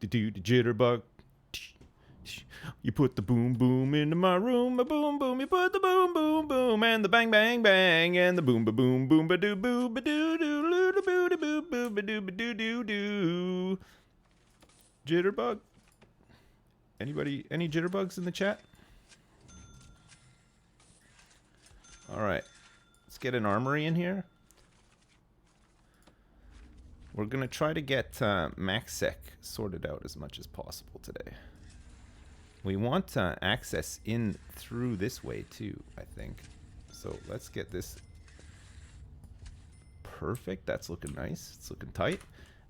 Do the jitterbug. You put the boom boom into my room, a boom boom. You put the boom boom boom and the bang bang bang and the boom ba boom boom ba doo boo ba doo doo doo doo boo boo boo ba doo ba doo doo doo. Jitterbug. Anybody? Any jitterbugs in the chat? All right, let's get an armory in here. We're gonna try to get MaxSec sorted out as much as possible today. We want access in through this way too, I think. So let's get this perfect. That's looking nice. It's looking tight.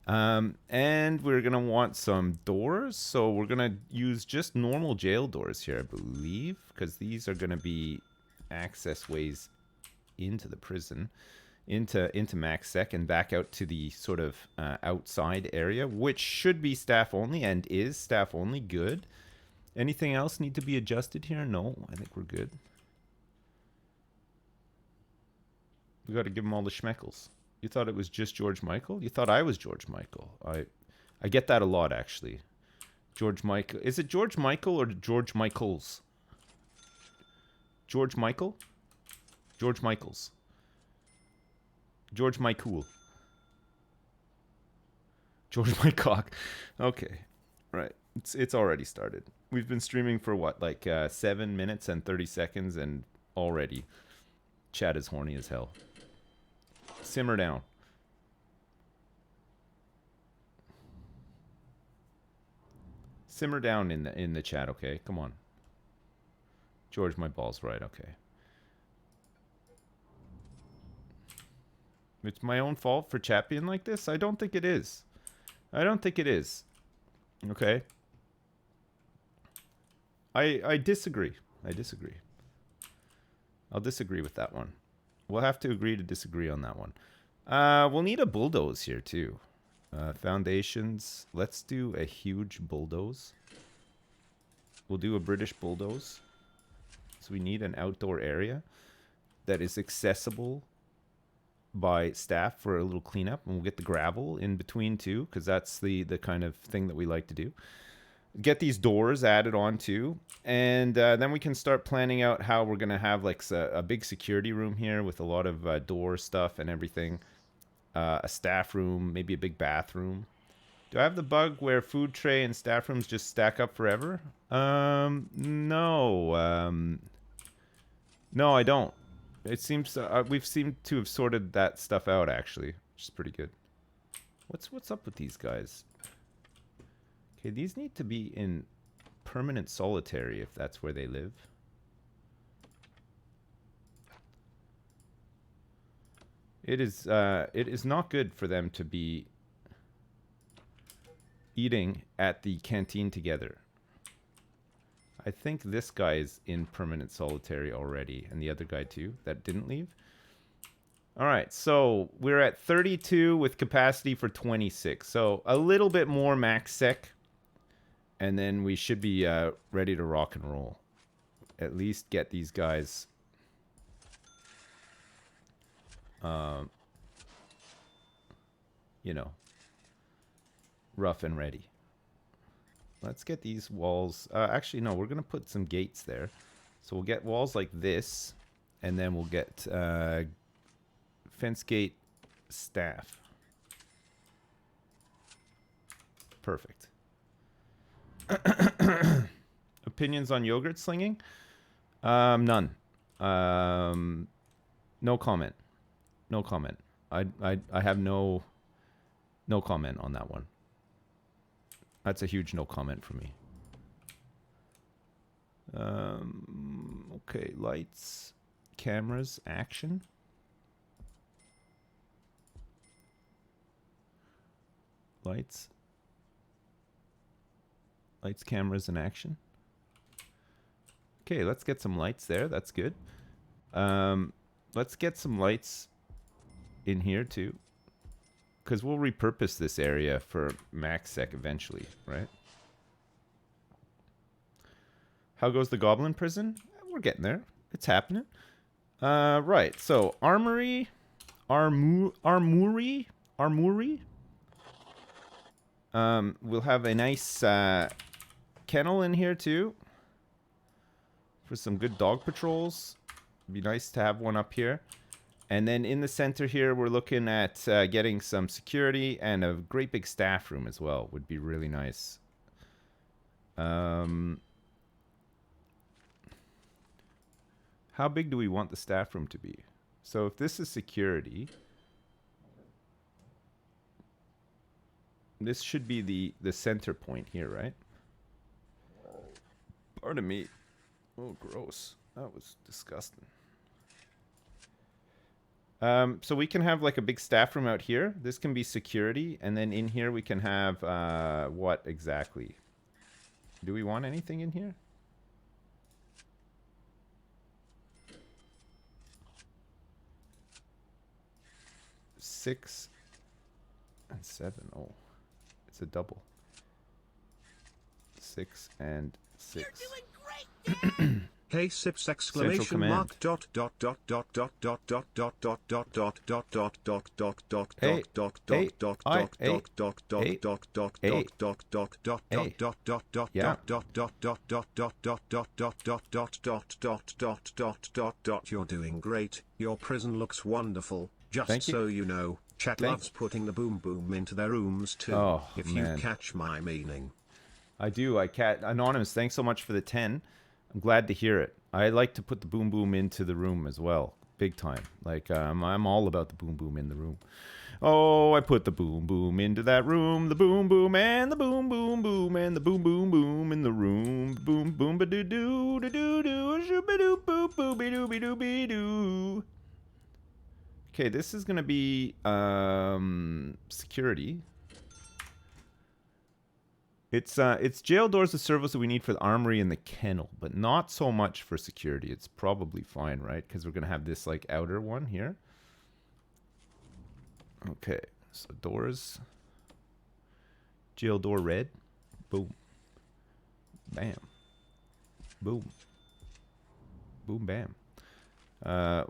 And we're gonna want some doors. So we're gonna use just normal jail doors here, I believe, because these are gonna be access ways into the prison, into MaxSec and back out to the sort of outside area, which should be staff only and is staff only. Good. Anything else need to be adjusted here? No, I think we're good. We got to give them all the schmeckles. You thought it was just George Michael? You thought I was George Michael. I get that a lot, actually. George Michael. Is it George Michael or George Michaels? George Michael? George Michaels. George Michael. George Mycock. Okay. Right. It's already started. We've been streaming for what, like 7 minutes and 30 seconds, and already chat is horny as hell. Simmer down. Simmer down in the chat, okay? Come on. George, my ball's right, okay. It's my own fault for chat being like this? I don't think it is. I don't think it is. Okay? I disagree. I disagree. I'll disagree with that one. We'll have to agree to disagree on that one. We'll need a bulldoze here too. Foundations. Let's do a huge bulldoze. We'll do a British bulldoze. So we need an outdoor area that is accessible by staff for a little cleanup. And we'll get the gravel in between too, because that's the kind of thing that we like to do. Get these doors added on too, and then we can start planning out how we're gonna have like a big security room here with a lot of door stuff and everything. A staff room, maybe a big bathroom. Do I have the bug where food tray and staff rooms just stack up forever? No. No, I don't. It seems we've seemed to have sorted that stuff out actually, which is pretty good. What's up with these guys? Okay, these need to be in permanent solitary if that's where they live. It is not good for them to be eating at the canteen together. I think this guy is in permanent solitary already, and the other guy too that didn't leave. All right, so we're at 32 with capacity for 26. So a little bit more MaxSec. And then we should be ready to rock and roll. At least get these guys you know, rough and ready. Let's get these walls. Actually, no, we're going to put some gates there. So we'll get walls like this. And then we'll get fence gate staff. Perfect. Opinions on yogurt slinging? None. No comment. No comment. I have no comment on that one. That's a huge no comment for me. Okay, lights, cameras, action. Lights, cameras, and action. Okay, let's get some lights there. That's good. Let's get some lights in here too, because we'll repurpose this area for MaxSec eventually, right? How goes the goblin prison? We're getting there. It's happening. Right. So armory. We'll have a nice kennel in here too for some good dog patrols. It'd be nice to have one up here. And then in the center here, we're looking at getting some security and a great big staff room as well. Would be really nice. How big do we want the staff room to be? So if this is security, this should be the center point here, right? Pardon me. Oh, gross. That was disgusting. So we can have like a big staff room out here. This can be security. And then in here we can have, what exactly? Do we want anything in here? Six and 7. Oh, it's a double. 6 and 6. You're doing great, Hey sips exclamation mark dot dot dot dot dot dot dot dot dot dot dot dot dot dot dot dot Hey, dot hey, dot I, dot hey, dot hey, dot dot hey, dot dot dot hey. dot dot dot Yeah. dot dot dot dot dot dot dot dot dot dot dot dot dot dot dot dot. You're doing great. Your prison looks wonderful. Just so you know, chat loves putting the boom boom into their rooms too. Oh, if you catch my meaning. I do. Anonymous, thanks so much for the 10. I'm glad to hear it. I like to put the boom boom into the room as well. Big time. Like, I'm all about the boom boom in the room. Oh, I put the boom boom into that room. The boom boom and the boom boom boom and the boom boom boom in the room. Boom boom ba doo doo doo doo doo shoo doo boo boo be doo be doo be doo. Okay, this is gonna be security. It's jail doors, the service that we need for the armory and the kennel, but not so much for security. It's probably fine, right? Because we're gonna have this like outer one here. Okay, so doors. Jail door red. Boom. Bam. Boom. Boom bam.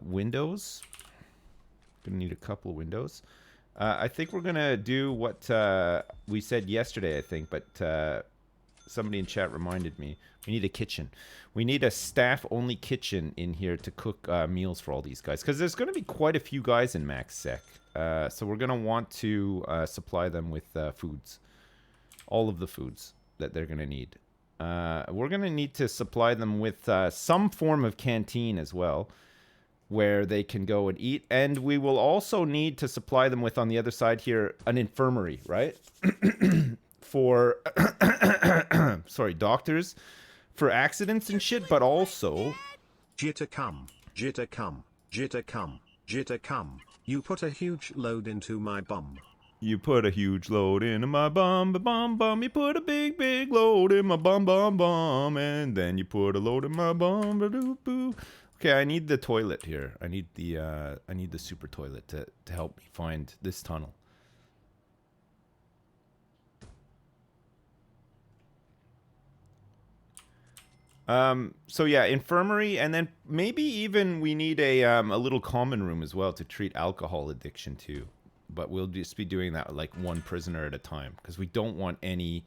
Windows. Gonna need a couple of windows. I think we're gonna do what we said yesterday, I think, but somebody in chat reminded me. We need a kitchen. We need a staff-only kitchen in here to cook meals for all these guys, because there's gonna be quite a few guys in Max Sec. So we're gonna want to supply them with foods, all of the foods that they're gonna need. We're gonna need to supply them with some form of canteen as well, where they can go and eat. And we will also need to supply them with, on the other side here, an infirmary, right? For, sorry, doctors, for accidents and shit, but also... Jitter come, jitter come, jitter come, jitter come. You put a huge load into my bum. You put a huge load into my bum, bum, bum. You put a big, big load in my bum, bum, bum. And then you put a load in my bum, ba-doo-boo. Okay, I need the toilet here. I need the super toilet to help me find this tunnel. So yeah, infirmary, and then maybe even we need a little common room as well to treat alcohol addiction too. But we'll just be doing that like one prisoner at a time, because we don't want any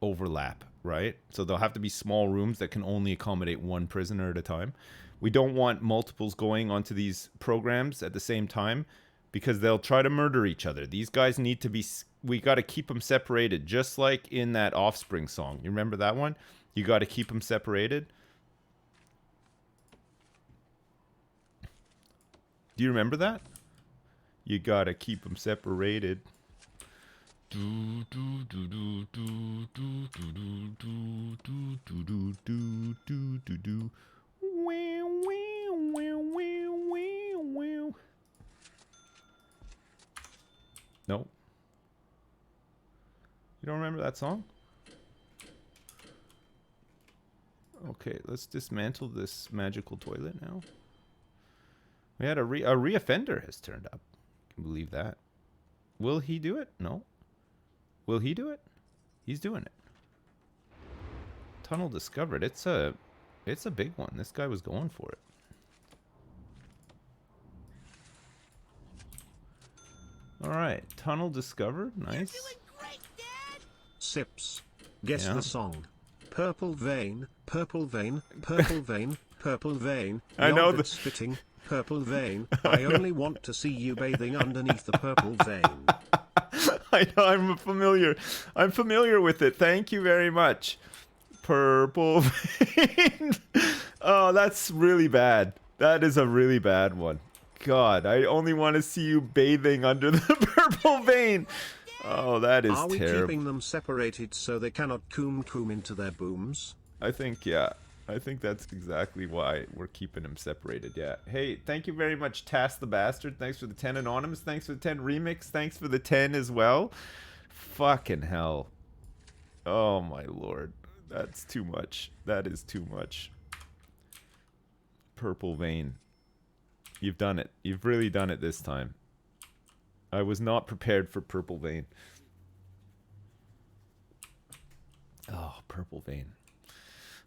overlap, right? So there'll have to be small rooms that can only accommodate one prisoner at a time. We don't want multiples going onto these programs at the same time, because they'll try to murder each other. These guys need to be... We got to keep them separated, just like in that Offspring song. You remember that one? You got to keep them separated. Do you remember that? You got to keep them separated. Do do do do do do do do do do do do do do. No. You don't remember that song? Okay, let's dismantle this magical toilet now. We had a reoffender has turned up. Can believe that. Will he do it? No. Will he do it? He's doing it. Tunnel discovered. It's a big one. This guy was going for it. All right, tunnel discovered. Nice. You're doing great, Dad. sips. Guess Yeah. the song. Purple vein, purple vein, purple vein, purple vein. I know Yogurt spitting, purple vein. I only want to see you bathing underneath the purple vein. I know, I'm familiar. I'm familiar with it. Thank you very much. Purple vein. Oh, that's really bad. That is a really bad one. God, I only want to see you bathing under the purple vein. Oh, that is Are we terrible. keeping them separated so they cannot coom into their booms? I think, yeah. I think that's exactly why we're keeping them separated, yeah. Hey, thank you very much, Tass the Bastard. Thanks for the 10 Anonymous. Thanks for the 10 Remix. Thanks for the 10 as well. Fucking hell. Oh, my lord. That's too much. That is too much. Purple vein. You've done it. You've really done it this time. I was not prepared for purple vein. Oh, purple vein.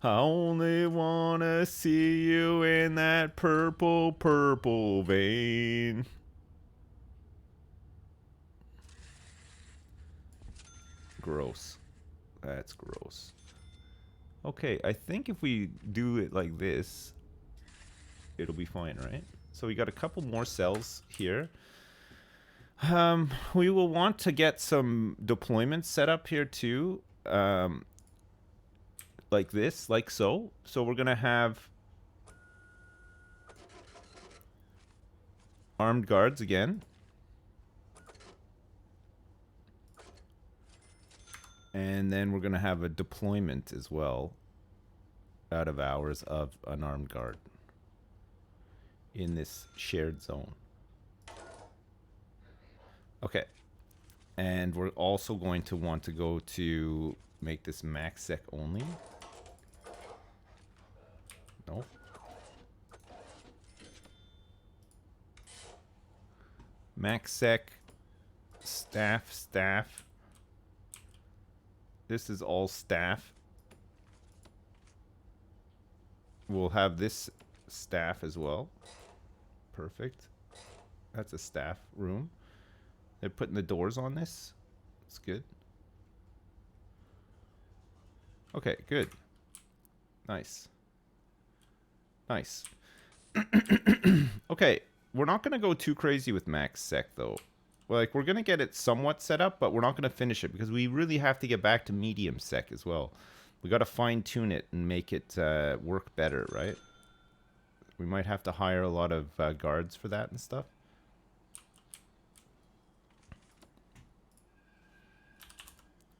I only wanna see you in that purple, purple vein. Gross. That's gross. Okay, I think if we do it like this, it'll be fine, right? So we got a couple more cells here. We will want to get some deployments set up here too. Like this, like so. So we're gonna have armed guards again. And then we're gonna have a deployment as well out of hours of an armed guard in this shared zone. Okay. And we're also going to want to go to make this max sec only. No. Max sec, staff. This is all staff. We'll have this staff as well. Perfect. That's a staff room. They're putting the doors on this. That's good. Okay, good. Nice. Nice. Okay, we're not going to go too crazy with max sec though. Like, we're going to get it somewhat set up, but we're not going to finish it because we really have to get back to medium sec as well. We got to fine tune it and make it work better, right? We might have to hire a lot of guards for that and stuff.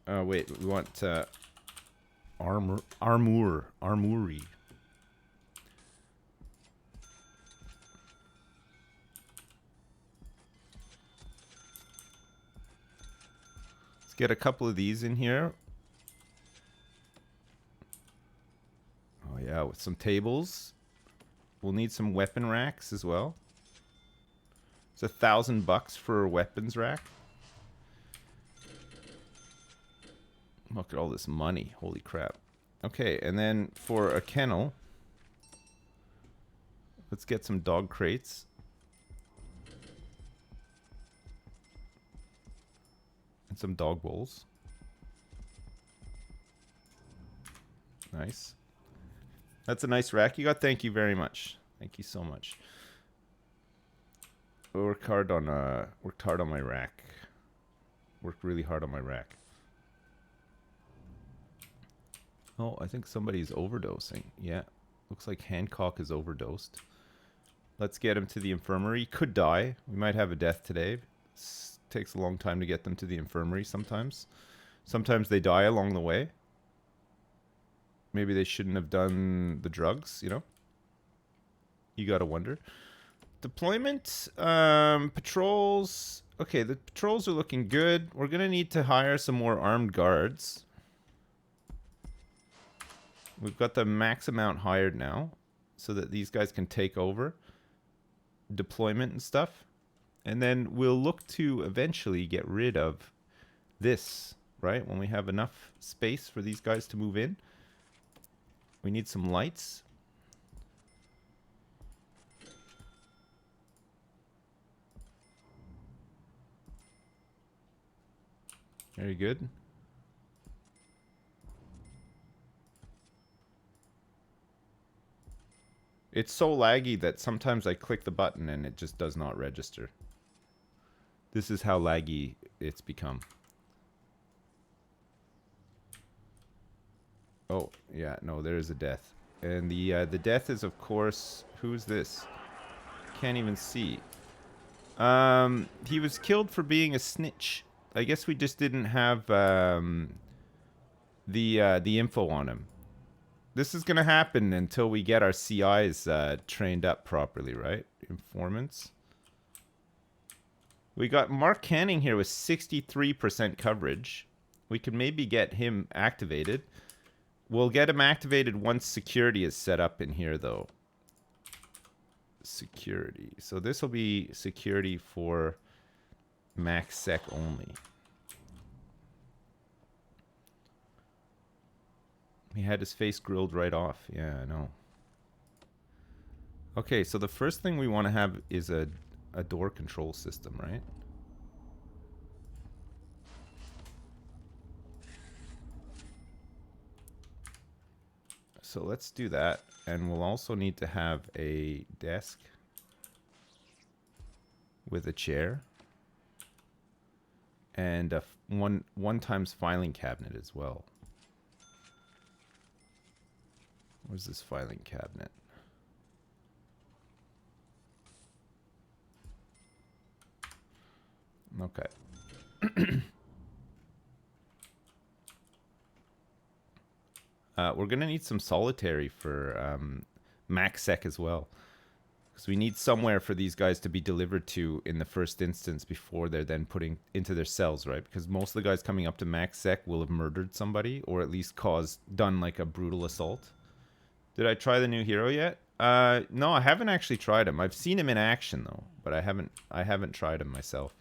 Wait, we want armory. Let's get a couple of these in here. Oh yeah, with some tables. We'll need some weapon racks as well. It's $1,000 for a weapons rack. Look at all this money. Holy crap. Okay, and then for a kennel, let's get some dog crates. And some dog bowls. Nice. That's a nice rack you got. Thank you very much. Thank you so much. I worked hard on my rack. Worked really hard on my rack. Oh, I think somebody's overdosing. Yeah. Looks like Hancock is overdosed. Let's get him to the infirmary. Could die. We might have a death today. Takes a long time to get them to the infirmary sometimes. Sometimes they die along the way. Maybe they shouldn't have done the drugs, you know? You gotta wonder. Deployment, patrols. Okay, the patrols are looking good. We're gonna need to hire some more armed guards. We've got the max amount hired now, so that these guys can take over deployment and stuff. And then we'll look to eventually get rid of this, right? When we have enough space for these guys to move in. We need some lights. Very good. It's so laggy that sometimes I click the button and it just does not register. This is how laggy it's become. Oh, yeah, no, there is a death. And the death is, of course, who's this? Can't even see. He was killed for being a snitch. I guess we just didn't have the info on him. This is gonna happen until we get our CIs trained up properly, right? Informants. We got Mark Canning here with 63% coverage. We could maybe get him activated. We'll get him activated once security is set up in here, though. Security. So this will be security for MaxSec only. He had his face grilled right off. Yeah, I know. Okay, so the first thing we want to have is a door control system, right? So let's do that. And we'll also need to have a desk with a chair and a one times filing cabinet as well. Where's this filing cabinet? Okay. We're going to need some solitary for MaxSec as well. Because we need somewhere for these guys to be delivered to in the first instance before they're then putting into their cells, right? Because most of the guys coming up to MaxSec will have murdered somebody or at least done like a brutal assault. Did I try the new hero yet? No, I haven't actually tried him. I've seen him in action though, but I haven't tried him myself.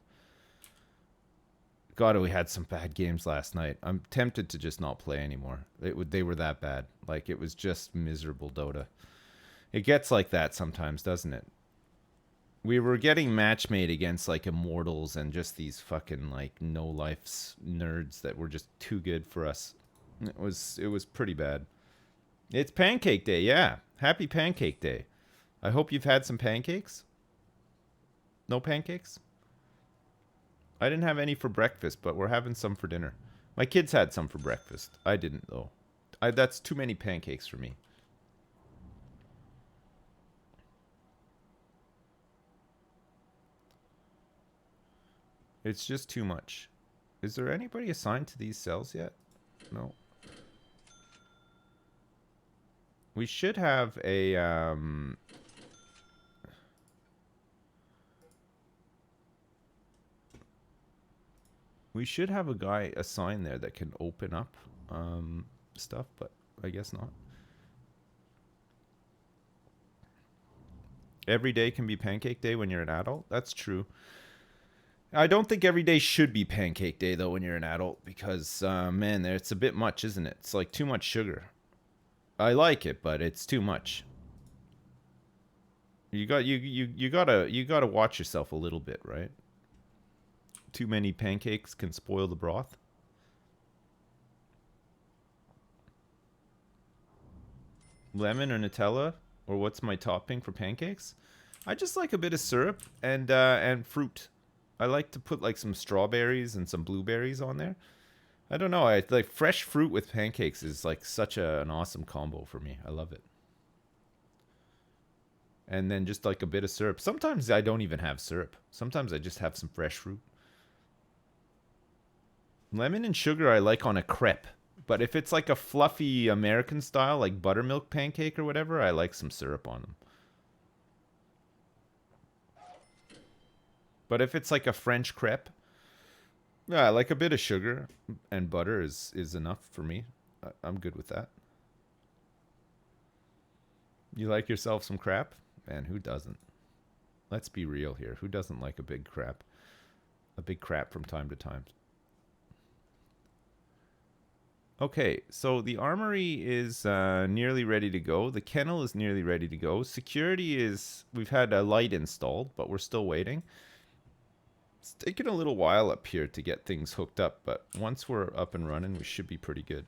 God, we had some bad games last night. I'm tempted to just not play anymore. They were that bad. Like, it was just miserable Dota. It gets like that sometimes, doesn't it? We were getting match made against, like, immortals and just these fucking, like, no-lifes nerds that were just too good for us. It was pretty bad. It's Pancake Day, yeah. Happy Pancake Day. I hope you've had some pancakes. No pancakes? I didn't have any for breakfast, but we're having some for dinner. My kids had some for breakfast. I didn't, though. That's too many pancakes for me. It's just too much. Is there anybody assigned to these cells yet? No. We should have a, we should have a guy assigned there that can open up stuff, but I guess not. Every day can be Pancake Day when you're an adult. That's true. I don't think every day should be Pancake Day, though, when you're an adult, because, man, it's a bit much, isn't it? It's like too much sugar. I like it, but it's too much. You gotta watch yourself a little bit, right? Too many pancakes can spoil the broth. Lemon or Nutella, or what's my topping for pancakes? I just like a bit of syrup and fruit. I like to put like some strawberries and some blueberries on there. I don't know. I like fresh fruit with pancakes is like such an awesome combo for me. I love it. And then just like a bit of syrup. Sometimes I don't even have syrup. Sometimes I just have some fresh fruit. Lemon and sugar I like on a crepe. But if it's like a fluffy American style, like buttermilk pancake or whatever, I like some syrup on them. But if it's like a French crepe, yeah, like a bit of sugar and butter is enough for me. I'm good with that. You like yourself some crap? Man, who doesn't? Let's be real here. Who doesn't like a big crap? A big crap from time to time. Okay, so the armory is nearly ready to go. The kennel is nearly ready to go. Security is... We've had a light installed, but we're still waiting. It's taken a little while up here to get things hooked up, but once we're up and running, we should be pretty good.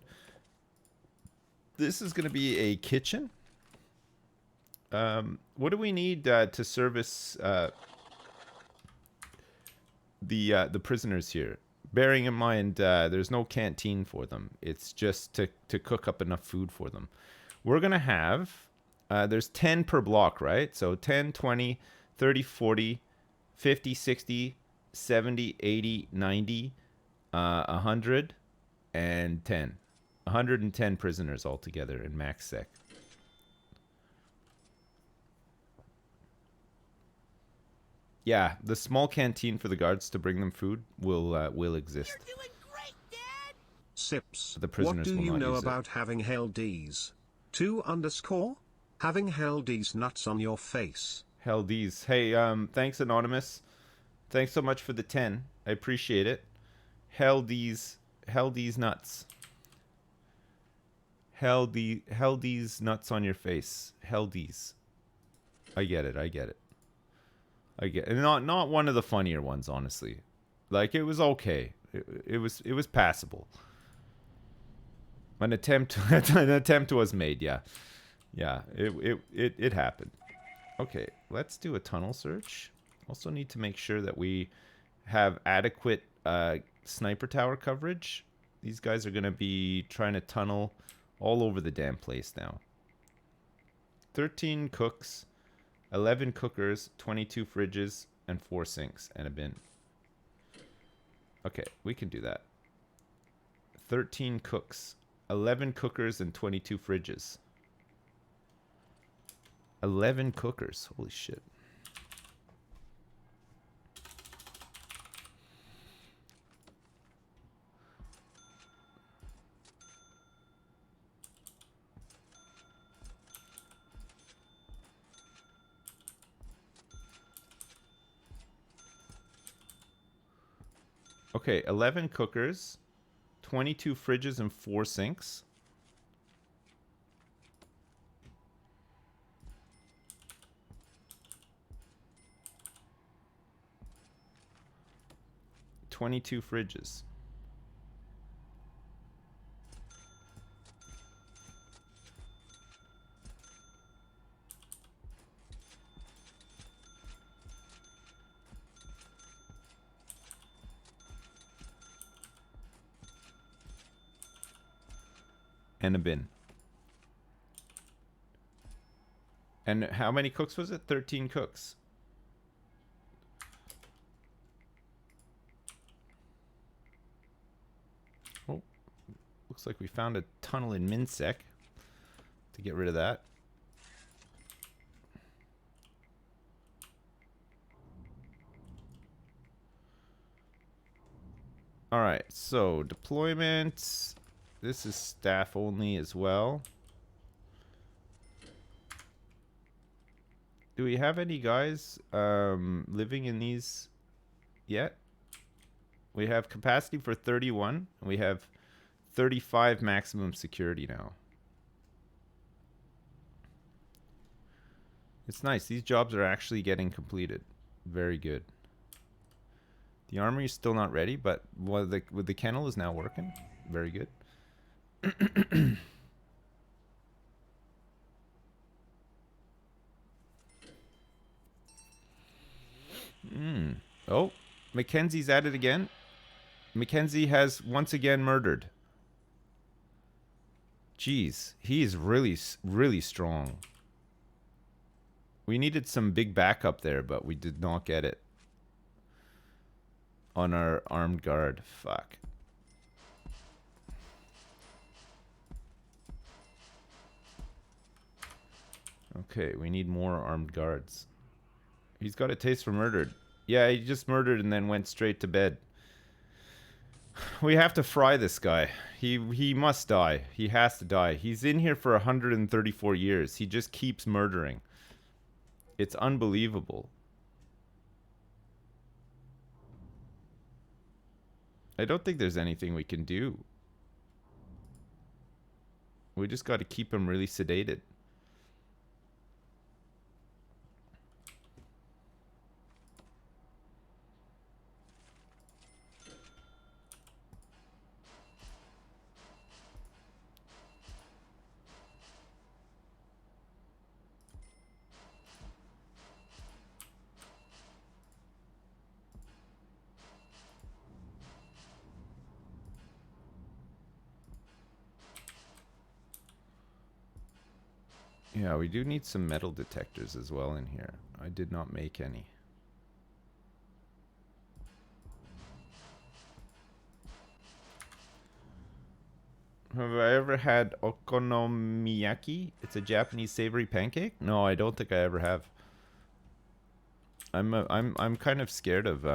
This is going to be a kitchen. What do we need to service the prisoners here? Bearing in mind there's no canteen for them. It's just to cook up enough food for them. We're going to have, there's 10 per block, right? So 10, 20, 30, 40, 50, 60, 70, 80, 90, 100, and 10. 110 prisoners altogether in max sec. Yeah, the small canteen for the guards to bring them food will exist. You're doing great, Dad! Sips. The prisoners What do will you not know use it. about having hell D's? 2_? Having hell D's nuts on your face. Hell D's. Hey, thanks Anonymous. Thanks so much for the 10. I appreciate it. Hell D's nuts. Hell D's nuts on your face. Hell D's. I get it. And not one of the funnier ones, honestly. Like, it was okay. It was passable. An attempt was made, yeah. Yeah, it happened. Okay, let's do a tunnel search. Also need to make sure that we have adequate sniper tower coverage. These guys are going to be trying to tunnel all over the damn place now. 13 cooks, 11 cookers, 22 fridges, and 4 sinks, and a bin. Okay, we can do that. 13 cooks, 11 cookers, and 22 fridges. 11 cookers. Holy shit. Okay, 11 cookers, 22 fridges, and 4 sinks. $22 fridges. And a bin. And how many cooks was it? 13 cooks. Oh, looks like we found a tunnel in Minsec to get rid of that. All right, so deployment. This is staff only as well. Do we have any guys living in these yet? We have capacity for 31. And we have 35 maximum security now. It's nice. These jobs are actually getting completed. Very good. The armory is still not ready, but with the kennel is now working. Very good. Oh, Mackenzie's at it again. Mackenzie has once again murdered. Jeez, he is really, really strong. We needed some big backup there, but we did not get it. On our armed guard. Fuck. Okay, we need more armed guards. He's got a taste for murdered. Yeah, he just murdered and then went straight to bed. We have to fry this guy. He must die. He has to die. He's in here for 134 years. He just keeps murdering. It's unbelievable. I don't think there's anything we can do. We just got to keep him really sedated. Yeah, we do need some metal detectors as well in here. I did not make any. Have I ever had okonomiyaki? It's a Japanese savory pancake? No, I don't think I ever have. I'm kind of scared of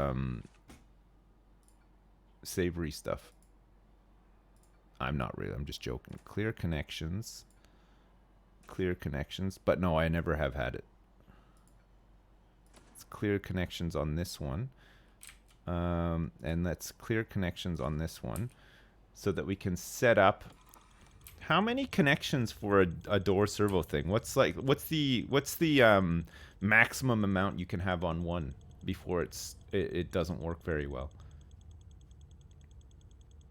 savory stuff. I'm not really. I'm just joking. Clear connections. Clear connections. But no, I never have had it. Let's clear connections on this one. And let's clear connections on this one. So that we can set up. How many connections for a door servo thing? What's the maximum amount you can have on one before it doesn't work very well?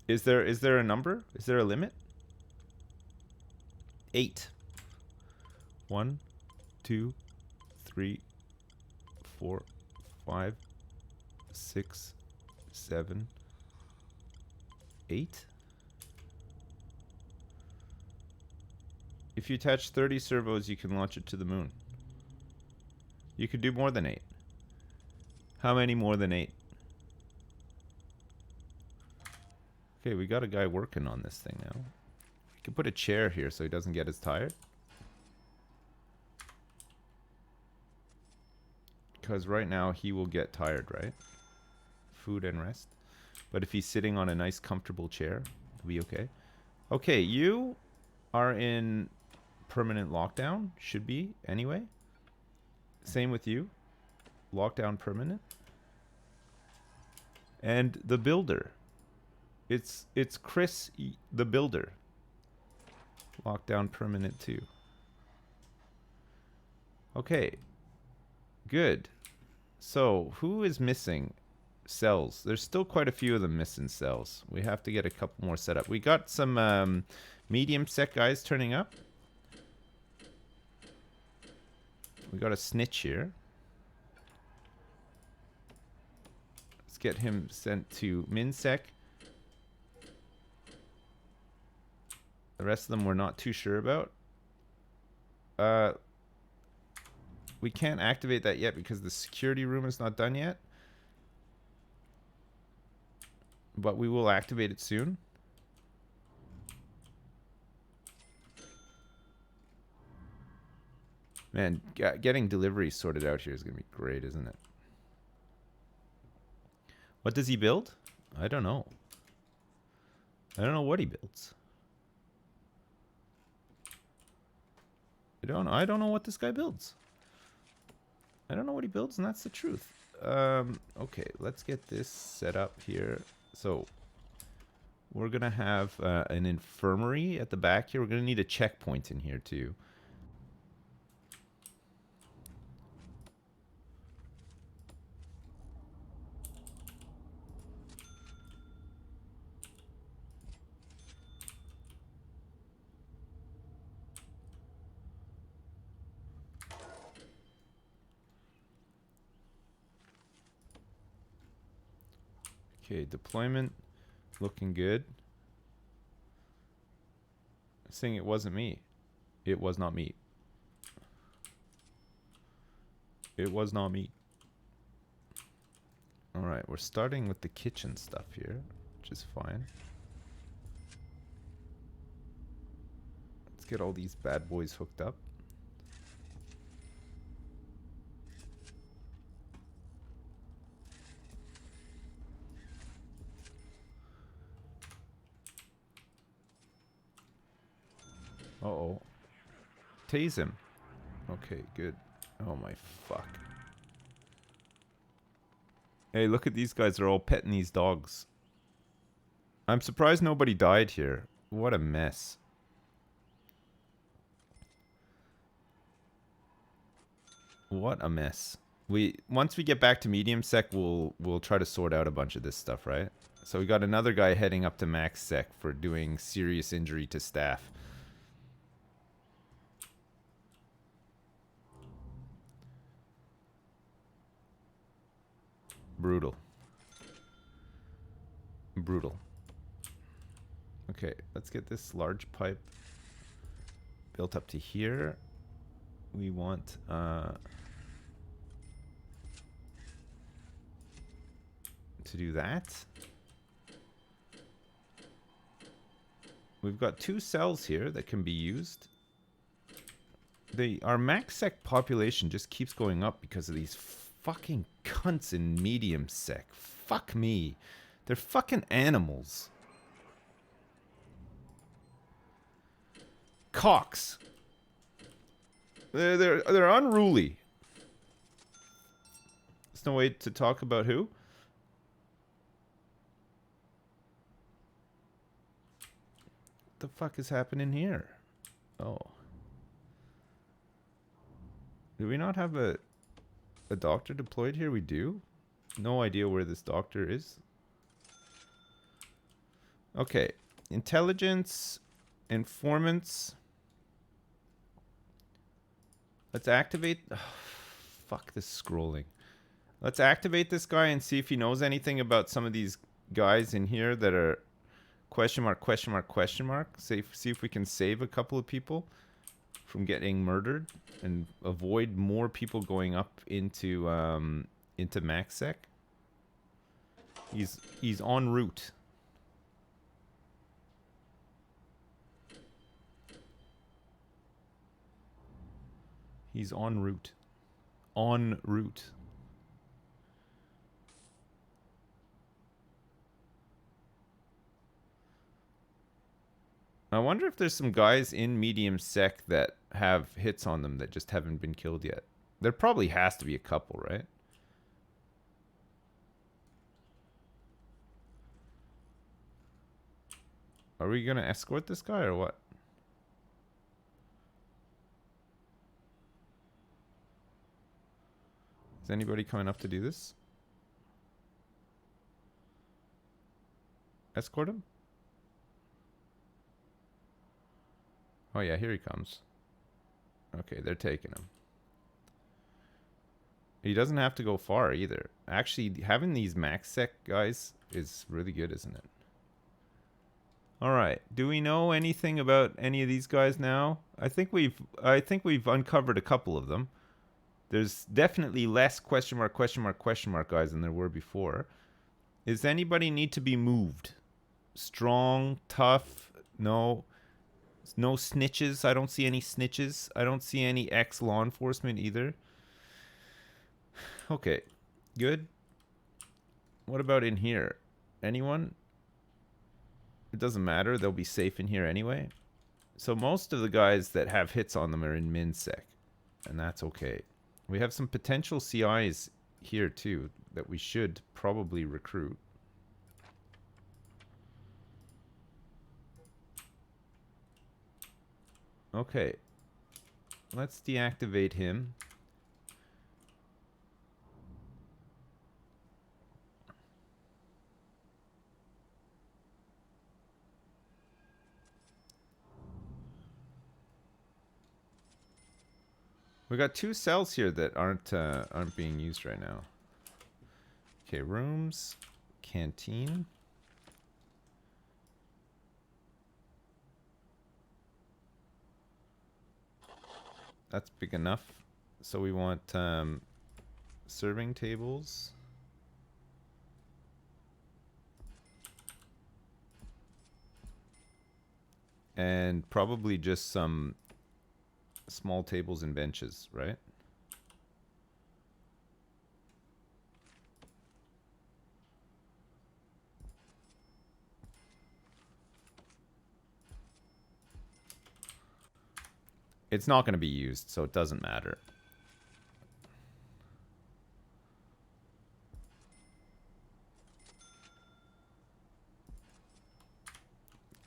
Is there a number? Is there a limit? 8. 1, 2, 3, 4, 5, 6, 7, 8. If you attach 30 servos, you can launch it to the moon. You could do more than 8. How many more than 8? Okay, we got a guy working on this thing now. We can put a chair here so he doesn't get as tired. Because right now he will get tired, right? Food and rest. But if he's sitting on a nice comfortable chair, it'll be okay. Okay, you are in permanent lockdown. Should be, anyway. Same with you. Lockdown permanent. And the builder. It's Chris the builder. Lockdown permanent too. Okay. Good. So, who is missing cells? There's still quite a few of them missing cells. We have to get a couple more set up. We got some medium sec guys turning up. We got a snitch here. Let's get him sent to minsec. The rest of them we're not too sure about. We can't activate that yet because the security room is not done yet. But we will activate it soon. Man, getting deliveries sorted out here is going to be great, isn't it? What does he build? I don't know. I don't know what he builds. I don't know what this guy builds. I don't know what he builds, and that's the truth. Okay, let's get this set up here. So, we're going to have an infirmary at the back here. We're going to need a checkpoint in here, too. Okay, deployment looking good. Saying it wasn't me. It was not me. It was not me. Alright, we're starting with the kitchen stuff here, which is fine. Let's get all these bad boys hooked up. Uh-oh. Tase him. Okay, good. Oh my fuck. Hey, look at these guys. They're all petting these dogs. I'm surprised nobody died here. What a mess. What a mess. Once we get back to medium sec, we'll try to sort out a bunch of this stuff, right? So we got another guy heading up to max sec for doing serious injury to staff. Brutal. Brutal. Okay, let's get this large pipe built up to here. we want to do that. We've got 2 cells here that can be used. Our max sec population just keeps going up because of these fucking cunts in medium sec. Fuck me. They're fucking animals. Cocks. They're unruly. There's no way to talk about who. What the fuck is happening here? Oh. Do we not have a doctor deployed here? We do. No idea where this doctor is. Okay. Intelligence. Informants. Let's activate... Oh, fuck this scrolling. Let's activate this guy and see if he knows anything about some of these guys in here that are question mark, question mark, question mark. See if we can save a couple of people from getting murdered and avoid more people going up into MaxSec. He's en route. He's en route. En route. I wonder if there's some guys in medium sec that have hits on them that just haven't been killed yet. There probably has to be a couple, right? Are we gonna escort this guy or what? Is anybody coming up to do this? Escort him? Oh yeah, here he comes. Okay, they're taking him. He doesn't have to go far either. Actually, having these max sec guys is really good, isn't it? Alright, do we know anything about any of these guys now? I think we've uncovered a couple of them. There's definitely less question mark, question mark, question mark guys than there were before. Does anybody need to be moved? Strong, tough, no. No snitches. I don't see any snitches. I don't see any ex-law enforcement either. Okay, good. What about in here? Anyone? It doesn't matter. They'll be safe in here anyway. So most of the guys that have hits on them are in MinSec, and that's okay. We have some potential CIs here too that we should probably recruit. Okay, let's deactivate him. We got 2 cells here that aren't being used right now. Okay, rooms, canteen. That's big enough. So we want serving tables. And probably just some small tables and benches, right? It's not going to be used, so it doesn't matter.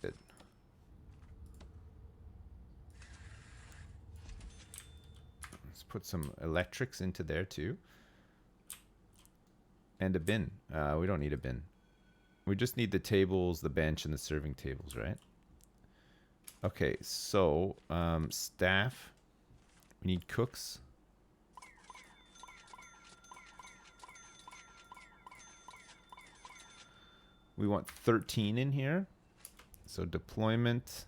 Good. Let's put some electrics into there too. And a bin. We don't need a bin. We just need the tables, the bench, and the serving tables, right? Okay, so staff. We need cooks. We want 13 in here. So deployment.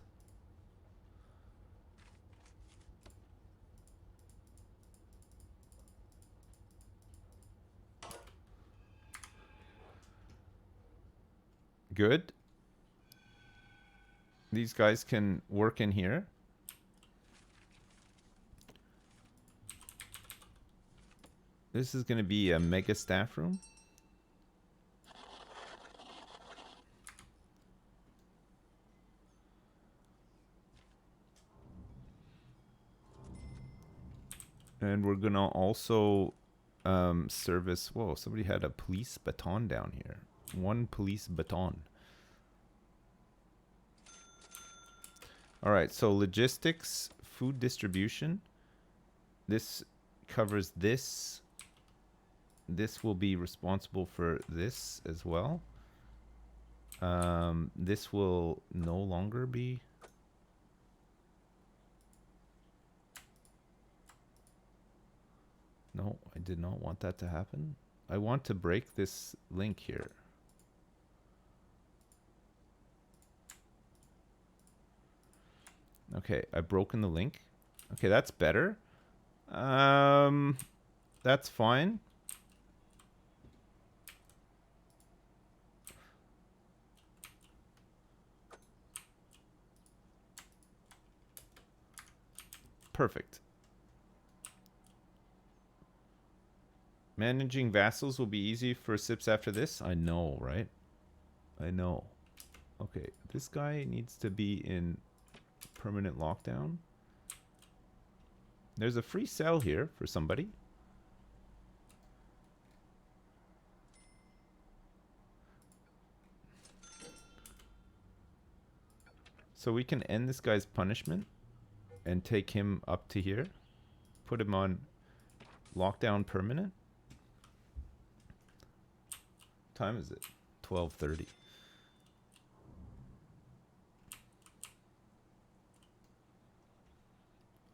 Good. These guys can work in here. This is going to be a mega staff room. And we're going to also service... Whoa, somebody had a police baton down here. 1 police baton. All right, so logistics, food distribution. This covers this. This will be responsible for this as well. This will no longer be. No, I did not want that to happen. I want to break this link here. Okay, I've broken the link. Okay, that's better. That's fine. Perfect. Managing vassals will be easy for SIPs after this. I know, right? I know. Okay, this guy needs to be in permanent lockdown. There's a free cell here for somebody. So we can end this guy's punishment and take him up to here. Put him on lockdown permanent. What time is it? 12:30.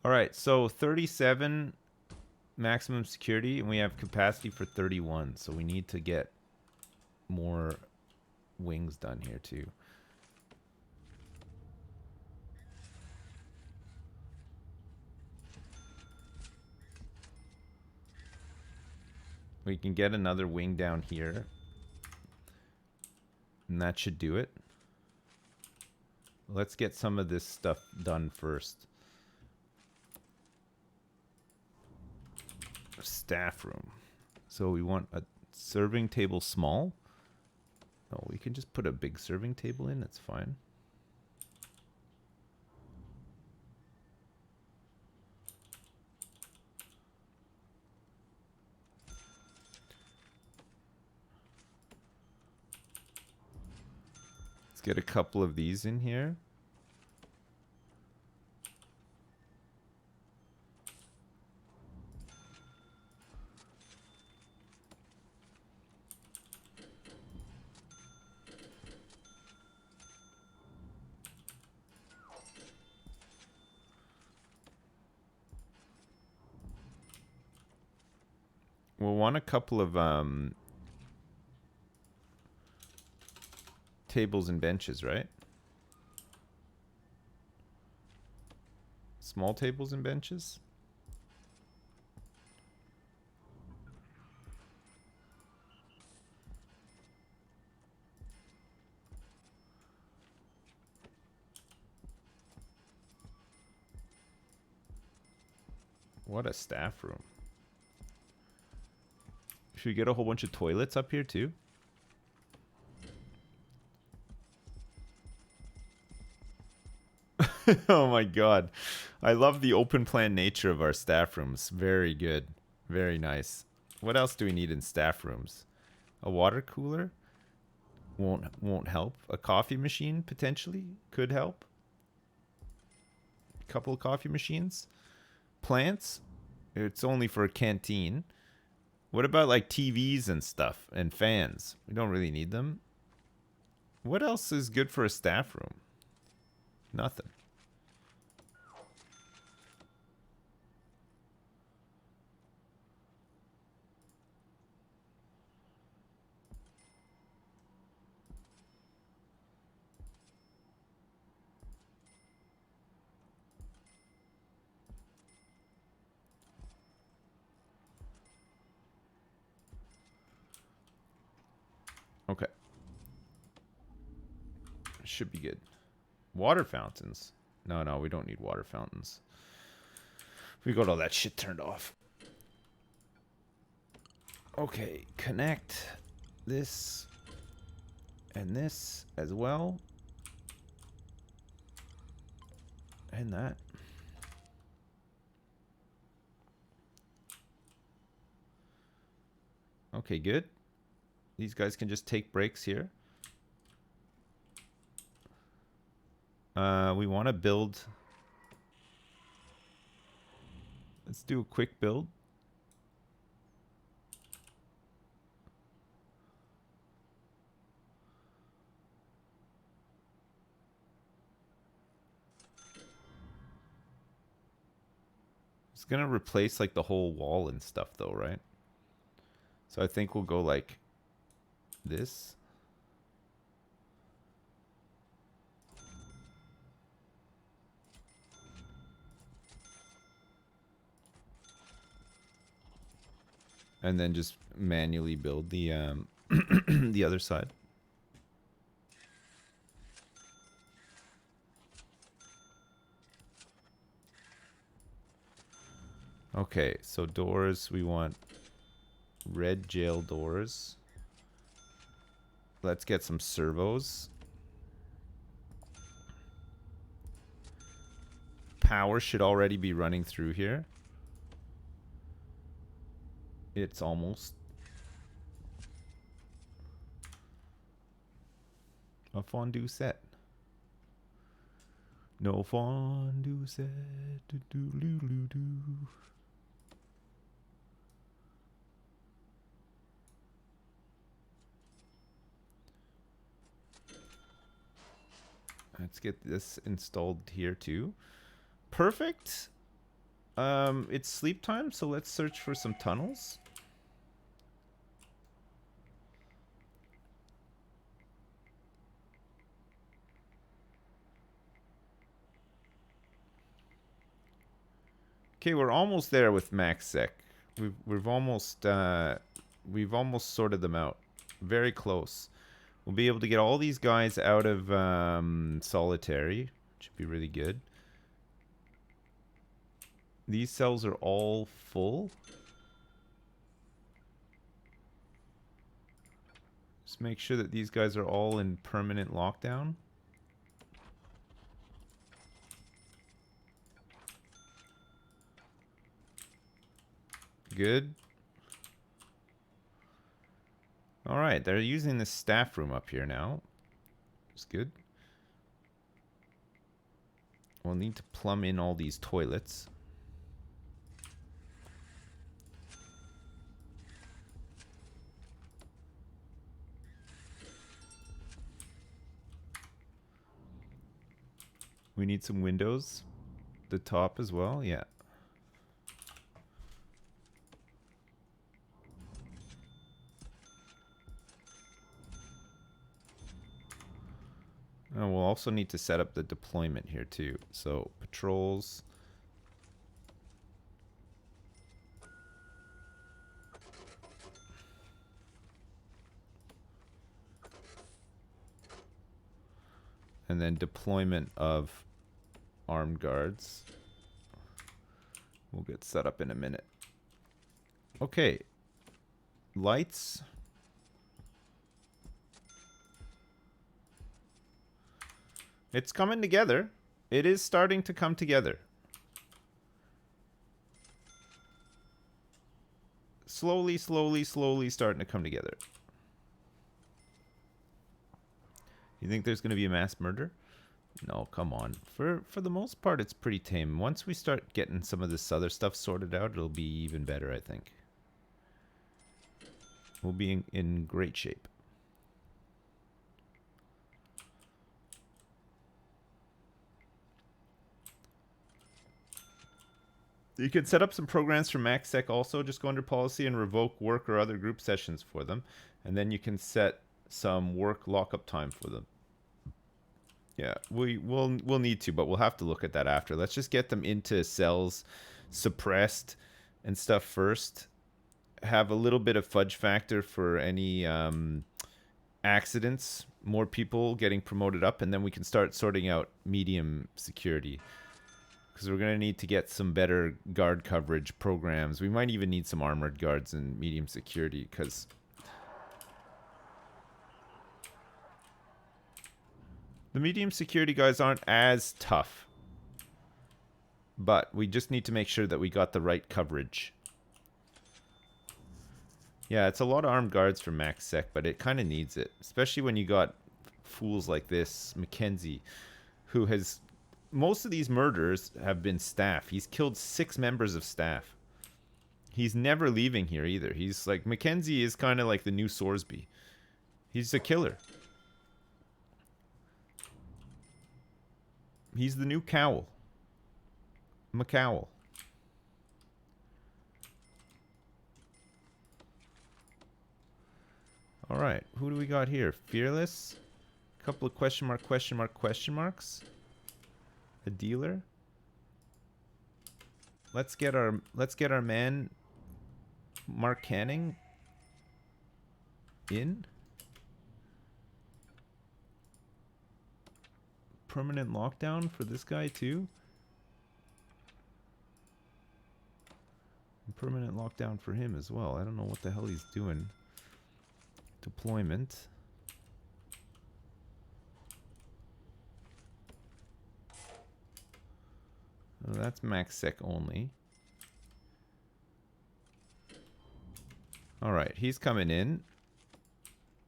All right, so 37 maximum security, and we have capacity for 31. So we need to get more wings done here too. We can get another wing down here. And that should do it. Let's get some of this stuff done first. Staff room. So we want a serving table small. No, we can just put a big serving table in. It's fine. Let's get a couple of these in here. We'll want a couple of tables and benches, right? Small tables and benches. What a staff room. Should we get a whole bunch of toilets up here too? Oh my god. I love the open plan nature of our staff rooms. Very good. Very nice. What else do we need in staff rooms? A water cooler? Won't help. A coffee machine potentially could help. A couple of coffee machines. Plants? It's only for a canteen. What about like TVs and stuff and fans? We don't really need them. What else is good for a staff room? Nothing. Okay. should be good. Water fountains. No, no, we don't need water fountains. We got all that shit turned off. Okay, connect this and this as well. And that. Okay, good. These guys can just take breaks here. We want to build. Let's do a quick build. It's gonna replace like the whole wall and stuff though, right? So I think we'll go like this. And then just manually build the the other side. Okay, so doors, we want red jail doors. Let's get some servos. Power should already be running through here. It's almost a fondue set. No fondue set. Do-do-do-do-do. Let's get this installed here too. Perfect. It's sleep time, so let's search for some tunnels. Okay, we're almost there with MaxSec. We've almost sorted them out. Very close. We'll be able to get all these guys out of solitary, which would be really good. These cells are all full. Just make sure that these guys are all in permanent lockdown. Good. All right, they're using the staff room up here now. It's good. We'll need to plumb in all these toilets. We need some windows. The top as well, yeah. And we'll also need to set up the deployment here too. So patrols. And then deployment of armed guards. We'll get set up in a minute. Okay. Lights. It's coming together. It is starting to come together. Slowly, slowly, slowly starting to come together. You think there's going to be a mass murder? No, come on. For the most part, it's pretty tame. Once we start getting some of this other stuff sorted out, it'll be even better, I think. We'll be in great shape. You can set up some programs for MaxSec also. Just go under policy and revoke work or other group sessions for them. And then you can set some work lockup time for them. Yeah, we'll need to, but we'll have to look at that after. Let's just get them into cells suppressed and stuff first. Have a little bit of fudge factor for any accidents more people getting promoted up, and then we can start sorting out medium security. Because we're going to need to get some better guard coverage programs. We might even need some armored guards in medium security, because the medium security guys aren't as tough. But we just need to make sure that we got the right coverage. Yeah, it's a lot of armed guards for max sec, but it kind of needs it. Especially when you got fools like this, Mackenzie, who has... Most of these murders have been staff. He's killed 6 members of staff. He's never leaving here either. He's like... Mackenzie is kind of like the new Sorsby. He's a killer. He's the new Cowell. McCowell. Alright, who do we got here? Fearless. A couple of question marks. A dealer. Let's get our man Mark Canning in. Permanent lockdown for this guy too. Permanent lockdown for him as well. I don't know what the hell he's doing. Deployment. Oh, that's max sec only. Alright, he's coming in.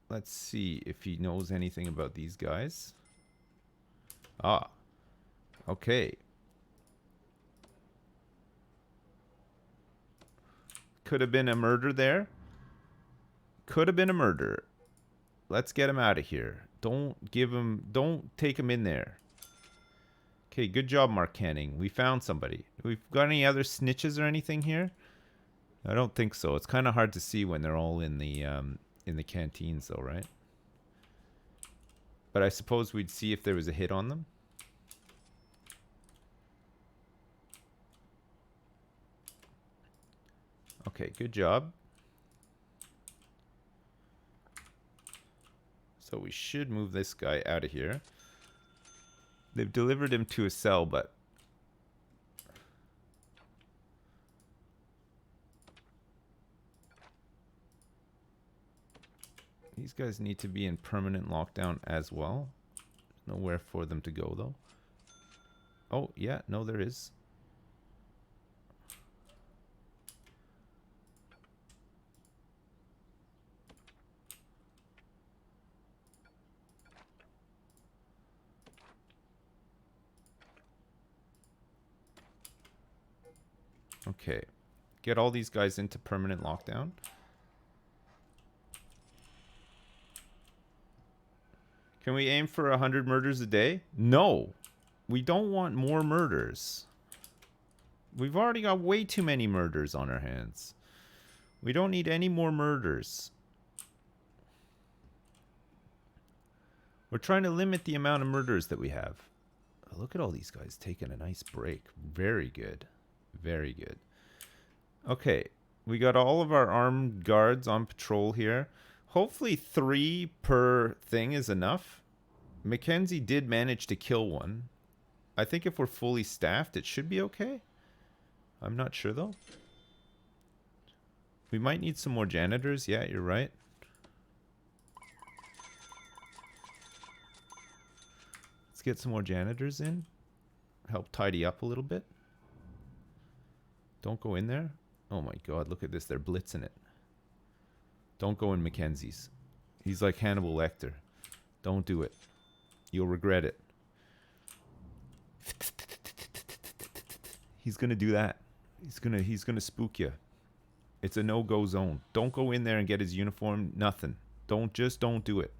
Let's see if he knows anything about these guys. Ah. Okay. Could have been a murder there. Could have been a murder. Let's get him out of here. Don't take him in there. Okay, good job, Mark Canning. We found somebody. We've got any other snitches or anything here? I don't think so. It's kind of hard to see when they're all in the canteens though, right? But I suppose we'd see if there was a hit on them. Okay, good job. So we should move this guy out of here. They've delivered him to a cell, but... These guys need to be in permanent lockdown as well. Nowhere for them to go, though. Oh, yeah, no, there is. Okay. Get all these guys into permanent lockdown. Can we aim for 100 murders a day? No. We don't want more murders. We've already got way too many murders on our hands. We don't need any more murders. We're trying to limit the amount of murders that we have. Oh, look at all these guys taking a nice break. Very good. Very good. Okay. We got all of our armed guards on patrol here. Hopefully 3 per thing is enough. Mackenzie did manage to kill one. I think if we're fully staffed, it should be okay. I'm not sure, though. We might need some more janitors. Yeah, you're right. Let's get some more janitors in. Help tidy up a little bit. Don't go in there. Oh my god, look at this. They're blitzing it. Don't go in Mackenzie's. He's like Hannibal Lecter. Don't do it. You'll regret it. He's gonna do that. He's gonna spook you. It's a no-go zone. Don't go in there and get his uniform. Nothing. Don't do it.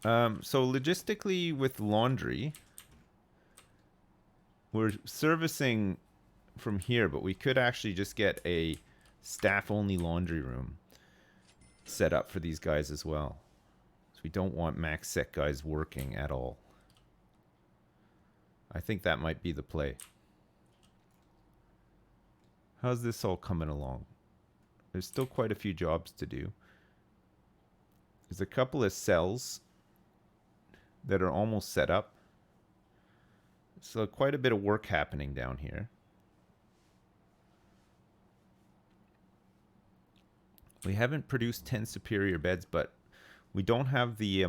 So logistically with laundry, we're servicing from here, but we could actually just get a staff-only laundry room set up for these guys as well. So we don't want max sec guys working at all. I think that might be the play. How's this all coming along? There's still quite a few jobs to do. There's a couple of cells that are almost set up. So quite a bit of work happening down here. We haven't produced 10 superior beds, but we don't have the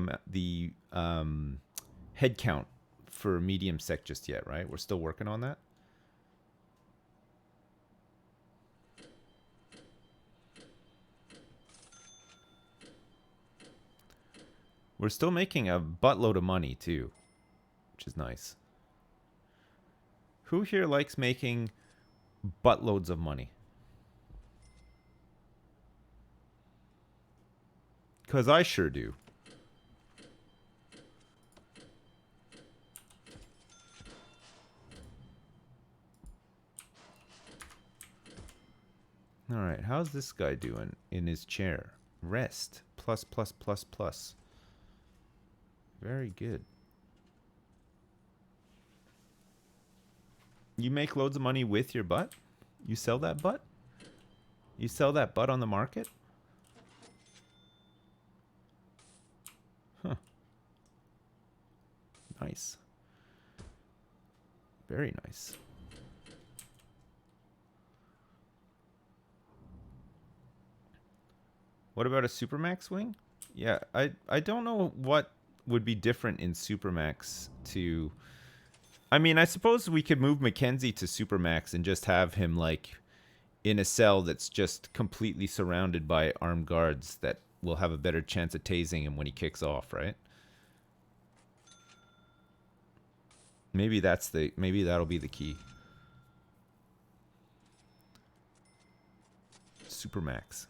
head count for medium sec just yet, right? We're still working on that. We're still making a buttload of money too, which is nice. Who here likes making buttloads of money? Because I sure do. All right, how's this guy doing in his chair? Rest, plus, plus, plus, plus. Very good. You make loads of money with your butt? You sell that butt? You sell that butt on the market? Huh. Nice. Very nice. What about a Supermax wing? Yeah, I don't know what would be different in Supermax to... I mean, I suppose we could move Mackenzie to Supermax and just have him, like, in a cell that's just completely surrounded by armed guards that will have a better chance of tasing him when he kicks off, right? Maybe that'll be the key. Supermax.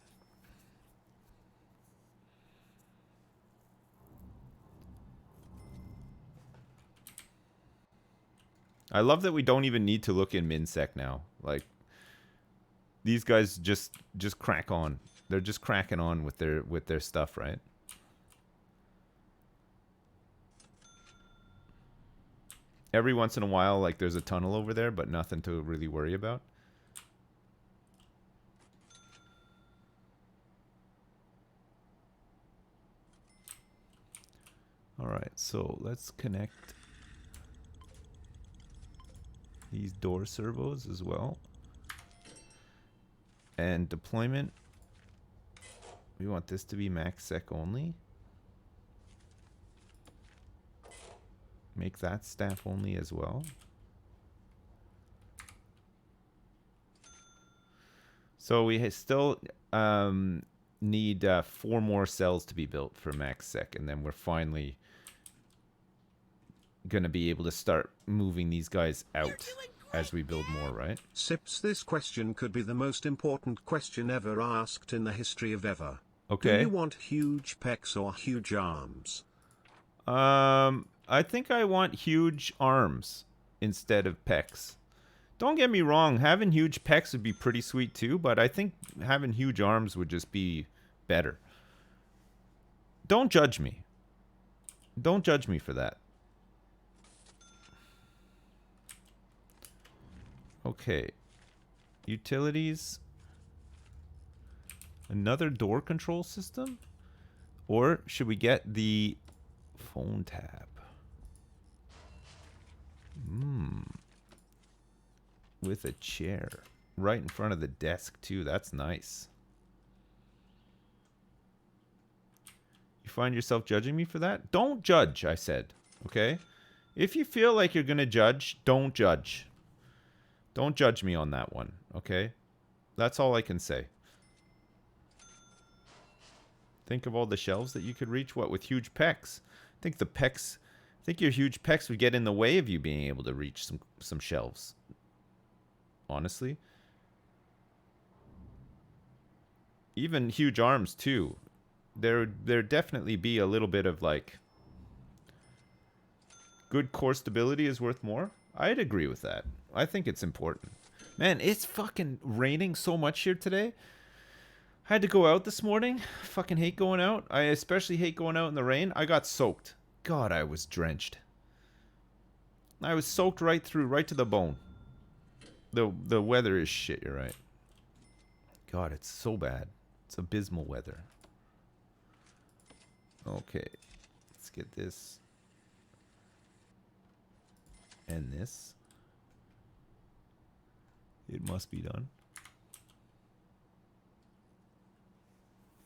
I love that we don't even need to look in MinSec now. Like, these guys just crack on. They're just cracking on with their stuff, right? Every once in a while, like, there's a tunnel over there, but nothing to really worry about. All right, so let's connect these door servos as well. And deployment, we want this to be max sec only. Make that staff only as well. So we still need 4 more cells to be built for max sec, and then we're finally gonna be able to start moving these guys out as we build more, right? Sips, this question could be the most important question ever asked in the history of ever. Okay. Do you want huge pecs or huge arms? I think I want huge arms instead of pecs. Don't get me wrong, having huge pecs would be pretty sweet too, but I think having huge arms would just be better. Don't judge me. Don't judge me for that. Okay. Utilities. Another door control system? Or should we get the phone tab? With a chair. Right in front of the desk too. That's nice. You find yourself judging me for that? Don't judge, I said. Okay? If you feel like you're gonna judge, don't judge. Don't judge me on that one, okay? That's all I can say. Think of all the shelves that you could reach. What, with huge pecs? I think your huge pecs would get in the way of you being able to reach some shelves. Honestly. Even huge arms, too. There'd definitely be a little bit of, like... Good core stability is worth more? I'd agree with that. I think it's important. Man, it's fucking raining so much here today. I had to go out this morning. Fucking hate going out. I especially hate going out in the rain. I got soaked. God, I was drenched. I was soaked right through, right to the bone. The weather is shit, you're right. God, it's so bad. It's abysmal weather. Okay. Let's get this. And this. It must be done.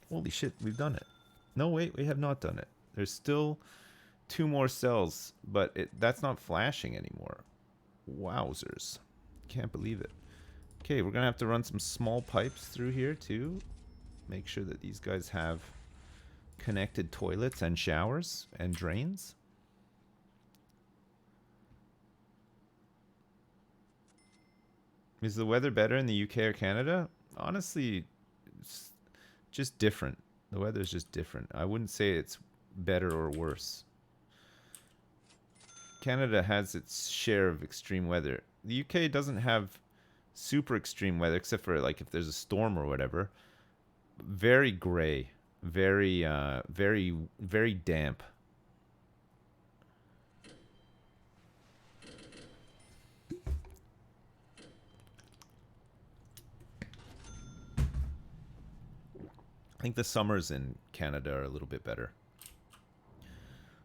Holy shit, we've done it. No, wait, we have not done it. There's still 2 more cells, but that's not flashing anymore. Wowzers. Can't believe it. Okay, we're going to have to run some small pipes through here, too. Make sure that these guys have connected toilets and showers and drains. Is the weather better in the UK or Canada? Honestly, it's just different. The weather's just different. I wouldn't say it's better or worse. Canada has its share of extreme weather. The UK doesn't have super extreme weather, except for like if there's a storm or whatever. Very gray, very damp. I think the summers in Canada are a little bit better.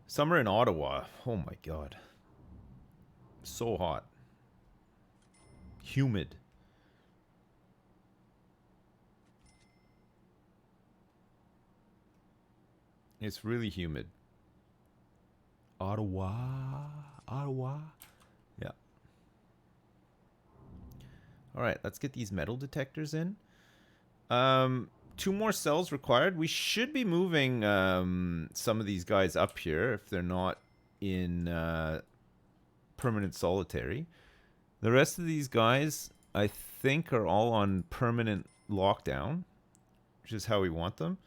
Summer in Ottawa, oh my god. So hot. Humid. It's really humid. Ottawa. Yeah. All right, let's get these metal detectors in. 2 more cells required. We should be moving some of these guys up here if they're not in permanent solitary. The rest of these guys, I think, are all on permanent lockdown, which is how we want them.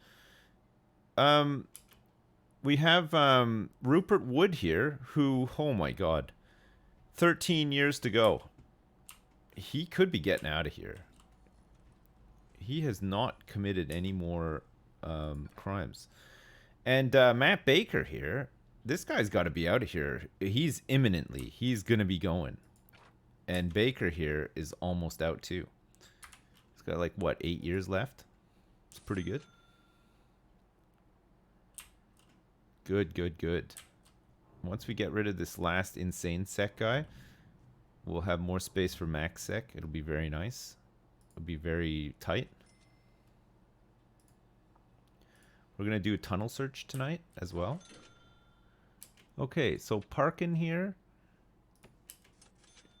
We have Rupert Wood here, who, oh my god, 13 years to go. He could be getting out of here. He has not committed any more crimes. And Matt Baker here, this guy's got to be out of here. He's going to be going. And Baker here is almost out too. He's got like, what, 8 years left? It's pretty good. Good. Once we get rid of this last insane sec guy, we'll have more space for max sec. It'll be very nice. It'll be very tight. We're going to do a tunnel search tonight as well. Okay, so Parkin here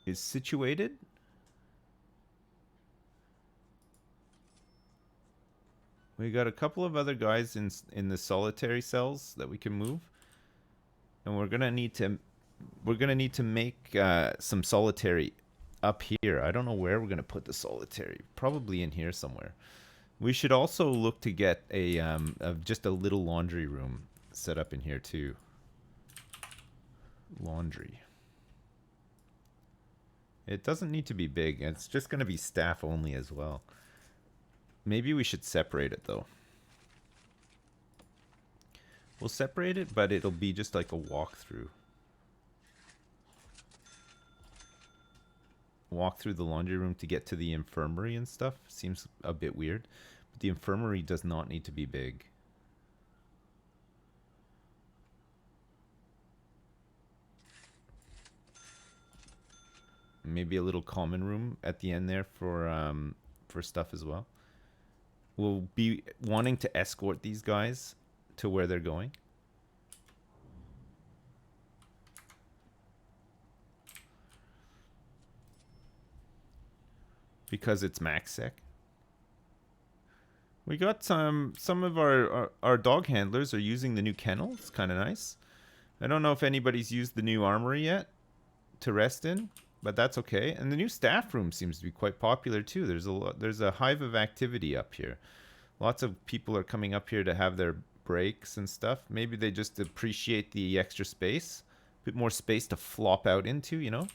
is situated. We got a couple of other guys in the solitary cells that we can move, and we're gonna need to make some solitary up here. I don't know where we're gonna put the solitary. Probably in here somewhere. We should also look to get just a little laundry room set up in here too. Laundry. It doesn't need to be big. It's just gonna be staff only as well. Maybe we should separate it, though. We'll separate it, but it'll be just like a walkthrough. Walk through the laundry room to get to the infirmary and stuff. Seems a bit weird. But the infirmary does not need to be big. Maybe a little common room at the end there for stuff as well. We'll be wanting to escort these guys to where they're going. Because it's max sec. We got some of our dog handlers are using the new kennel. It's kind of nice. I don't know if anybody's used the new armory yet to rest in, but that's okay. And the new staff room seems to be quite popular too. There's a hive of activity up here. Lots of people are coming up here to have their breaks and stuff. Maybe they just appreciate the extra space. A bit more space to flop out into, you know?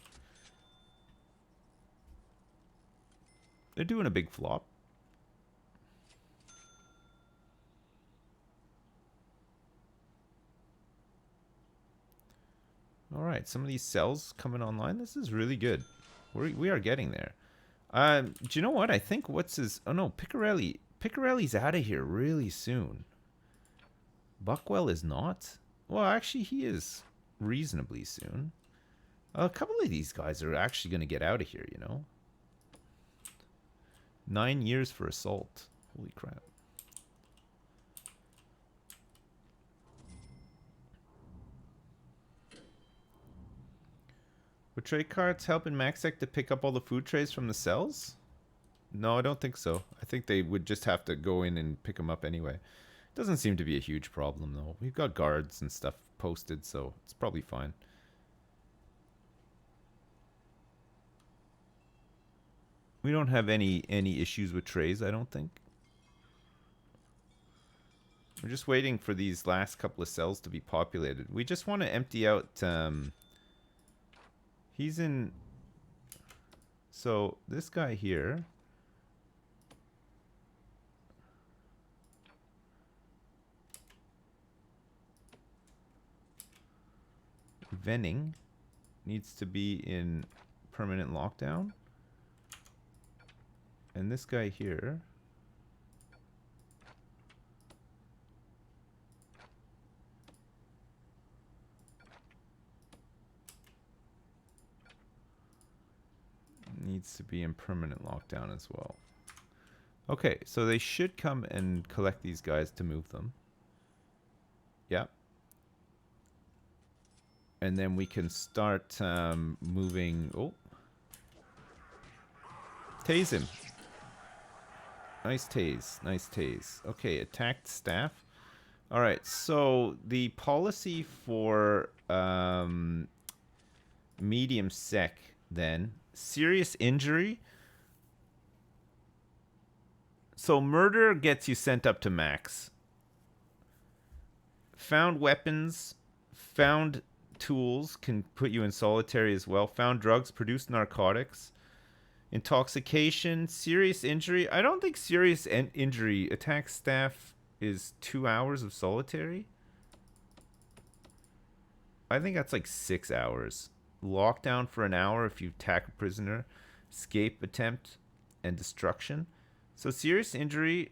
They're doing a big flop. All right, some of these cells coming online. This is really good. We are getting there. Do you know what? I think what's his... Oh, no, Picarelli. Picarelli's out of here really soon. Buckwell is not? Well, actually, he is reasonably soon. A couple of these guys are actually going to get out of here, you know? 9 years for assault. Holy crap. Would tray carts help in MaxSec to pick up all the food trays from the cells? No, I don't think so. I think they would just have to go in and pick them up anyway. Doesn't seem to be a huge problem, though. We've got guards and stuff posted, so it's probably fine. We don't have any issues with trays, I don't think. We're just waiting for these last couple of cells to be populated. We just want to empty out... he's in... So, this guy here... Venning needs to be in permanent lockdown. And this guy here... needs to be in permanent lockdown as well. Okay, so they should come and collect these guys to move them. Yeah. And then we can start moving... Oh. Tase him. Nice tase. Nice tase. Okay, attacked staff. Alright, so the policy for medium sec then. Serious injury. So murder gets you sent up to max. Found weapons, found tools can put you in solitary as well. Found drugs, produced narcotics. Intoxication, serious injury. I don't think serious injury attack staff is 2 hours of solitary. I think that's like 6 hours. Lockdown for an hour if you attack a prisoner. Escape attempt and destruction. So serious injury,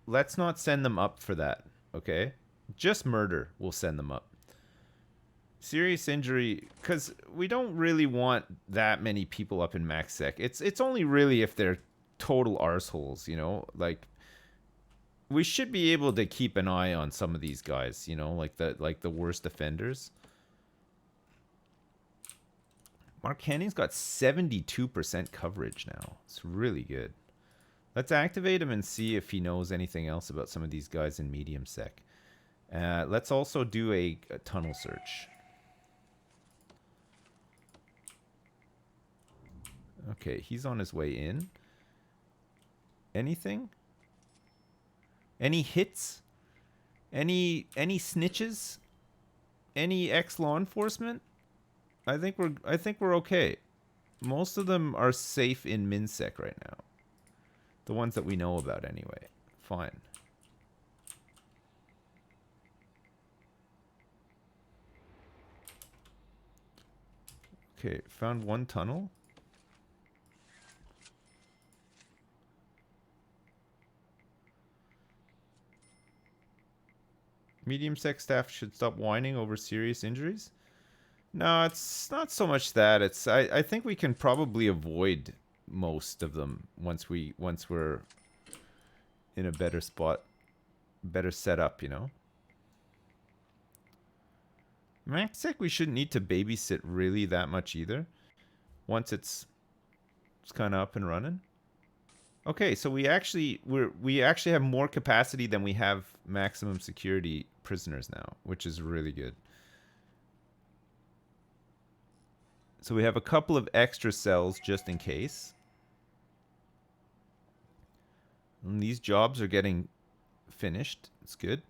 let's not send them up for that, okay? Just murder, we'll send them up. Serious injury, because we don't really want that many people up in MaxSec. It's only really if they're total arseholes, you know? Like, we should be able to keep an eye on some of these guys, you know? Like the worst offenders. Mark Henning's got 72% coverage now. It's really good. Let's activate him and see if he knows anything else about some of these guys in medium sec. Let's also do a tunnel search. Okay, he's on his way in. Anything? Any hits? Any snitches? Any ex-law enforcement? I think we're okay. Most of them are safe in MinSec right now. The ones that we know about anyway. Fine. Okay, found one tunnel. Medium sec staff should stop whining over serious injuries. No, it's not so much that. It's I think we can probably avoid most of them once we're in a better spot, better setup, you know. MaxSec we shouldn't need to babysit really that much either. Once it's kind of up and running. Okay, so we actually have more capacity than we have maximum security prisoners now, which is really good. So we have a couple of extra cells just in case. And these jobs are getting finished. It's good.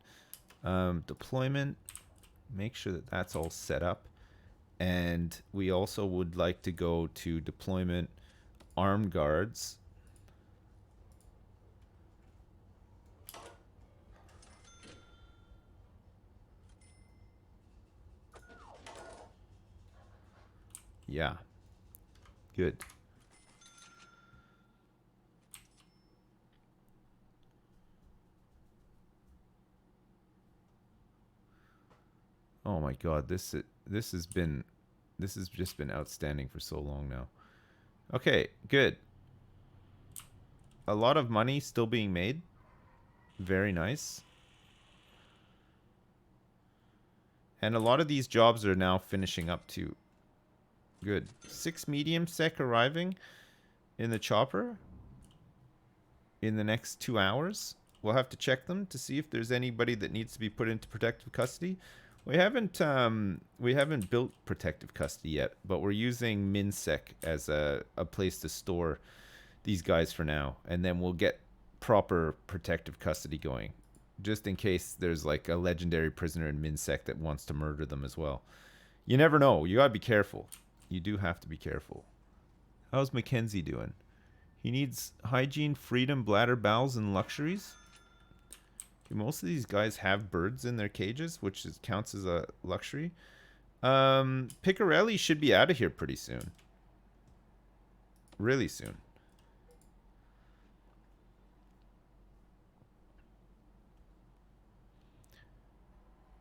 Deployment. Make sure that that's all set up. And we also would like to go to deployment armed guards. Yeah. Good. Oh my god, this has just been outstanding for so long now. Okay, good. A lot of money still being made. Very nice. And a lot of these jobs are now finishing up too. Good. 6 medium sec arriving in the chopper in the next 2 hours. We'll have to check them to see if there's anybody that needs to be put into protective custody. We haven't built protective custody yet, but we're using MinSec as a place to store these guys for now, and then we'll get proper protective custody going, just in case there's like a legendary prisoner in MinSec that wants to murder them as well. You never know. You gotta be careful. You do have to be careful. How's Mackenzie doing? He needs hygiene, freedom, bladder, bowels, and luxuries. Okay, most of these guys have birds in their cages, which counts as a luxury. Picarelli should be out of here pretty soon. Really soon.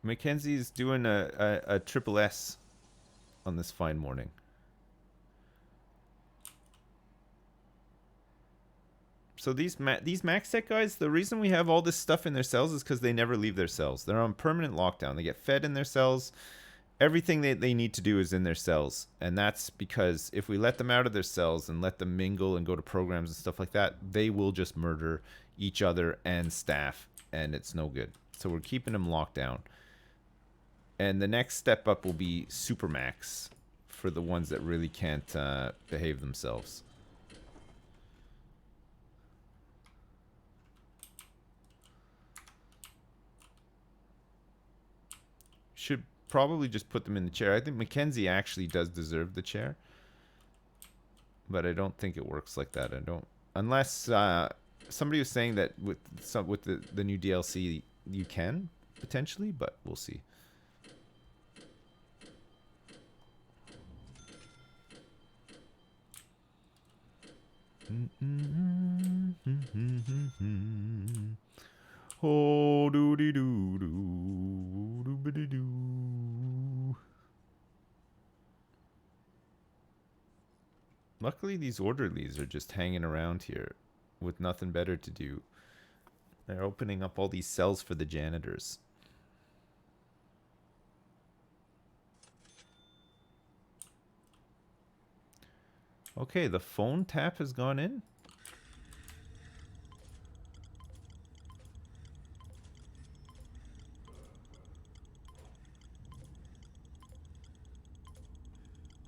Mackenzie's doing a triple S on this fine morning. So these MaxTech guys, the reason we have all this stuff in their cells is because they never leave their cells. They're on permanent lockdown. They get fed in their cells. Everything they need to do is in their cells. And that's because if we let them out of their cells and let them mingle and go to programs and stuff like that, they will just murder each other and staff, and it's no good. So we're keeping them locked down. And the next step up will be Supermax for the ones that really can't behave themselves. Should probably just put them in the chair. I think Mackenzie actually does deserve the chair, but I don't think it works like that. I don't, unless somebody was saying that with the new DLC you can potentially, but we'll see. Oh, doody doo doo doobity doo. Luckily, these orderlies are just hanging around here with nothing better to do. They're opening up all these cells for the janitors. Okay, the phone tap has gone in.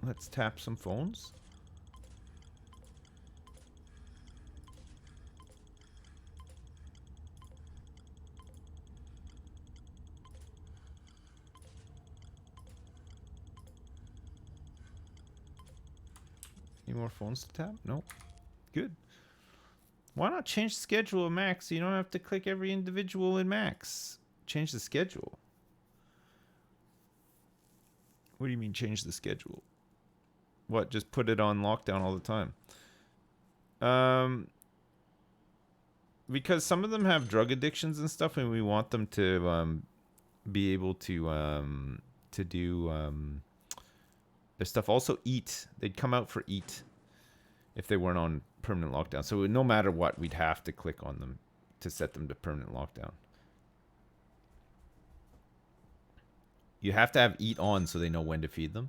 Let's tap some phones. Any more phones to tap? Nope. Good. Why not change the schedule of Max so you don't have to click every individual in Max? Change the schedule. What do you mean change the schedule? What, just put it on lockdown all the time? Because some of them have drug addictions and stuff, and we want them to be able to do their stuff. Also eat. They'd come out for eat if they weren't on permanent lockdown. So no matter what, we'd have to click on them to set them to permanent lockdown. You have to have eat on so they know when to feed them.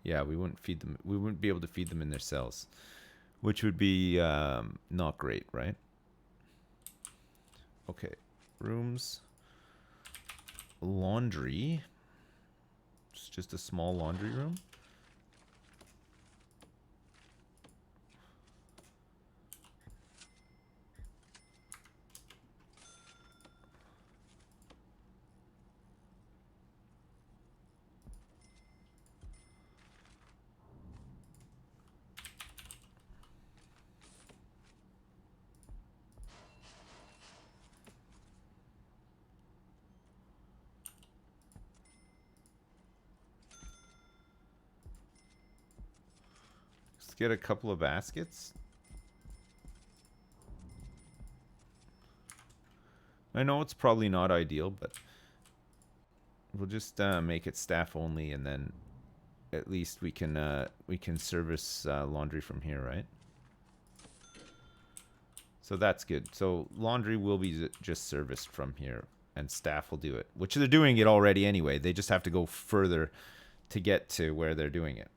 Yeah, we wouldn't feed them. We wouldn't be able to feed them in their cells, which would be not great, right? Okay, rooms, laundry. It's just a small laundry room. Get a couple of baskets. I know it's probably not ideal, but we'll just make it staff only, and then at least we can service laundry from here, right? So that's good. So laundry will be just serviced from here, and staff will do it, which they're doing it already anyway. They just have to go further to get to where they're doing it.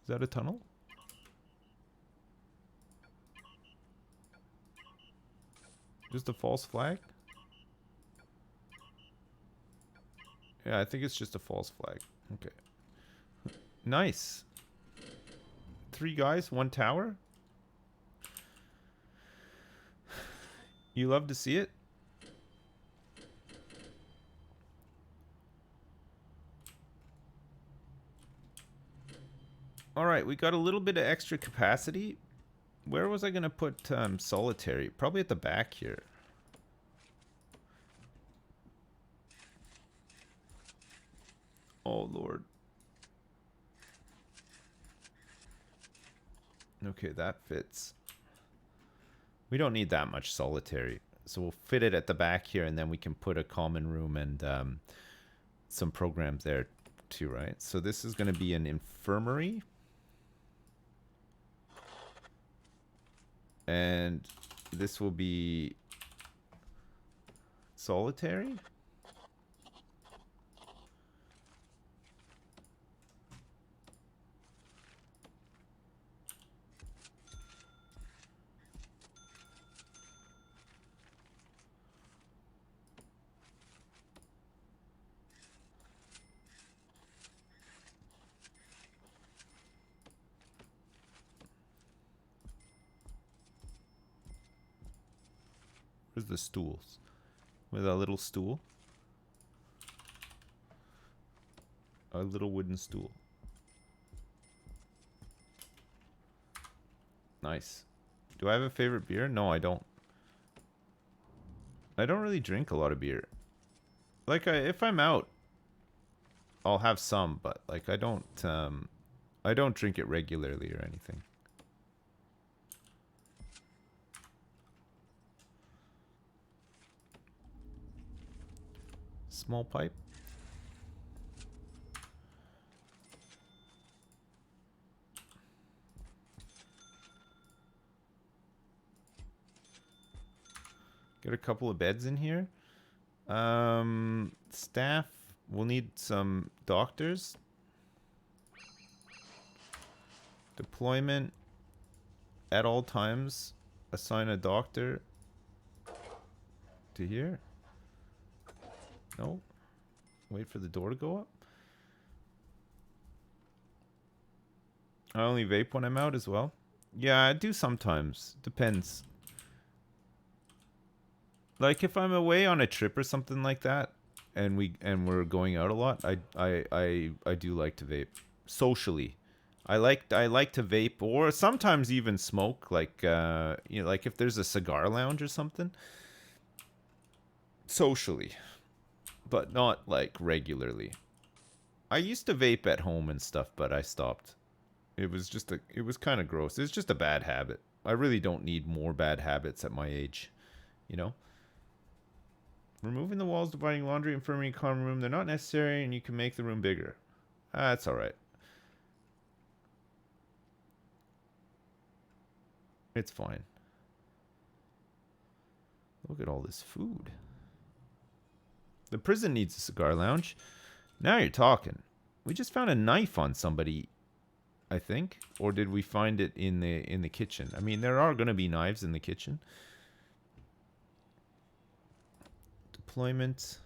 Is that a tunnel? Just a false flag? Yeah, I think it's just a false flag. Okay. Nice. 3 guys, 1 tower? You love to see it? Alright, we got a little bit of extra capacity. Where was I going to put solitary? Probably at the back here. Oh, Lord. Okay, that fits. We don't need that much solitary. So we'll fit it at the back here, and then we can put a common room and some programs there too, right? So this is going to be an infirmary. And this will be solitary. Where's the stools? With a little stool. A little wooden stool. Nice. Do I have a favorite beer? No, I don't. I don't really drink a lot of beer. Like, if I'm out, I'll have some, but like I don't drink it regularly or anything. Small pipe. Get a couple of beds in here. Staff. We'll need some doctors. Deployment. At all times, assign a doctor to here. No. Wait for the door to go up. I only vape when I'm out as well. Yeah, I do sometimes. Depends. Like if I'm away on a trip or something like that, and we're going out a lot, I do like to vape socially. I like to vape, or sometimes even smoke. Like you know, like if there's a cigar lounge or something. Socially, but not like regularly. I used to vape at home and stuff, but I stopped. It was kind of gross. It's just a bad habit. I really don't need more bad habits at my age, you know? Removing the walls dividing laundry, infirmary, and common room. They're not necessary, and you can make the room bigger. That's alright. It's fine. Look at all this food. The prison needs a cigar lounge. Now you're talking. We just found a knife on somebody, I think. Or did we find it in the kitchen? I mean, there are going to be knives in the kitchen. Deployment.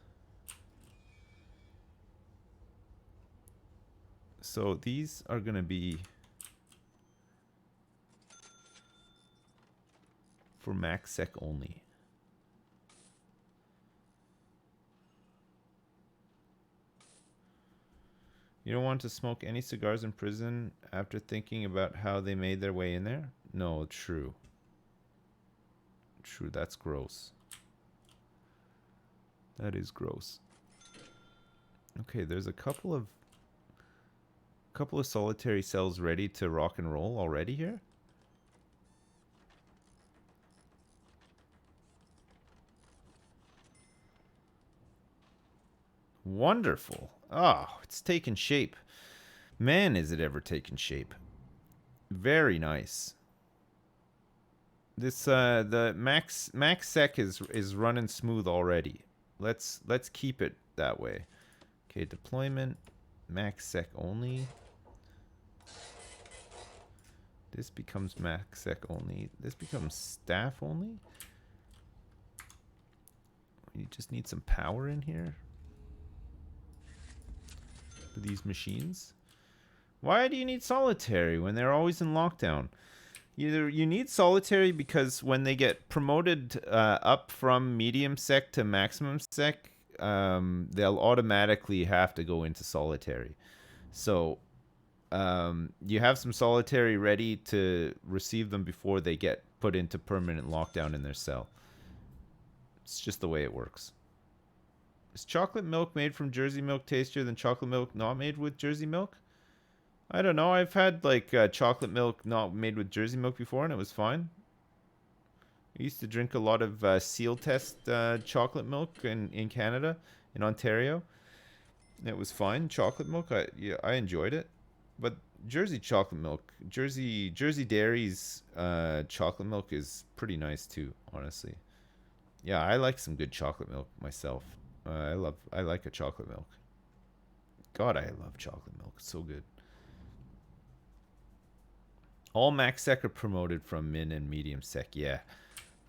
So these are going to be for MaxSec only. You don't want to smoke any cigars in prison after thinking about how they made their way in there? No, true. True, that's gross. That is gross. Okay, there's a couple of solitary cells ready to rock and roll already here. Wonderful. Oh, it's taken shape. Man, is it ever taken shape. Very nice. This the max sec is running smooth already. Let's keep it that way. Okay, deployment max sec only. This becomes max sec only. This becomes staff only. You just need some power in here for these machines. Why do you need solitary when they're always in lockdown? Either you need solitary because when they get promoted up from medium sec to maximum sec, they'll automatically have to go into solitary. So you have some solitary ready to receive them before they get put into permanent lockdown in their cell. It's just the way it works. Is chocolate milk made from Jersey milk tastier than chocolate milk not made with Jersey milk? I don't know. I've had like chocolate milk not made with Jersey milk before, and it was fine. I used to drink a lot of seal test chocolate milk in Canada, in Ontario. It was fine. Chocolate milk, I enjoyed it. But Jersey chocolate milk, Jersey Dairy's chocolate milk is pretty nice too, honestly. Yeah, I like some good chocolate milk myself. I like a chocolate milk. God, I love chocolate milk. It's so good. All max sec are promoted from min and medium sec. Yeah.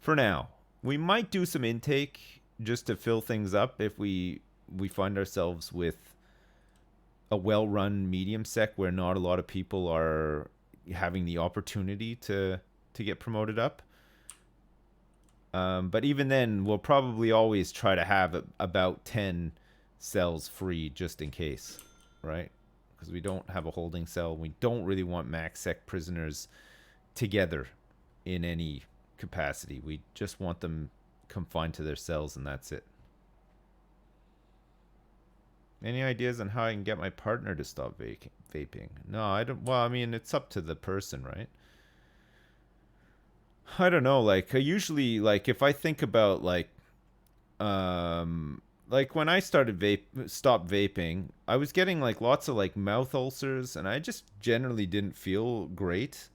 For now. We might do some intake just to fill things up if we find ourselves with a well-run medium sec where not a lot of people are having the opportunity to get promoted up. But even then, we'll probably always try to have about 10 cells free just in case, right? Because we don't have a holding cell. We don't really want max sec prisoners together in any capacity. We just want them confined to their cells, and that's it. Any ideas on how I can get my partner to stop vaping? No, I don't. Well, I mean, it's up to the person, right? I don't know. Like, I usually, like, if I think about, like when I stopped vaping, I was getting like lots of like mouth ulcers, and I just generally didn't feel great,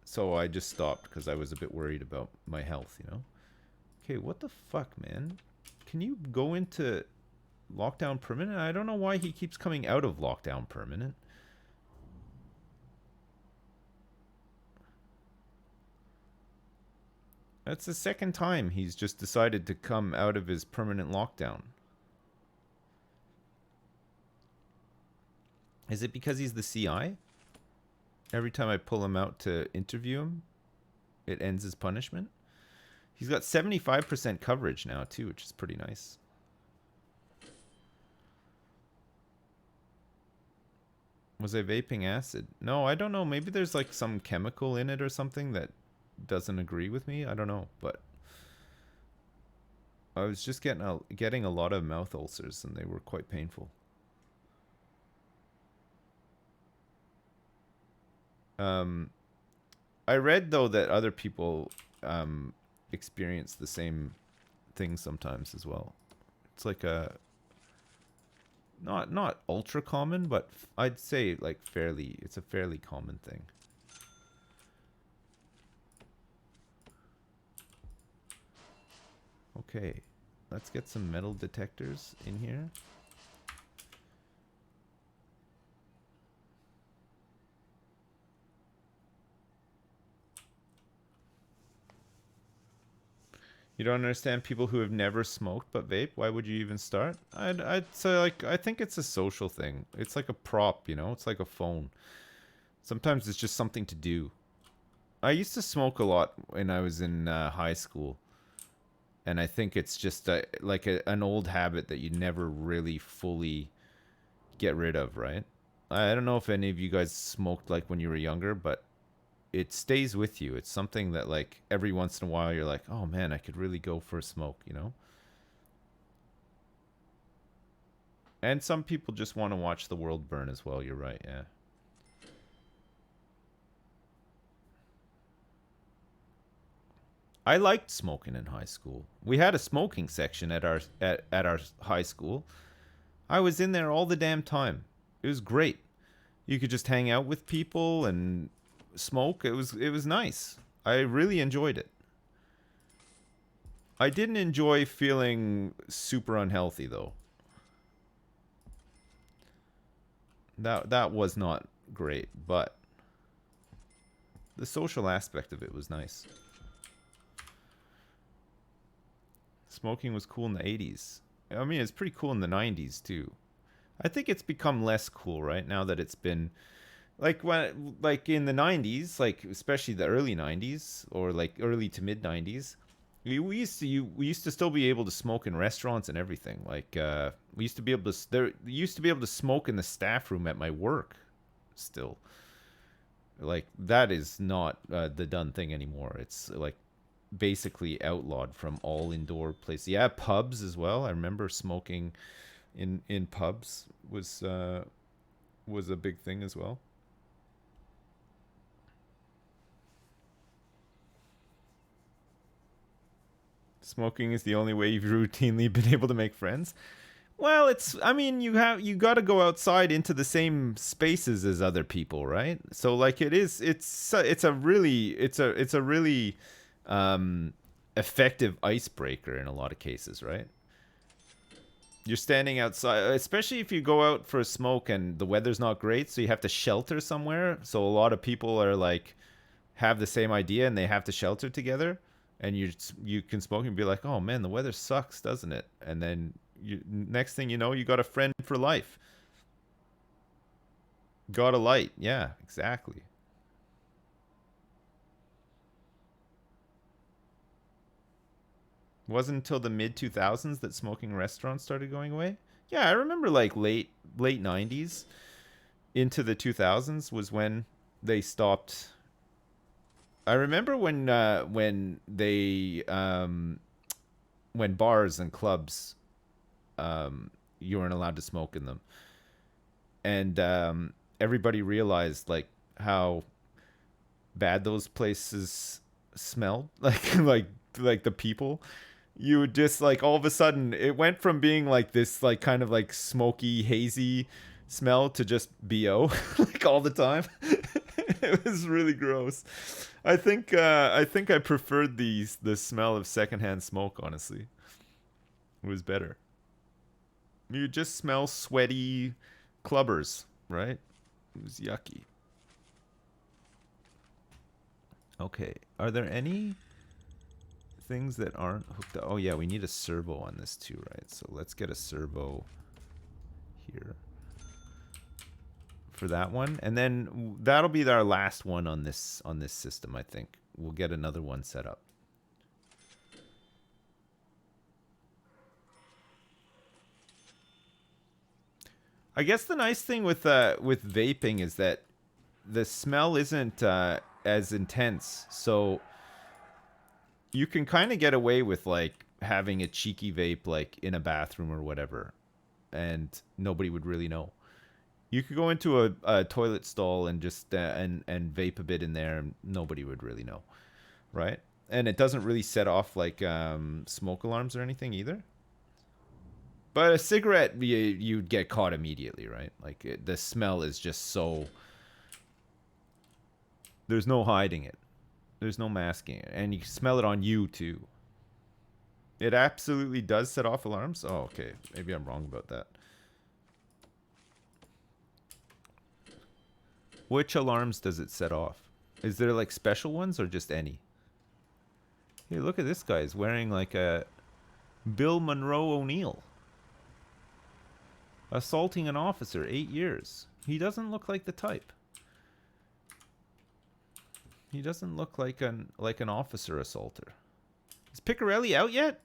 so I just stopped because I was a bit worried about my health, you know. Okay, what the fuck, man? Can you go into lockdown permanent? I don't know why he keeps coming out of lockdown permanent. That's the second time he's just decided to come out of his permanent lockdown. Is it because he's the CI? Every time I pull him out to interview him, it ends his punishment. He's got 75% coverage now, too, which is pretty nice. Was I vaping acid? No, I don't know. Maybe there's like some chemical in it or something that doesn't agree with me. I don't know, but I was just getting a lot of mouth ulcers, and they were quite painful. I read though that other people experience the same thing sometimes as well. It's like a not ultra common, but I'd say like it's a fairly common thing. Okay, let's get some metal detectors in here. You don't understand people who have never smoked but vape? Why would you even start? I'd say, like, I think it's a social thing. It's like a prop, you know? It's like a phone. Sometimes it's just something to do. I used to smoke a lot when I was in high school. And I think it's just an old habit that you never really fully get rid of, right? I don't know if any of you guys smoked like when you were younger, but it stays with you. It's something that like every once in a while you're like, oh man, I could really go for a smoke, you know? And some people just want to watch the world burn as well. You're right, yeah. I liked smoking in high school. We had a smoking section at our high school. I was in there all the damn time. It was great. You could just hang out with people and smoke. It was nice. I really enjoyed it. I didn't enjoy feeling super unhealthy though. That was not great, but the social aspect of it was nice. Smoking was cool in the 80s. I mean, it's pretty cool in the 90s too. I think it's become less cool right now that it's been like in the 90s, like especially the early 90s or like early to mid 90s. We used to still be able to smoke in restaurants and everything. Like we used to be able to smoke in the staff room at my work still. Like that is not the done thing anymore. It's like basically outlawed from all indoor places. Yeah, pubs as well. I remember smoking in pubs was a big thing as well. Smoking is the only way you've routinely been able to make friends. Well, I mean, you got to go outside into the same spaces as other people, right? So like it's a really effective icebreaker in a lot of cases, right? You're standing outside, especially if you go out for a smoke and the weather's not great, so you have to shelter somewhere. So a lot of people are like have the same idea and they have to shelter together, and you can smoke and be like, "Oh man, the weather sucks, doesn't it?" And then next thing you know, you got a friend for life. Got a light. Yeah, exactly. Wasn't until the mid 2000s that smoking in restaurants started going away. Yeah, I remember like late 90s into the 2000s was when they stopped. I remember when bars and clubs you weren't allowed to smoke in them, and everybody realized like how bad those places smelled, like the people. You would just like all of a sudden it went from being like this like kind of like smoky hazy smell to just BO like all the time. It was really gross. I think I preferred the smell of secondhand smoke, honestly. It was better. You just smell sweaty clubbers, right? It was yucky. Okay, are there any things that aren't hooked up? Oh yeah, we need a servo on this too, right? So let's get a servo here for that one, and then that'll be our last one on this system. I think we'll get another one set up. I guess the nice thing with vaping is that the smell isn't as intense, so you can kind of get away with like having a cheeky vape like in a bathroom or whatever, and nobody would really know. You could go into a toilet stall and just and vape a bit in there, and nobody would really know, right? And it doesn't really set off like smoke alarms or anything either. But a cigarette, you'd get caught immediately, right? Like the smell is just so. There's no hiding it. There's no masking it, and you can smell it on you too. It absolutely does set off alarms. Oh, okay. Maybe I'm wrong about that. Which alarms does it set off? Is there like special ones or just any? Hey, look at this guy. He's wearing like a Bill Monroe O'Neill. Assaulting an officer, 8 years. He doesn't look like the type. He doesn't look like an officer assaulter. Is Picarelli out yet?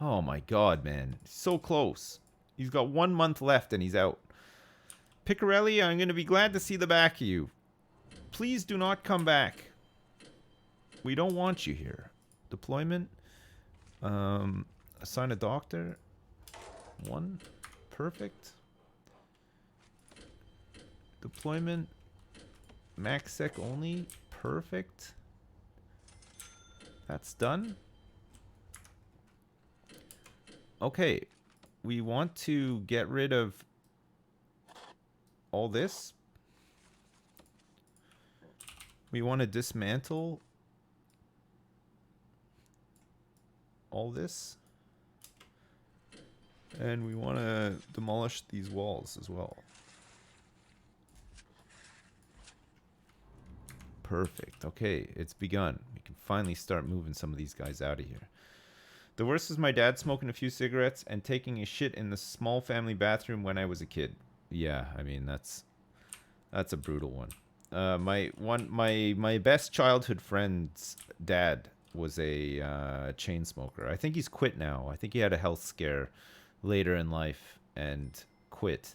Oh my god, man. So close. He's got 1 month left and he's out. Picarelli, I'm going to be glad to see the back of you. Please do not come back. We don't want you here. Deployment. Assign a doctor. 1. Perfect. Deployment. MaxSec only. Perfect. That's done. Okay. We want to get rid of all this. We want to dismantle all this. And we want to demolish these walls as well. Perfect. Okay, it's begun. We can finally start moving some of these guys out of here. The worst is my dad smoking a few cigarettes and taking a shit in the small family bathroom when I was a kid. Yeah, I mean that's a brutal one. My best childhood friend's dad was a chain smoker. I think he's quit now. I think he had a health scare later in life and quit.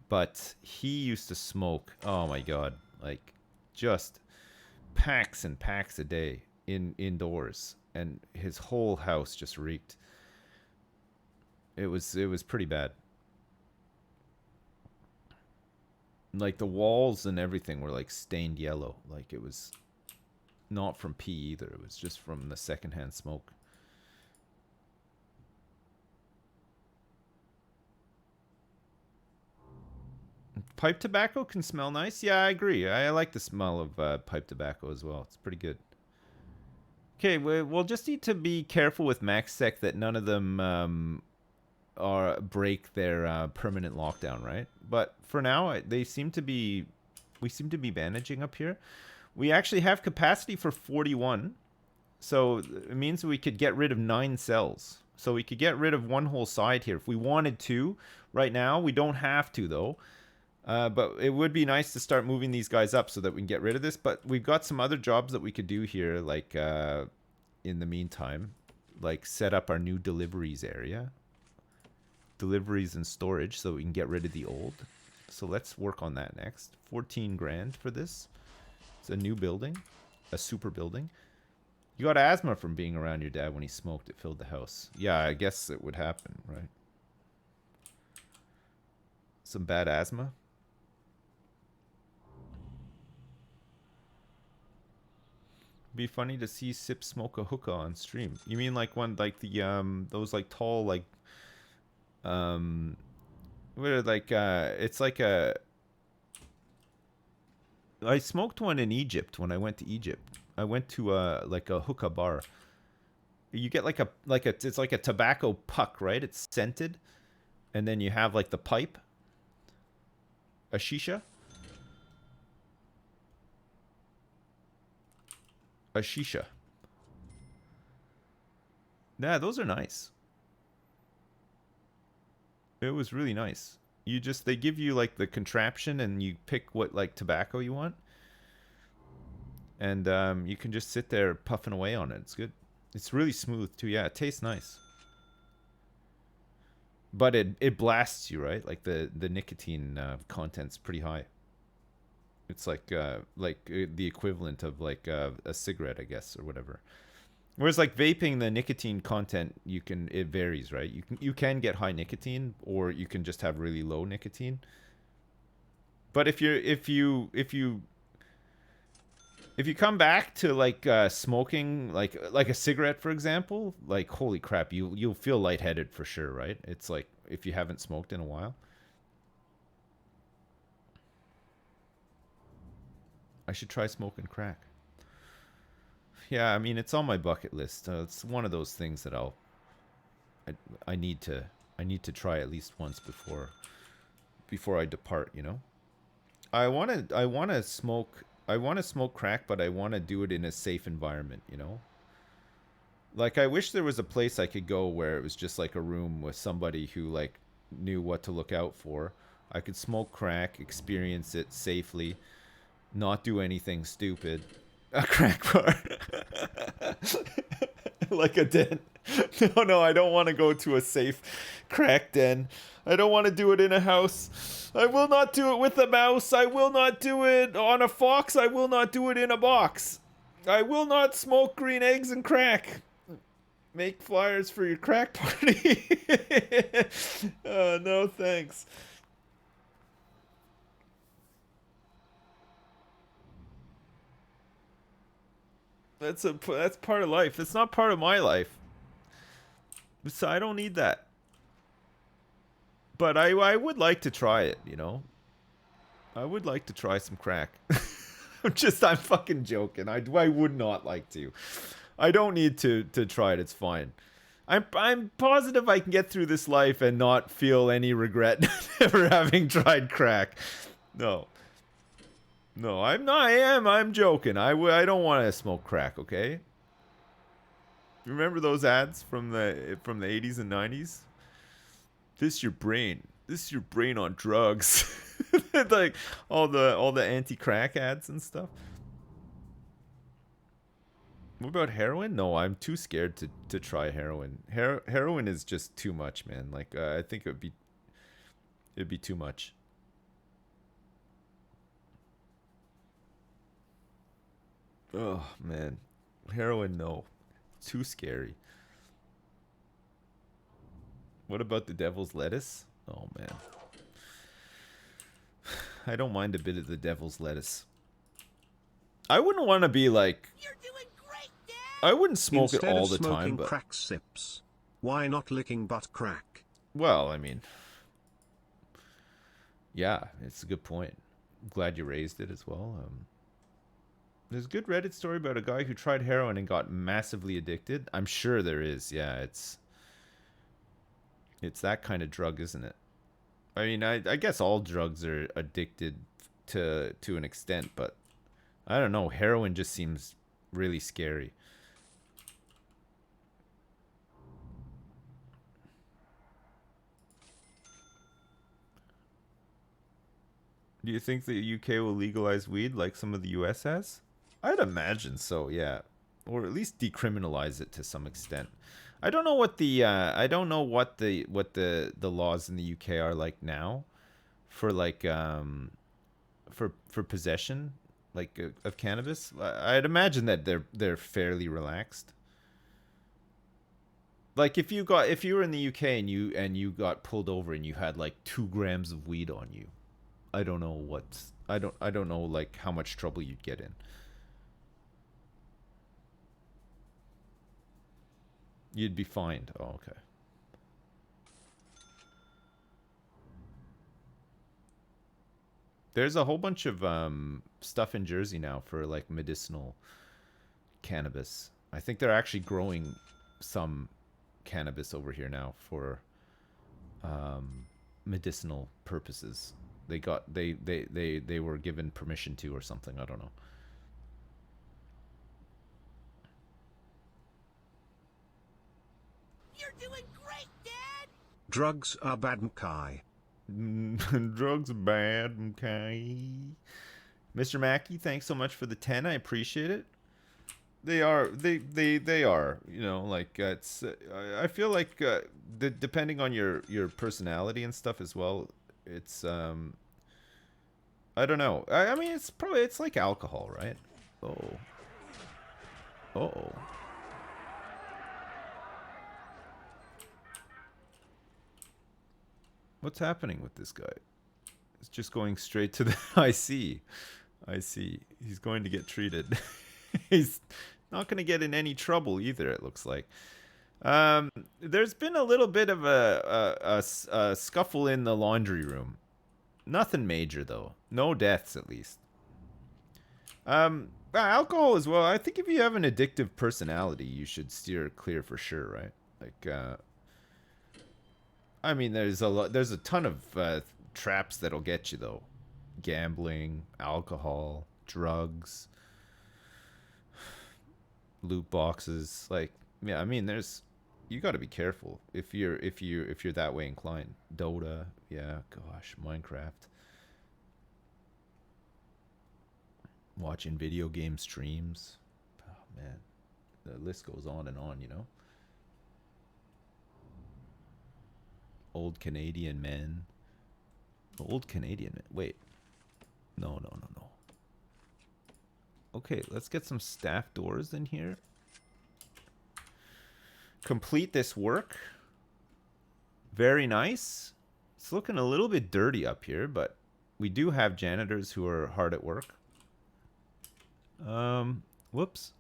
But he used to smoke. Oh my god, like just packs and packs a day indoors, and his whole house just reeked. It was pretty bad. Like the walls and everything were like stained yellow. Like it was not from pee either. It was just from the secondhand smoke. Pipe tobacco can smell nice. Yeah, I agree. I like the smell of pipe tobacco as well. It's pretty good. Okay, we'll just need to be careful with MaxSec that none of them break their permanent lockdown, right? But for now, we seem to be managing up here. We actually have capacity for 41, so it means we could get rid of 9 cells. So we could get rid of one whole side here if we wanted to. Right now, we don't have to though. But it would be nice to start moving these guys up so that we can get rid of this. But we've got some other jobs that we could do here, like in the meantime, like set up our new deliveries area. Deliveries and storage so we can get rid of the old. So let's work on that next. 14 grand for this. It's a new building, a super building. You got asthma from being around your dad when he smoked. It filled the house. Yeah, I guess it would happen, right? Some bad asthma. Be funny to see Sip smoke a hookah on stream. You mean like one like the those like tall like what are like it's like a I smoked one in Egypt when I went to Egypt. I went to like a hookah bar. You get like a it's like a tobacco puck, right? It's scented, and then you have like the pipe, a shisha. A shisha. Yeah, those are nice. It was really nice. They give you like the contraption and you pick what like tobacco you want. And you can just sit there puffing away on it. It's good. It's really smooth too. Yeah, it tastes nice. But it blasts you, right? Like the nicotine content's pretty high. It's like the equivalent of like a cigarette, I guess, or whatever. Whereas like vaping, the nicotine content it varies, right? You can get high nicotine, or you can just have really low nicotine. But if you come back to like smoking like a cigarette, for example, like holy crap, you'll feel lightheaded for sure, right? It's like if you haven't smoked in a while. I should try smoking crack. Yeah, I mean it's on my bucket list. It's one of those things that I need to try at least once before I depart. You know, I want to smoke crack, but I want to do it in a safe environment. You know, like I wish there was a place I could go where it was just like a room with somebody who like knew what to look out for. I could smoke crack, experience it safely. Not do anything stupid. A crack bar. Like a den. No, I don't want to go to a safe crack den. I don't want to do it in a house. I will not do it with a mouse. I will not do it on a fox. I will not do it in a box. I will not smoke green eggs and crack. Make flyers for your crack party. No thanks. That's part of life. That's not part of my life. So I don't need that. But I would like to try it, you know. I would like to try some crack. I'm fucking joking. I would not like to. I don't need to try it. It's fine. I'm positive I can get through this life and not feel any regret ever having tried crack. No. No, I'm not. I'm joking. I don't want to smoke crack, okay? You remember those ads from the 80s and 90s? This is your brain. This is your brain on drugs. Like all the anti-crack ads and stuff. What about heroin? No, I'm too scared to try heroin. Heroin is just too much, man. Like I think it'd be too much. Oh man, heroin, no, too scary. What about the devil's lettuce? Oh man, I don't mind a bit of the devil's lettuce. I wouldn't want to be like. You're doing great, Dad. I wouldn't smoke it all the time, but crack sips, why not licking butt crack? Well, I mean, yeah, it's a good point. I'm glad you raised it as well. There's a good Reddit story about a guy who tried heroin and got massively addicted. I'm sure there is. Yeah, it's that kind of drug, isn't it? I mean, I guess all drugs are addicted to an extent, but I don't know. Heroin just seems really scary. Do you think the UK will legalize weed like some of the US has? I'd imagine so, yeah. Or at least decriminalize it to some extent. I don't know what the laws in the UK are like now for like for possession like of cannabis. I'd imagine that they're fairly relaxed. Like if you were in the UK and you got pulled over and you had like 2 grams of weed on you, I don't know like how much trouble you'd get in. You'd be fined. Oh, okay. There's a whole bunch of stuff in Jersey now for like medicinal cannabis. I think they're actually growing some cannabis over here now for medicinal purposes. They were given permission to or something. I don't know. You're doing great, Dad! Drugs are bad, Mkai. Drugs are bad, okay. Mr. Mackey, thanks so much for the 10. I appreciate it. They are, you know, like, it's, I feel like, depending on your personality and stuff as well, it's, I don't know. I mean, it's like alcohol, right? Oh. Uh-oh. What's happening with this guy? It's just going straight to the... I see. He's going to get treated. He's not going to get in any trouble either, it looks like. There's been a little bit of a scuffle in the laundry room. Nothing major, though. No deaths, at least. Alcohol as well. I think if you have an addictive personality, you should steer clear for sure, right? Like, I mean, there's a ton of traps that'll get you though. Gambling, alcohol, drugs, loot boxes. Like, yeah, I mean, you got to be careful if you're that way inclined. Dota, yeah, gosh, Minecraft. Watching video game streams. Oh man, the list goes on and on, you know. Old Canadian men. Old Canadian men. Wait. No. Okay, let's get some staff doors in here. complete this work. Very nice. It's looking a little bit dirty up here, but we do have janitors who are hard at work. Whoops.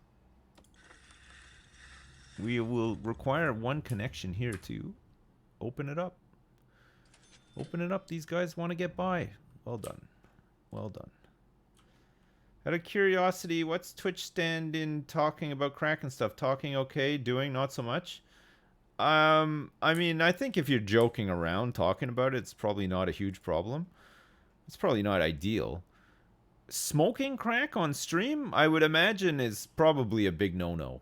We will require one connection here to open it up. Open it up. These guys want to get by. Well done. Well done. Out of curiosity, what's Twitch stand in talking about crack and stuff? Talking okay, doing not so much? I mean, I think if you're joking around talking about it, it's probably not a huge problem. It's probably not ideal. Smoking crack on stream, I would imagine, is probably a big no-no.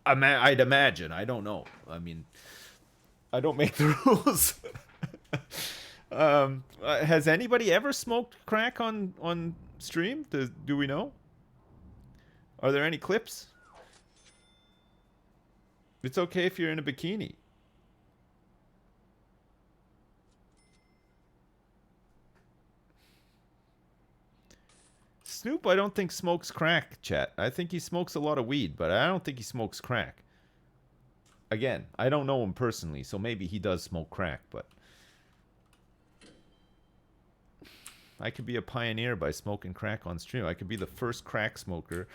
I'd imagine. I don't know. I mean, I don't make the rules. Has anybody ever smoked crack on stream? Do we know? Are there any clips? It's okay if you're in a bikini. Snoop, I don't think smokes crack, chat. I think he smokes a lot of weed, but I don't think he smokes crack. Again, I don't know him personally, so maybe he does smoke crack, but I could be a pioneer by smoking crack on stream. I could be the first crack smoker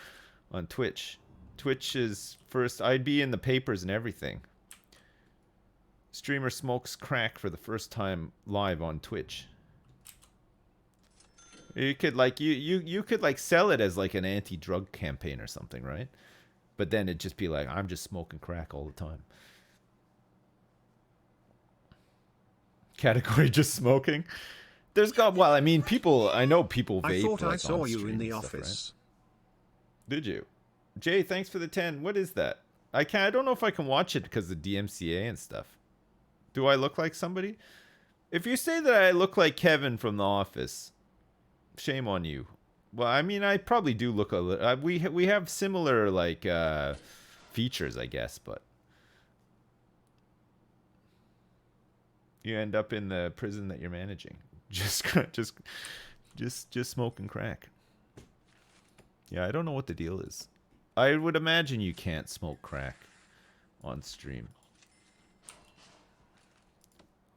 on Twitch. Twitch is first. I'd be in the papers and everything. Streamer smokes crack for the first time live on Twitch. You could like you could like sell it as like an anti-drug campaign or something, right? But then it'd just be like, I'm just smoking crack all the time. Category just smoking. There's got, well, I mean, people, I know people vape. I thought like, I saw on you in the stuff, office. Right? Did you? Jay, thanks for the 10. What is that? I don't know if I can watch it because of DMCA and stuff. Do I look like somebody? If you say that I look like Kevin from The Office, shame on you. Well, I mean, I probably do look a little. We have similar like features, I guess, but you end up in the prison that you're managing, just smoking crack. Yeah, I don't know what the deal is. I would imagine you can't smoke crack on stream.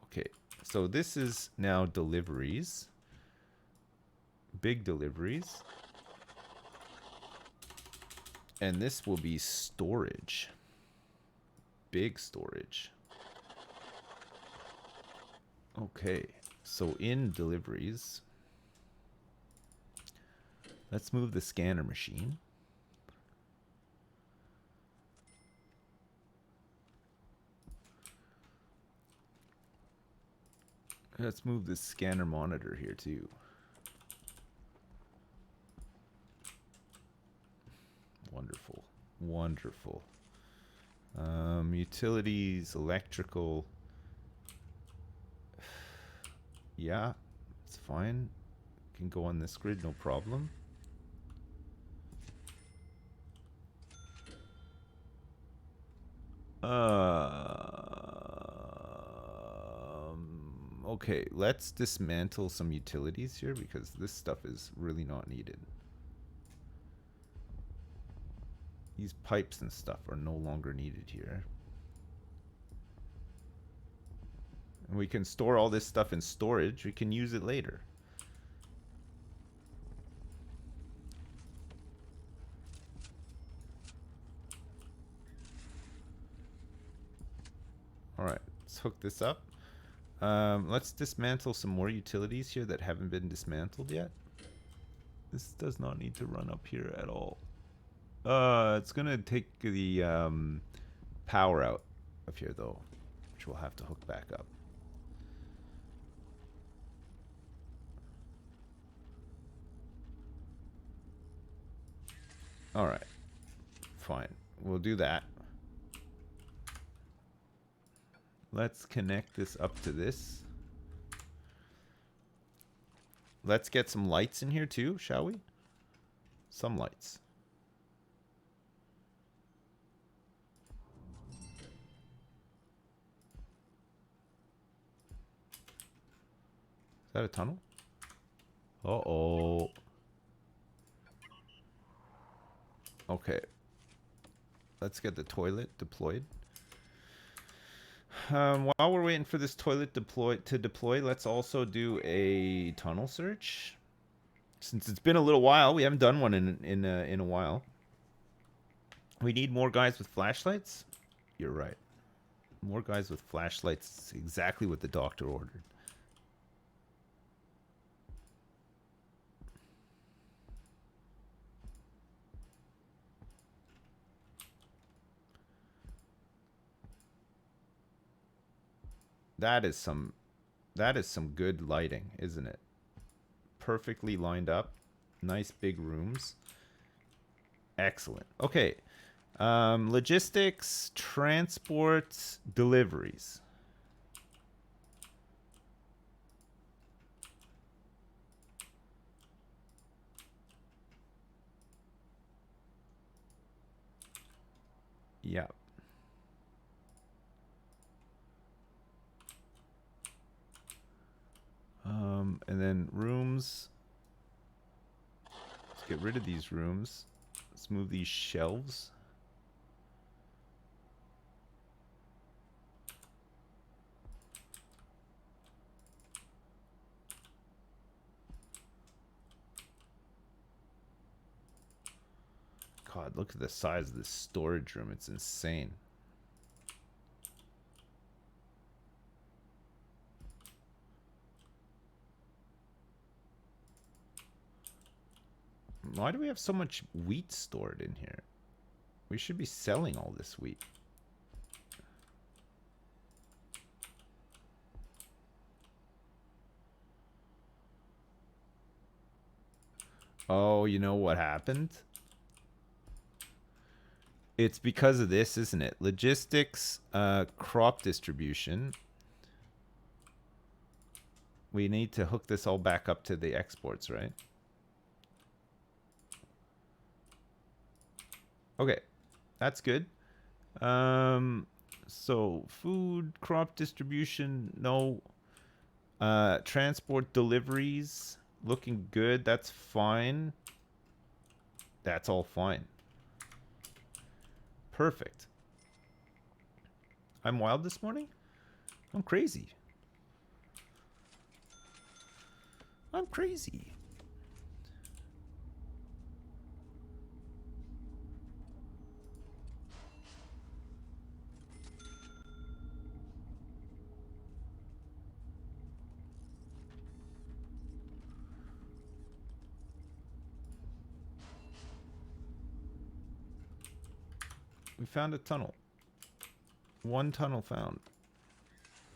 Okay, so this is now deliveries. Big deliveries. And this will be storage. Big storage. Okay, so in deliveries, let's move the scanner machine. Let's move this scanner monitor here too. Wonderful. Wonderful. Utilities, electrical. Yeah, it's fine. Can go on this grid, no problem. Okay, let's dismantle some utilities here because this stuff is really not needed. These pipes and stuff are no longer needed here. And we can store all this stuff in storage. We can use it later. Alright, let's hook this up. Let's dismantle some more utilities here that haven't been dismantled yet. This does not need to run up here at all. It's gonna take the power out of here though, which we'll have to hook back up. Alright, fine. We'll do that. Let's connect this up to this. Let's get some lights in here too, shall we? Some lights. Is that a tunnel? Uh-oh. Okay. let's get the toilet deployed. While we're waiting for this toilet to deploy, let's also do a tunnel search. Since it's been a little while, we haven't done one in a while. We need more guys with flashlights. You're right. More guys with flashlights. Exactly what the doctor ordered. That is some good lighting, isn't it? Perfectly lined up. Nice big rooms. Excellent. Okay. Logistics, transport, deliveries. Yeah. And then rooms. Let's get rid of these rooms. Let's move these shelves. God, look at the size of this storage room. It's insane. Why do we have so much wheat stored in here? We should be selling all this wheat. Oh, you know what happened? It's because of this, isn't it? Logistics, crop distribution. We need to hook this all back up to the exports, right? Okay, that's good. So food, crop distribution, no. Transport deliveries, looking good. That's fine. That's all fine. Perfect. I'm wild this morning? I'm crazy. I'm crazy. We found a tunnel. One tunnel found.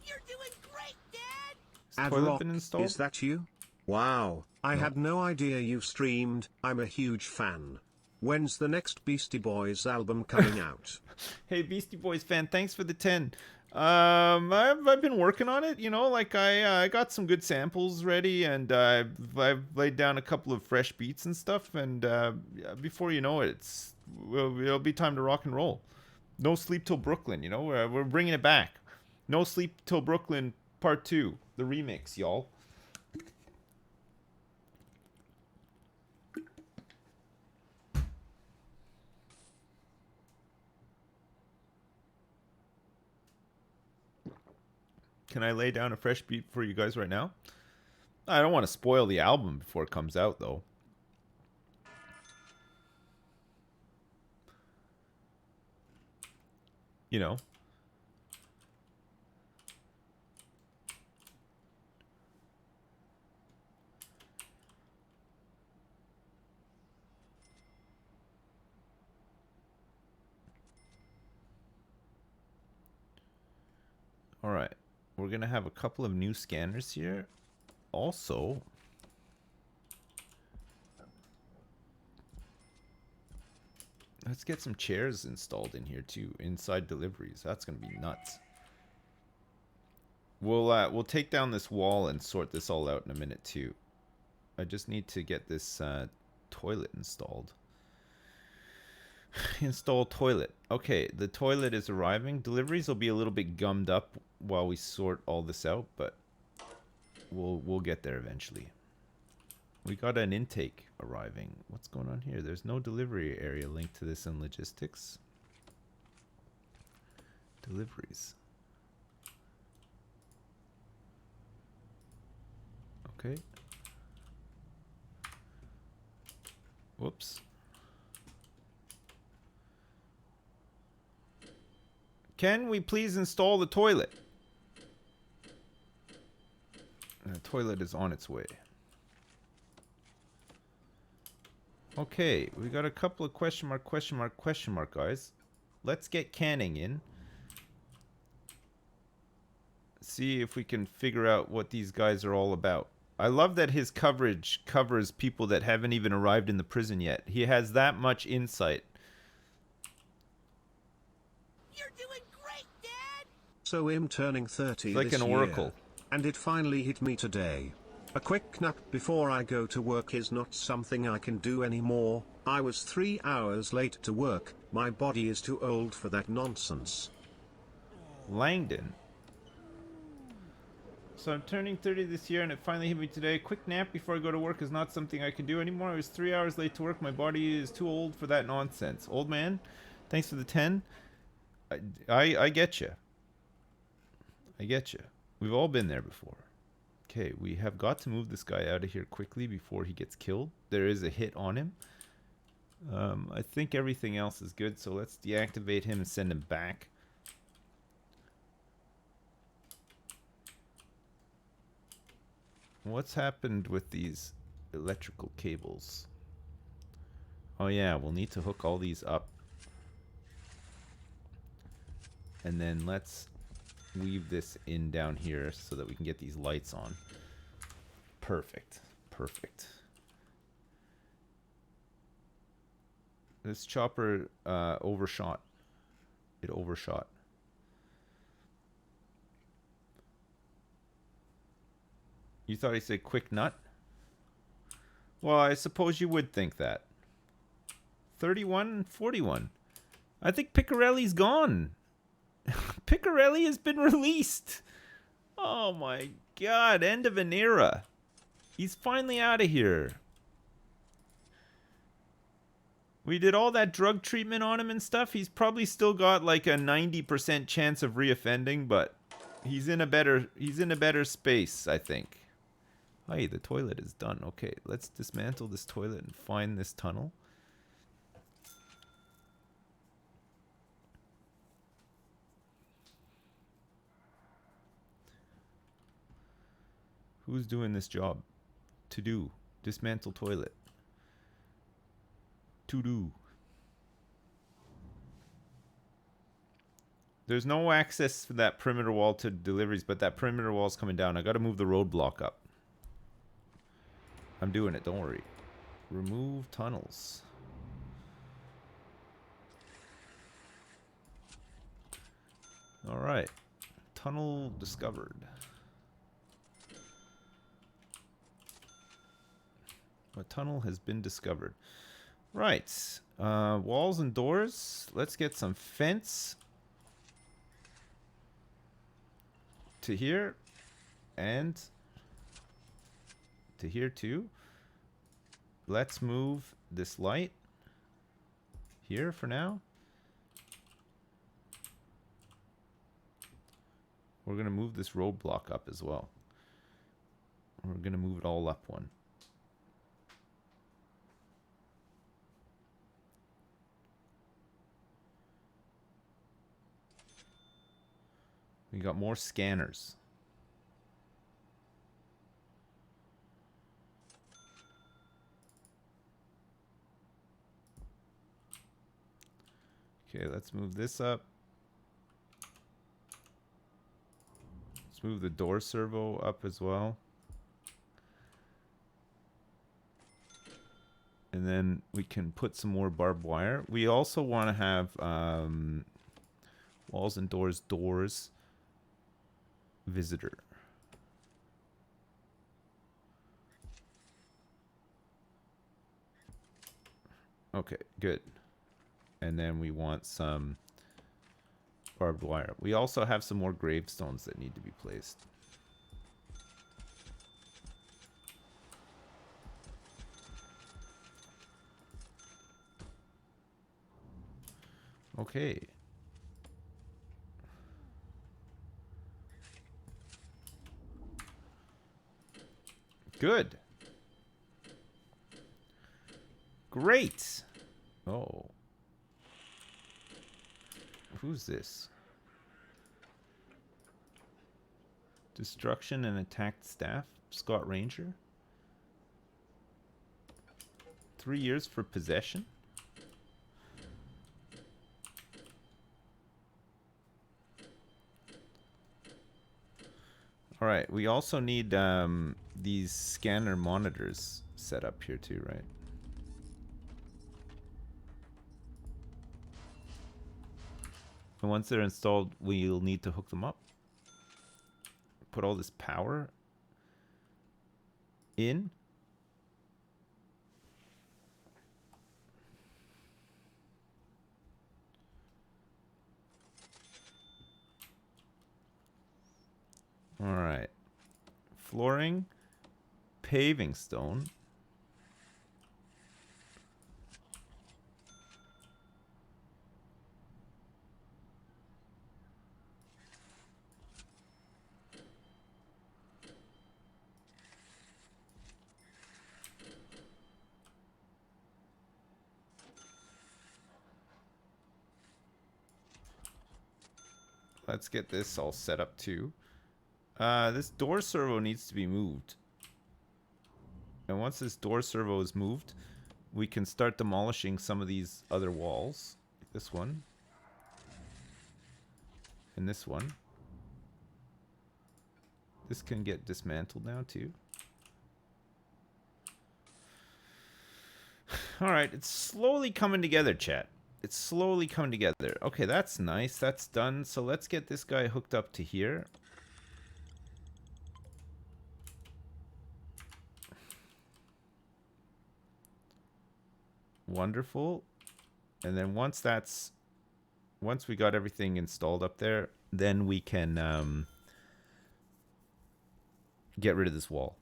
You're doing great, Dad! Has toilet been installed? Is that you? Wow, I No. had no idea you streamed. I'm a huge fan. When's the next Beastie Boys album coming out? Hey, Beastie Boys fan, thanks for the 10. I've been working on it, you know, like I got some good samples ready, and I've laid down a couple of fresh beats and stuff, and before you know it, it'll be time to rock and roll. No Sleep Till Brooklyn, you know, we're bringing it back. No Sleep Till Brooklyn Part 2, the remix, y'all. Can I lay down a fresh beat for you guys right now? I don't want to spoil the album before it comes out, though. You know. All right. We're going to have a couple of new scanners here. Also, let's get some chairs installed in here too, inside deliveries. That's going to be nuts. We'll take down this wall and sort this all out in a minute too. I just need to get this toilet installed. Install toilet. Okay, the toilet is arriving. Deliveries will be a little bit gummed up while we sort all this out, but we'll get there eventually. We got an intake arriving. What's going on here? There's no delivery area linked to this in logistics. Deliveries. Okay. Whoops. Can we please install the toilet? The toilet is on its way. Okay, we got a couple of question mark, guys. Let's get canning in. See if we can figure out what these guys are all about. I love that his coverage covers people that haven't even arrived in the prison yet. He has that much insight. You're doing great, Dad! So I'm turning 30 It's like this an oracle. year, and it finally hit me today. A quick nap before I go to work is not something I can do anymore. I was 3 hours late to work. My body is too old for that nonsense. Langdon. So I'm turning 30 this year and it finally hit me today. A quick nap before I go to work is not something I can do anymore. I was 3 hours late to work. My body is too old for that nonsense. Old man, thanks for the 10. I get you. I get you. We've all been there before. Okay, we have got to move this guy out of here quickly before he gets killed. There is a hit on him. I think everything else is good, so let's deactivate him and send him back. What's happened with these electrical cables? Oh yeah, we'll need to hook all these up. And then let's weave this in down here so that we can get these lights on. Perfect. Perfect. This chopper overshot. It overshot. You thought he said quick nut? Well, I suppose you would think that. 31 and 41. I think Picarelli's gone. Picarelli has been released. Oh my god, end of an era. He's finally out of here. We did all that drug treatment on him and stuff. He's probably still got like a 90% chance of reoffending, but he's in a better space, I think. Hey, the toilet is done. Okay, let's dismantle this toilet and find this tunnel. Who's doing this job? To do. Dismantle toilet. To do. There's no access for that perimeter wall to deliveries, but that perimeter wall's coming down. I gotta move the roadblock up. I'm doing it, don't worry. Remove tunnels. Alright. Tunnel discovered. A tunnel has been discovered. Right. Walls and doors. Let's get some fence to here and to here too. Let's move this light here for now. We're going to move this roadblock up as well. We're going to move it all up one. We got more scanners. Okay, let's move this up. Let's move the door servo up as well. And then we can put some more barbed wire. We also want to have walls and doors, visitor. Okay, good. And then we want some barbed wire. We also have some more gravestones that need to be placed. Okay. Good. Great. Oh. Who's this? Destruction and attacked staff. Scott Ranger. 3 years for possession. All right. We also need these scanner monitors set up here too, right? And once they're installed, we'll need to hook them up. Put all this power in. All right. Flooring, paving stone. Let's get this all set up too. This door servo needs to be moved. And once this door servo is moved, we can start demolishing some of these other walls. This one. And this one. This can get dismantled now too. Alright, it's slowly coming together, chat. It's slowly coming together. Okay, that's nice. That's done. So let's get this guy hooked up to here. Wonderful. And then once we got everything installed up there, then we can get rid of this wall.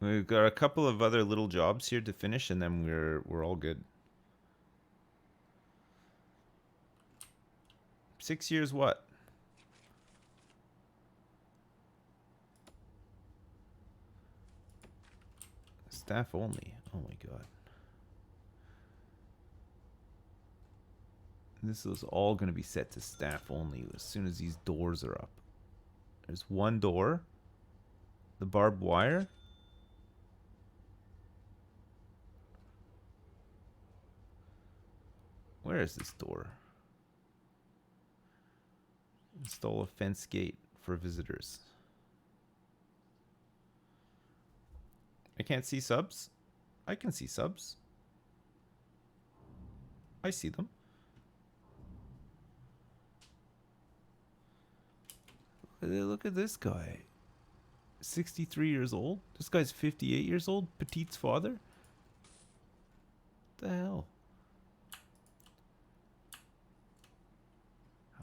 We've got a couple of other little jobs here to finish, and then we're all good. 6 years what? Staff only. Oh my god. This is all going to be set to staff only as soon as these doors are up. There's one door. The barbed wire. Where is this door? Install a fence gate for visitors. I can't see subs. I can see subs. I see them. Look at this guy. 63 years old. This guy's 58 years old. Petite's father. What the hell?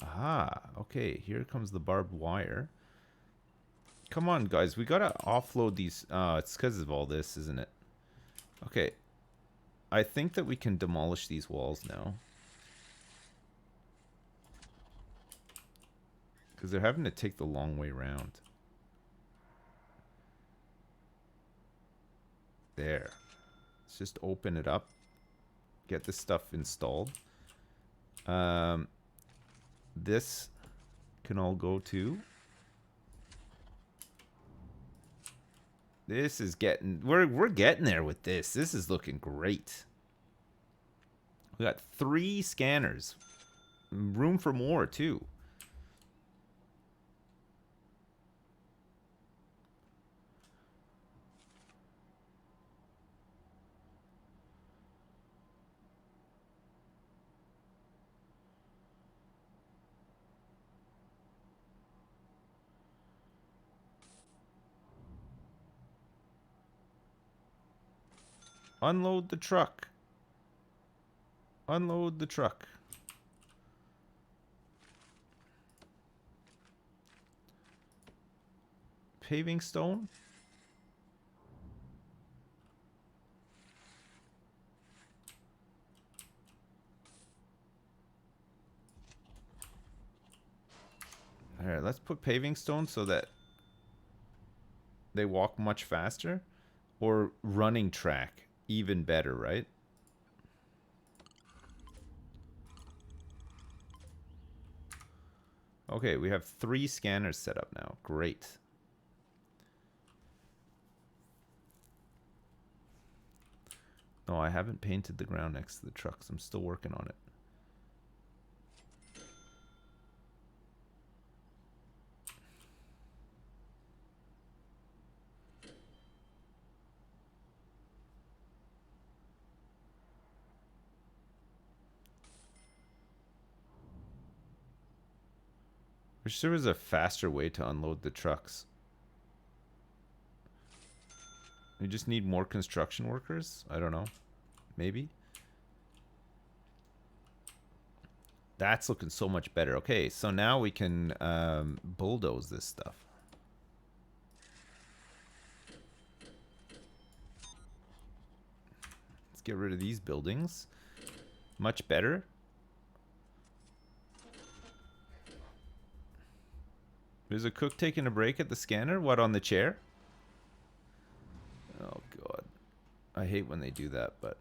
Aha. Okay, here comes the barbed wire. Come on, guys. We gotta offload these. It's because of all this, isn't it? Okay. I think that we can demolish these walls now. Because they're having to take the long way around. There. Let's just open it up. Get this stuff installed. This can all go to. This is getting... We're getting there with this. This is looking great. We got 3 scanners. Room for more, too. Unload the truck. Unload the truck. Paving stone. Alright, let's put paving stones so that they walk much faster. Or running track. Even better, right? Okay, we have 3 scanners set up now. Great. No, I haven't painted the ground next to the trucks. I'm still working on it. Wish there was a faster way to unload the trucks. We just need more construction workers? I don't know. Maybe? That's looking so much better. Okay, so now we can bulldoze this stuff. Let's get rid of these buildings. Much better. There's a cook taking a break at the scanner? What, on the chair? Oh, God. I hate when they do that, but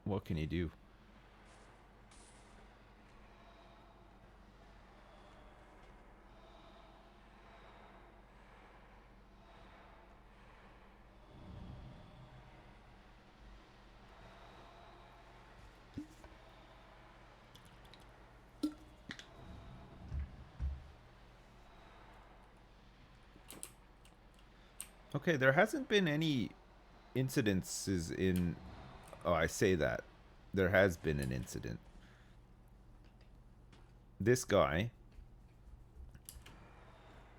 what can you do? Okay, there hasn't been any incidences in... Oh, I say that. There has been an incident. This guy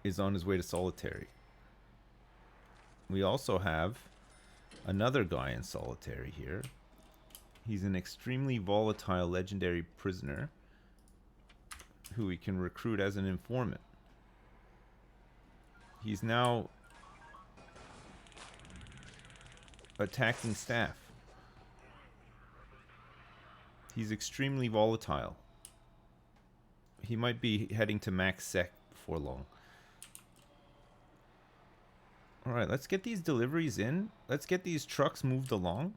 is on his way to solitary. We also have another guy in solitary here. He's an extremely volatile legendary prisoner who we can recruit as an informant. He's now attacking staff. He's extremely volatile. He might be heading to max sec before long. Alright, let's get these deliveries in. Let's get these trucks moved along.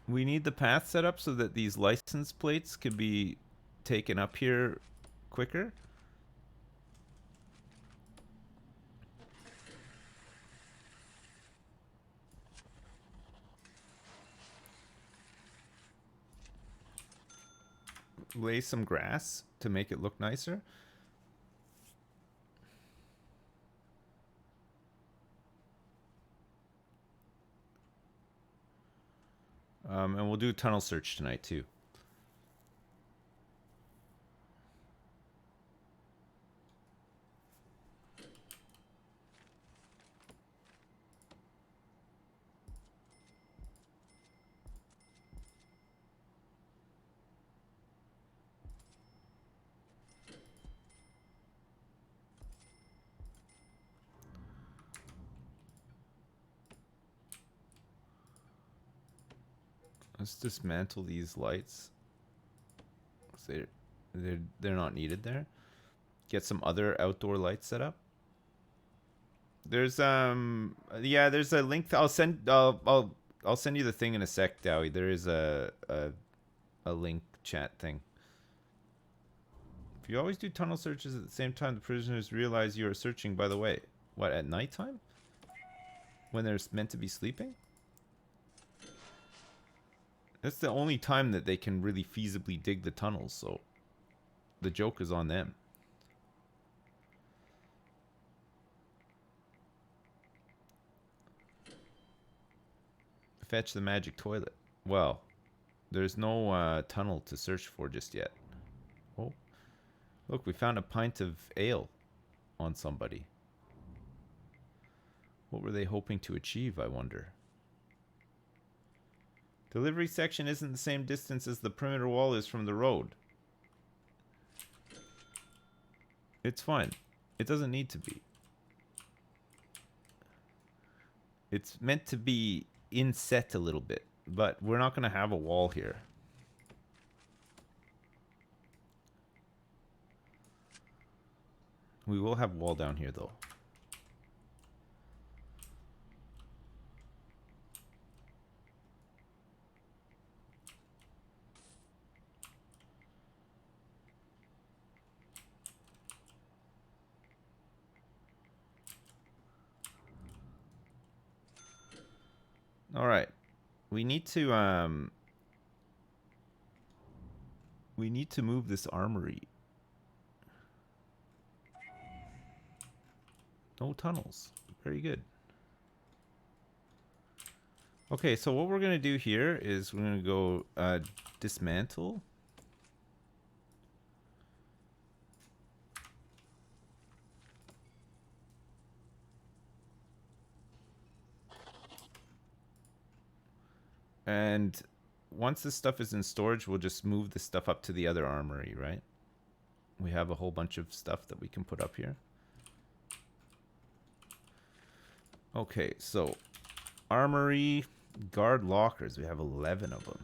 We need the path set up so that these license plates could be taken up here quicker. Lay some grass to make it look nicer. And we'll do tunnel search tonight too. Let's dismantle these lights. They're not needed there. Get some other outdoor lights set up. There's yeah, there's a link. I'll send you the thing in a sec, Dowie. There is a link chat thing. If you always do tunnel searches at the same time, the prisoners realize you are searching. By the way, what, at nighttime? When they're meant to be sleeping? That's the only time that they can really feasibly dig the tunnels, so the joke is on them. Fetch the magic toilet. Well, there's no tunnel to search for just yet. Oh, look, we found a pint of ale on somebody. What were they hoping to achieve, I wonder? Delivery section isn't the same distance as the perimeter wall is from the road. It's fine. It doesn't need to be. It's meant to be inset a little bit, but we're not going to have a wall here. We will have wall down here, though. All right. We need to move this armory. No tunnels. Very good. Okay, so what we're going to do here is we're going to go dismantle. And once this stuff is in storage, we'll just move this stuff up to the other armory, right? We have a whole bunch of stuff that we can put up here. Okay, so armory, guard lockers. We have 11 of them.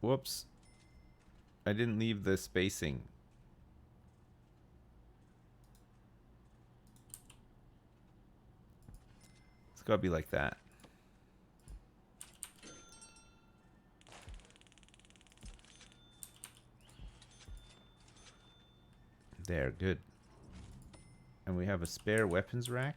Whoops. I didn't leave the spacing. It's gotta be like that. There, good. And we have a spare weapons rack.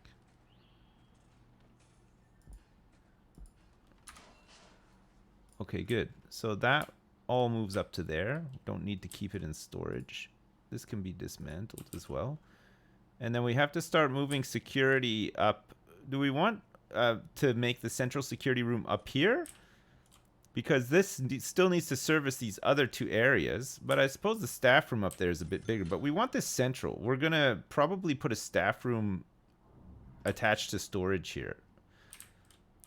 Okay, good. So that all moves up to there. Don't need to keep it in storage. This can be dismantled as well. And then we have to start moving security up. Do we want to make the central security room up here? Because this still needs to service these other two areas. But I suppose the staff room up there is a bit bigger. But we want this central. We're going to probably put a staff room attached to storage here.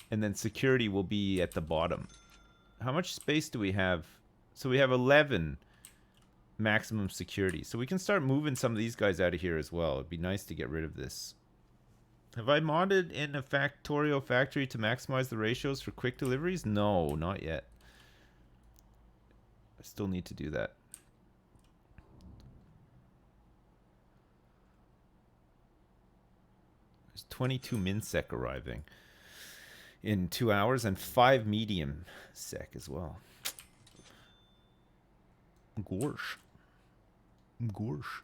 And then security will be at the bottom. How much space do we have? So we have 11 maximum security. So we can start moving some of these guys out of here as well. It'd be nice to get rid of this. Have I modded in a Factorio factory to maximize the ratios for quick deliveries? No, not yet. I still need to do that. There's 22 min sec arriving in 2 hours and 5 medium sec as well. Gorsh. Gorsh.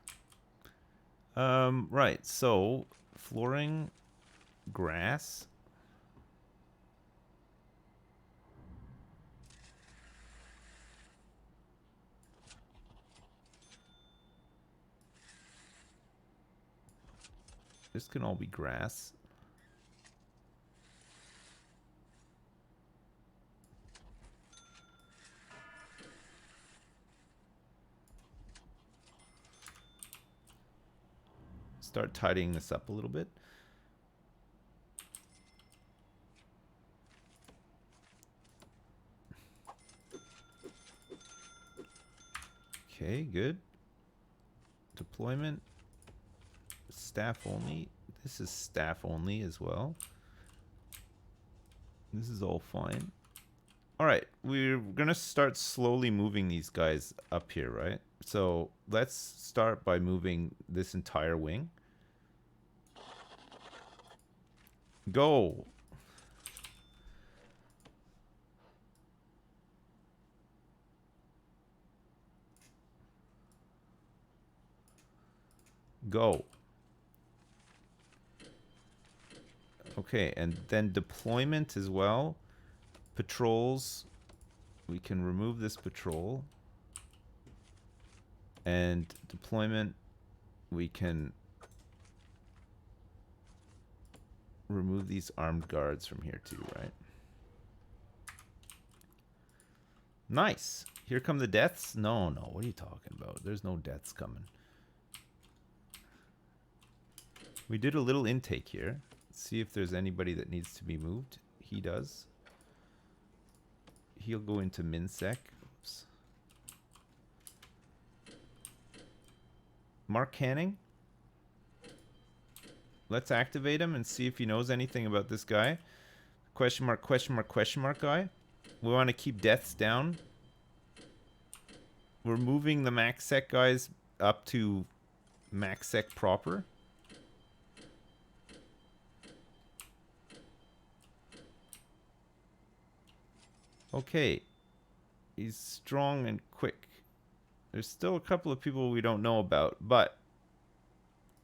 Right, so flooring, grass. This can all be grass. Start tidying this up a little bit. Okay, good. Deployment. Staff only. This is staff only as well. This is all fine. All right, we're gonna start slowly moving these guys up here, right? So let's start by moving this entire wing. Go. Go. Okay, and then deployment as well. Patrols. We can remove this patrol. And deployment, we can remove these armed guards from here too, right? Nice. Here come the deaths? No, no. What are you talking about? There's no deaths coming. We did a little intake here. Let's see if there's anybody that needs to be moved. He does. He'll go into MinSec. Oops. Mark Canning. Let's activate him and see if he knows anything about this guy. Question mark, question mark, question mark guy. We want to keep deaths down. We're moving the max sec guys up to max sec proper. Okay. He's strong and quick. There's still a couple of people we don't know about, but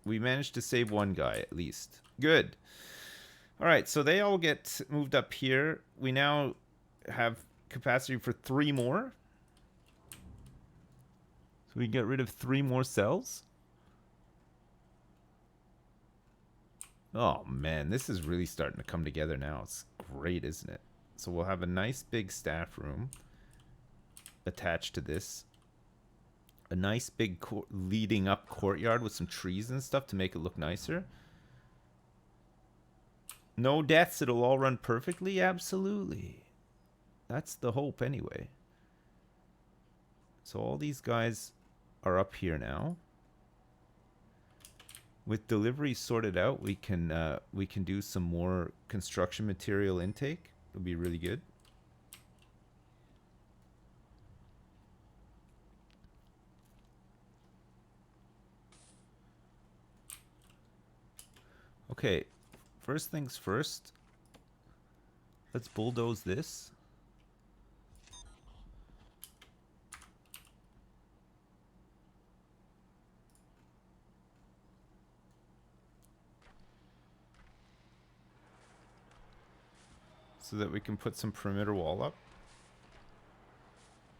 we managed to save one guy at least. Good. All right, so they all get moved up here. We now have capacity for 3 more. So we get rid of 3 more cells. Oh man, this is really starting to come together now. It's great, isn't it? So we'll have a nice big staff room attached to this. A nice big leading up courtyard with some trees and stuff to make it look nicer. No deaths, it'll all run perfectly? Absolutely. That's the hope anyway. So all these guys are up here now. With delivery sorted out, we can do some more construction material intake. It'll be really good. Okay, first things first. Let's bulldoze this. So that we can put some perimeter wall up.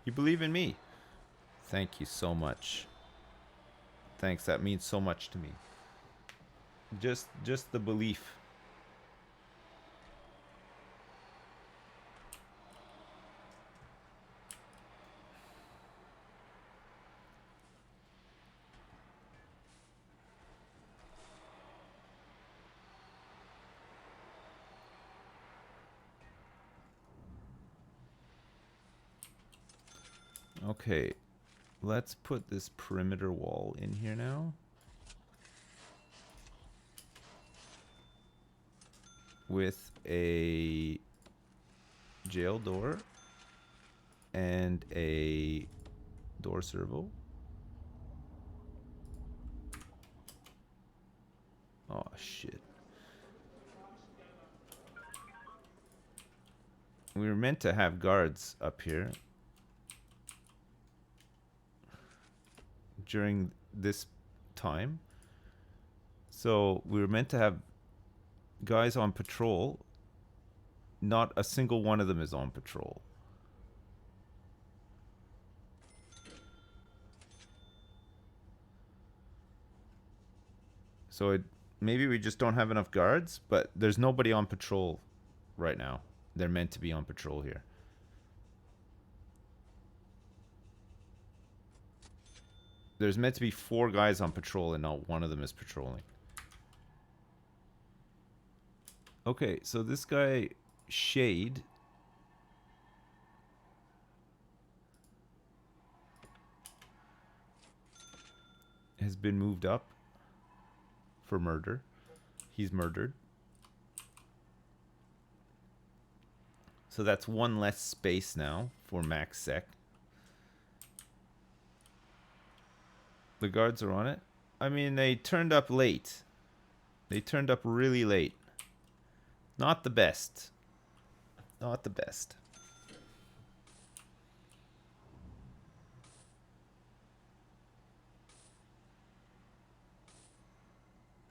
You believe in me? Thank you so much. Thanks, that means so much to me. Just the belief. Okay, let's put this perimeter wall in here now. With a jail door and a door servo. Oh shit. We were meant to have guards up here during this time. So we were meant to have guys on patrol. Not a single one of them is on patrol. So maybe we just don't have enough guards, but there's nobody on patrol right now. They're meant to be on patrol here. There's meant to be 4 guys on patrol and not one of them is patrolling. Okay, so this guy, Shade, has been moved up for murder. He's murdered. So that's 1 less space now for max sec. The guards are on it. I mean, they turned up late. They turned up really late. Not the best. Not the best.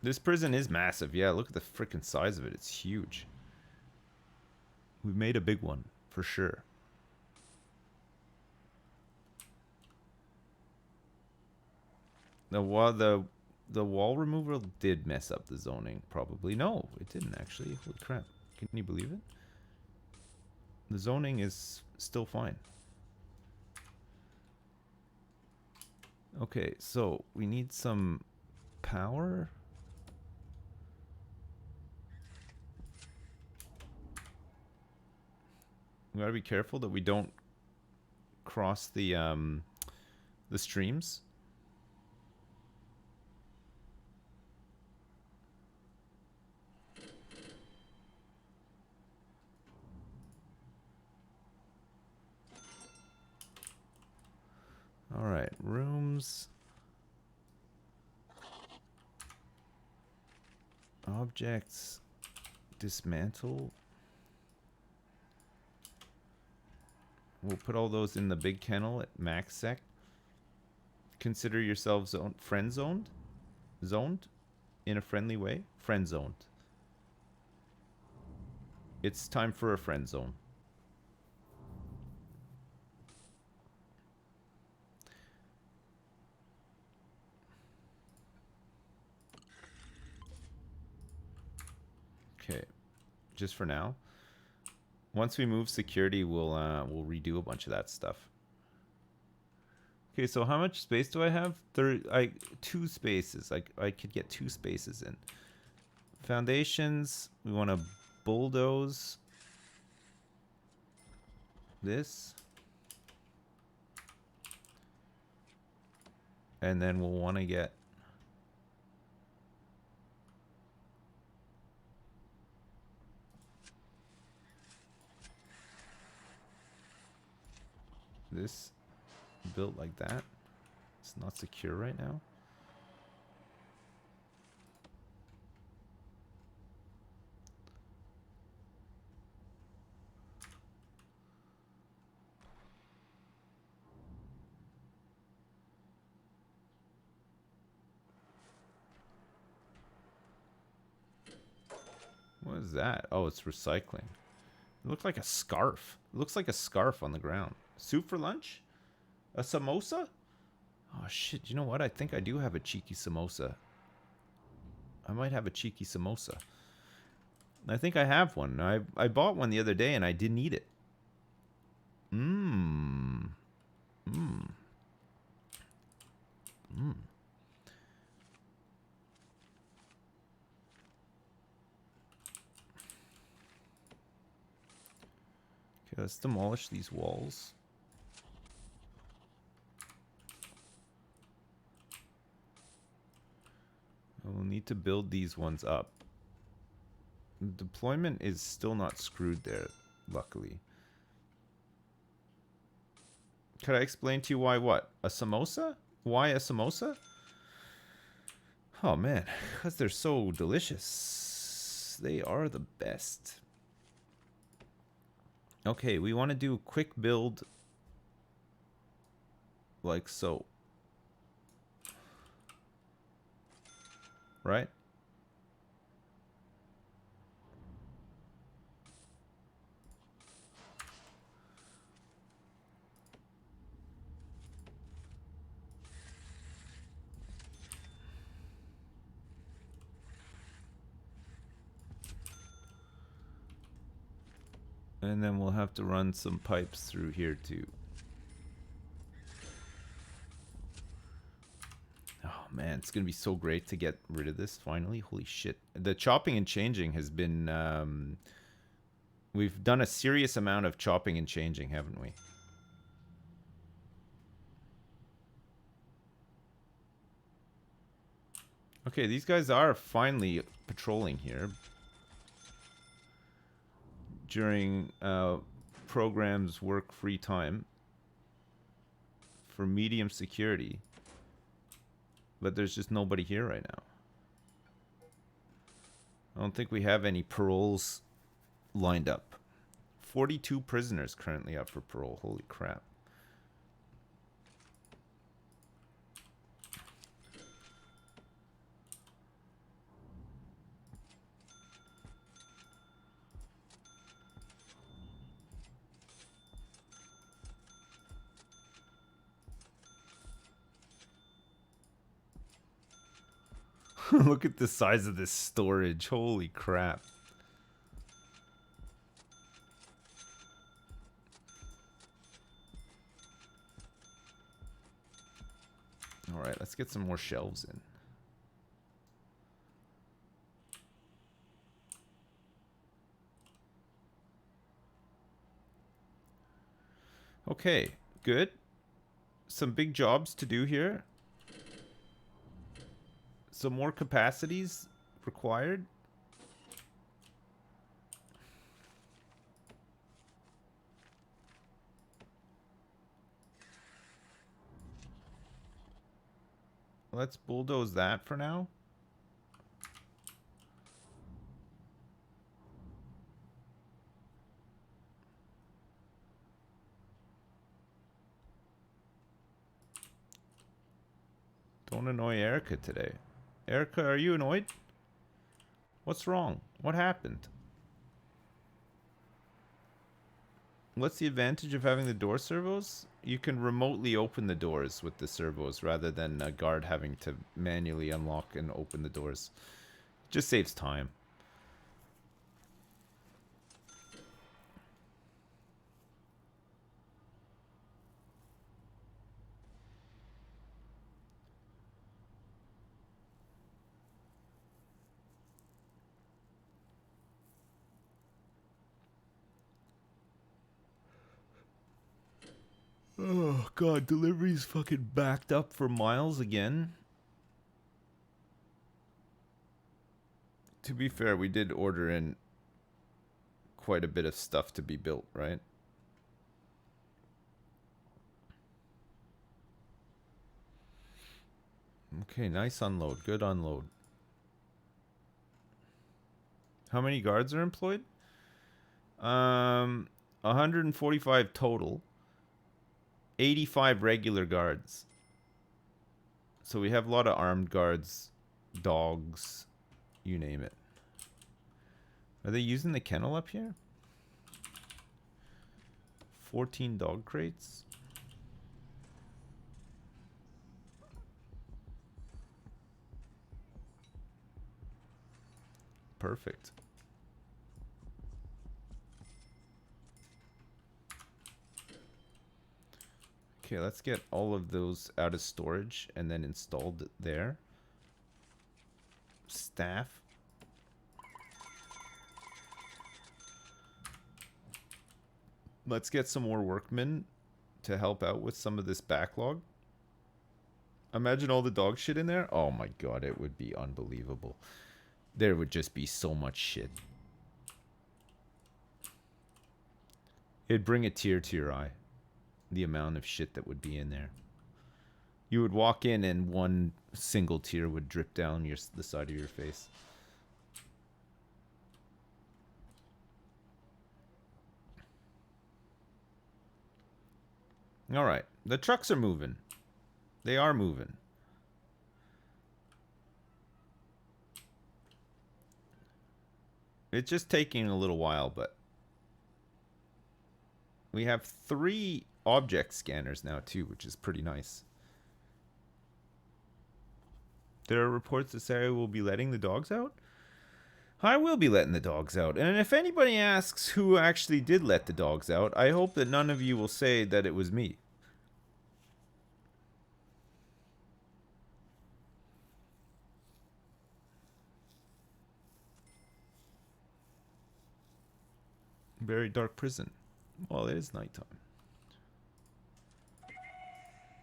This prison is massive. Yeah, look at the freaking size of it. It's huge. We made a big one, for sure. The wall removal did mess up the zoning, probably. No, it didn't actually. Holy crap. Can you believe it? The zoning is still fine. Okay, so we need some power. We gotta be careful that we don't cross the streams. Objects. Dismantle. We'll put all those in the big kennel at max sec. Consider yourselves friend zoned? Zoned? In a friendly way? Friend zoned. It's time for a friend zone. Okay. Just for now. Once we move security, we'll redo a bunch of that stuff. Okay, so how much space do I have? 2 spaces. I could get 2 spaces in. Foundations, we want to bulldoze this. And then we'll want to get this built like that. It's not secure right now. What is that? Oh, it's recycling. It looked like a scarf. It looks like a scarf on the ground. Soup for lunch? A samosa? Oh shit, you know what? I think I do have a cheeky samosa. I might have a cheeky samosa. I think I have one. I bought one the other day and I didn't eat it. Mmm. Mmm. Mmm. Okay, let's demolish these walls. We'll need to build these ones up. The deployment is still not screwed there, luckily. Could I explain to you why what? A samosa? Why a samosa? Oh man, because they're so delicious. They are the best. Okay, we want to do a quick build like so. Right? And then we'll have to run some pipes through here too. Oh man, it's gonna be so great to get rid of this finally. Holy shit. The chopping and changing has been... we've done a serious amount of chopping and changing, haven't we? Okay, these guys are finally patrolling here. During programs work free time for medium security, but there's just nobody here right now. I don't think we have any paroles lined up. 42 prisoners currently up for parole. Holy crap. Look at the size of this storage. Holy crap. Alright, let's get some more shelves in. Okay, good. Some big jobs to do here. Some more capacities required. Let's bulldoze that for now. Don't annoy Erica today. Erica, are you annoyed? What's wrong? What happened? What's the advantage of having the door servos? You can remotely open the doors with the servos rather than a guard having to manually unlock and open the doors. Just saves time. Oh god, delivery's fucking backed up for miles again. To be fair, we did order in quite a bit of stuff to be built, right? Okay, nice unload. Good unload. How many guards are employed? 145 total. 85 regular guards. So we have a lot of armed guards, dogs, you name it. Are they using the kennel up here? 14 dog crates. Perfect. Okay, let's get all of those out of storage and then installed there. Staff. Let's get some more workmen to help out with some of this backlog. Imagine all the dog shit in there. Oh my god, it would be unbelievable. There would just be so much shit. It'd bring a tear to your eye. The amount of shit that would be in there. You would walk in and one single tear would drip down the side of your face. All right, the trucks are moving. They are moving. It's just taking a little while, but we have 3 object scanners now too, which is pretty nice. There are reports that say I will be letting the dogs out. I will be letting the dogs out. And if anybody asks who actually did let the dogs out, I hope that none of you will say that it was me. Very dark prison. Well, it is nighttime.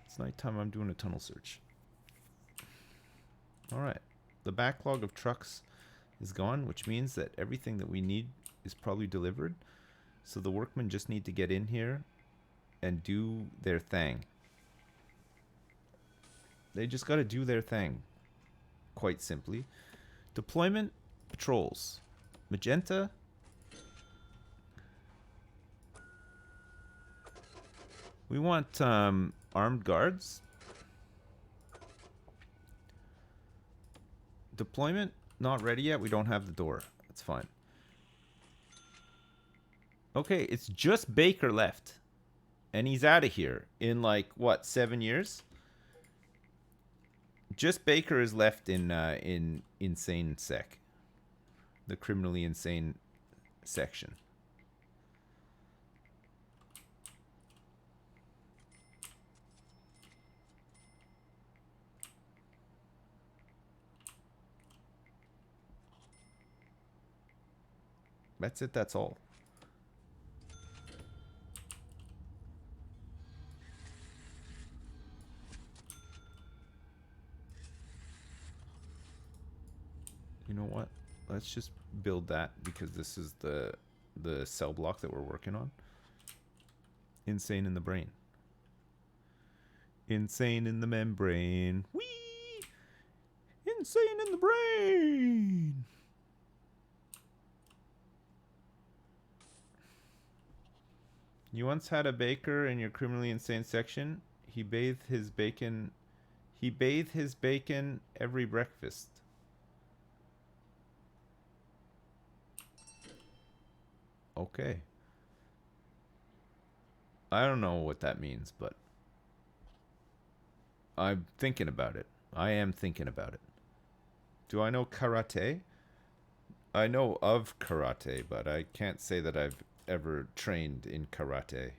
It's nighttime. I'm doing a tunnel search. Alright. The backlog of trucks is gone, which means that everything that we need is probably delivered. So the workmen just need to get in here and do their thing. They just got to do their thing. Quite simply. Deployment patrols. Magenta. We want armed guards. Deployment, not ready yet. We don't have the door. That's fine. Okay, it's just Baker left. And he's out of here in like, what, 7 years? Just Baker is left in insane sec. The criminally insane section. That's it, that's all. You know what? Let's just build that because this is the cell block that we're working on. Insane in the brain. Insane in the membrane. Whee! Insane in the brain! You once had a baker in your criminally insane section. He bathed his bacon. He bathed his bacon every breakfast. Okay. I don't know what that means, but I'm thinking about it. I am thinking about it. Do I know karate? I know of karate, but I can't say that I've ever trained in karate.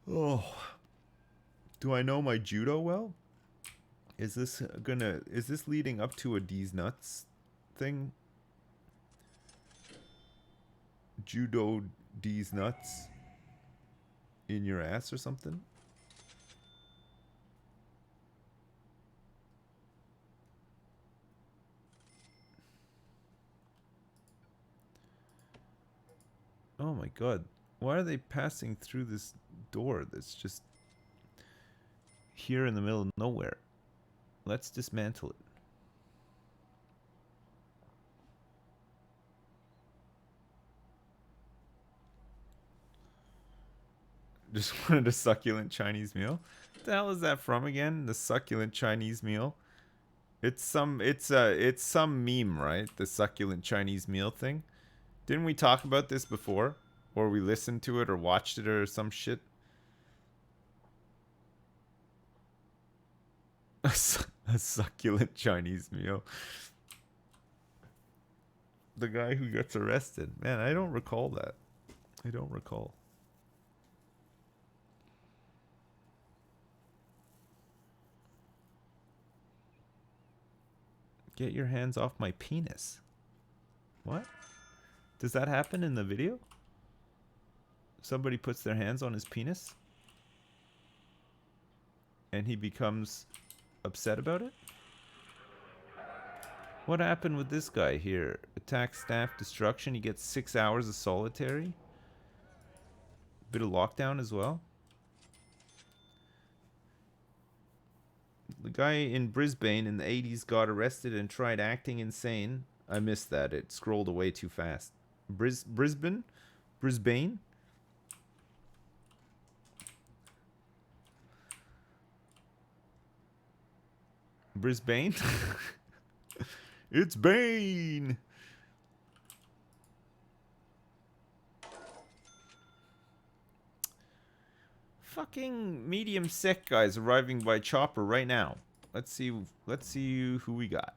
Oh. Do I know my judo well? Is this leading up to a D's nuts thing? Judo D's nuts in your ass or something? Oh my god. Why are they passing through this door that's just here in the middle of nowhere? Let's dismantle it. Just wanted a succulent Chinese meal. What the hell is that from again? The succulent Chinese meal? It's some meme, right? The succulent Chinese meal thing. Didn't we talk about this before? Or we listened to it or watched it or some shit? A succulent Chinese meal. The guy who gets arrested. Man, I don't recall that. I don't recall. Get your hands off my penis. What? Does that happen in the video? Somebody puts their hands on his penis? And he becomes upset about it? What happened with this guy here? Attack staff destruction. He gets 6 hours of solitary. Bit of lockdown as well. The guy in Brisbane in the 80s got arrested and tried acting insane. I missed that. It scrolled away too fast. Brisbane? Brisbane? Brisbane? It's Bane! Fucking medium sick guys arriving by chopper right now. Let's see who we got.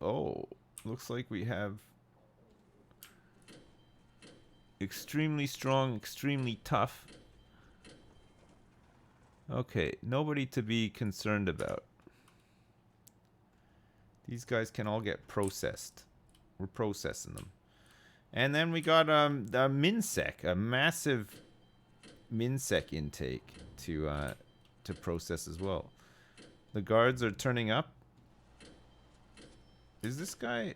Oh, looks like we have extremely strong, extremely tough. Okay, nobody to be concerned about. These guys can all get processed. We're processing them. And then we got a MinSec, a massive MinSec intake to process as well. The guards are turning up. Is this guy?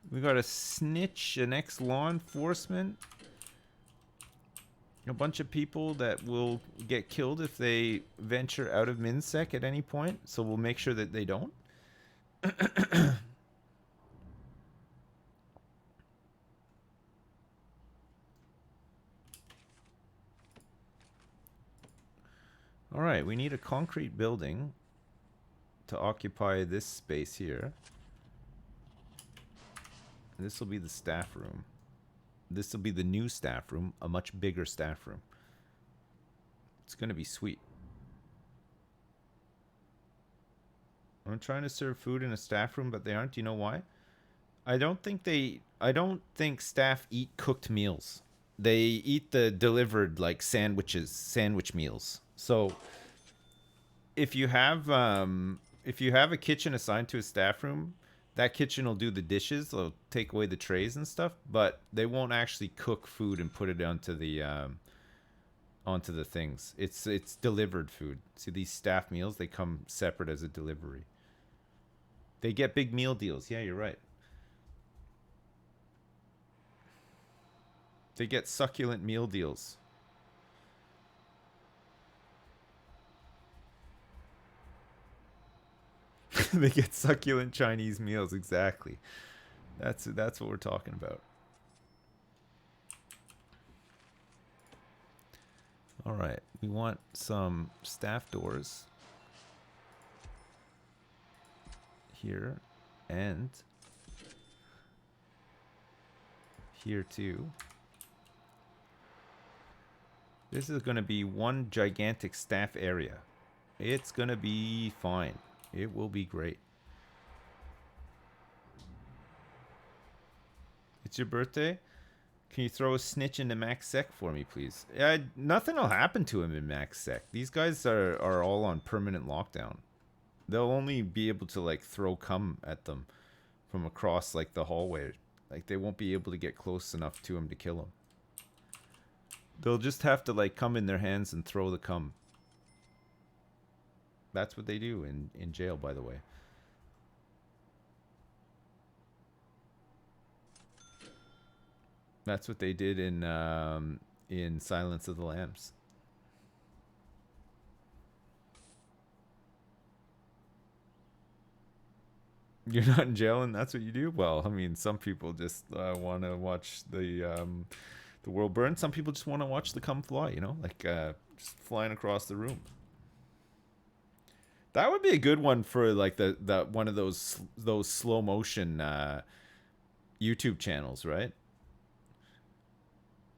We got a snitch, an ex-law enforcement. A bunch of people that will get killed if they venture out of MinSec at any point. So we'll make sure that they don't. All right, we need a concrete building to occupy this space here. This will be the staff room. This will be the new staff room, a much bigger staff room. It's going to be sweet. I'm trying to serve food in a staff room, but they aren't. Do you know why? I don't think staff eat cooked meals. They eat the delivered, like, sandwich meals. So if you have a kitchen assigned to a staff room, that kitchen will do the dishes. They'll take away the trays and stuff, but they won't actually cook food and put it onto the things. It's delivered food. See, these staff meals, they come separate as a delivery. They get big meal deals. Yeah, you're right. They get succulent meal deals. They get succulent Chinese meals, exactly. That's what we're talking about. All right, we want some staff doors here and here too. This is going to be one gigantic staff area. It's going to be fine. It will be great. It's your birthday? Can you throw a snitch into Max Sec for me, please? Nothing will happen to him in Max Sec. These guys are all on permanent lockdown. They'll only be able to, like, throw cum at them from across, like, the hallway. Like, they won't be able to get close enough to him to kill him. They'll just have to, like, come in their hands and throw the cum. That's what they do in jail, by the way. That's what they did in Silence of the Lambs. You're not in jail and that's what you do? Well, I mean, some people just want to watch the world burn. Some people just want to watch the cum fly, you know? Like, just flying across the room. That would be a good one for, like, the one of those slow motion YouTube channels, right?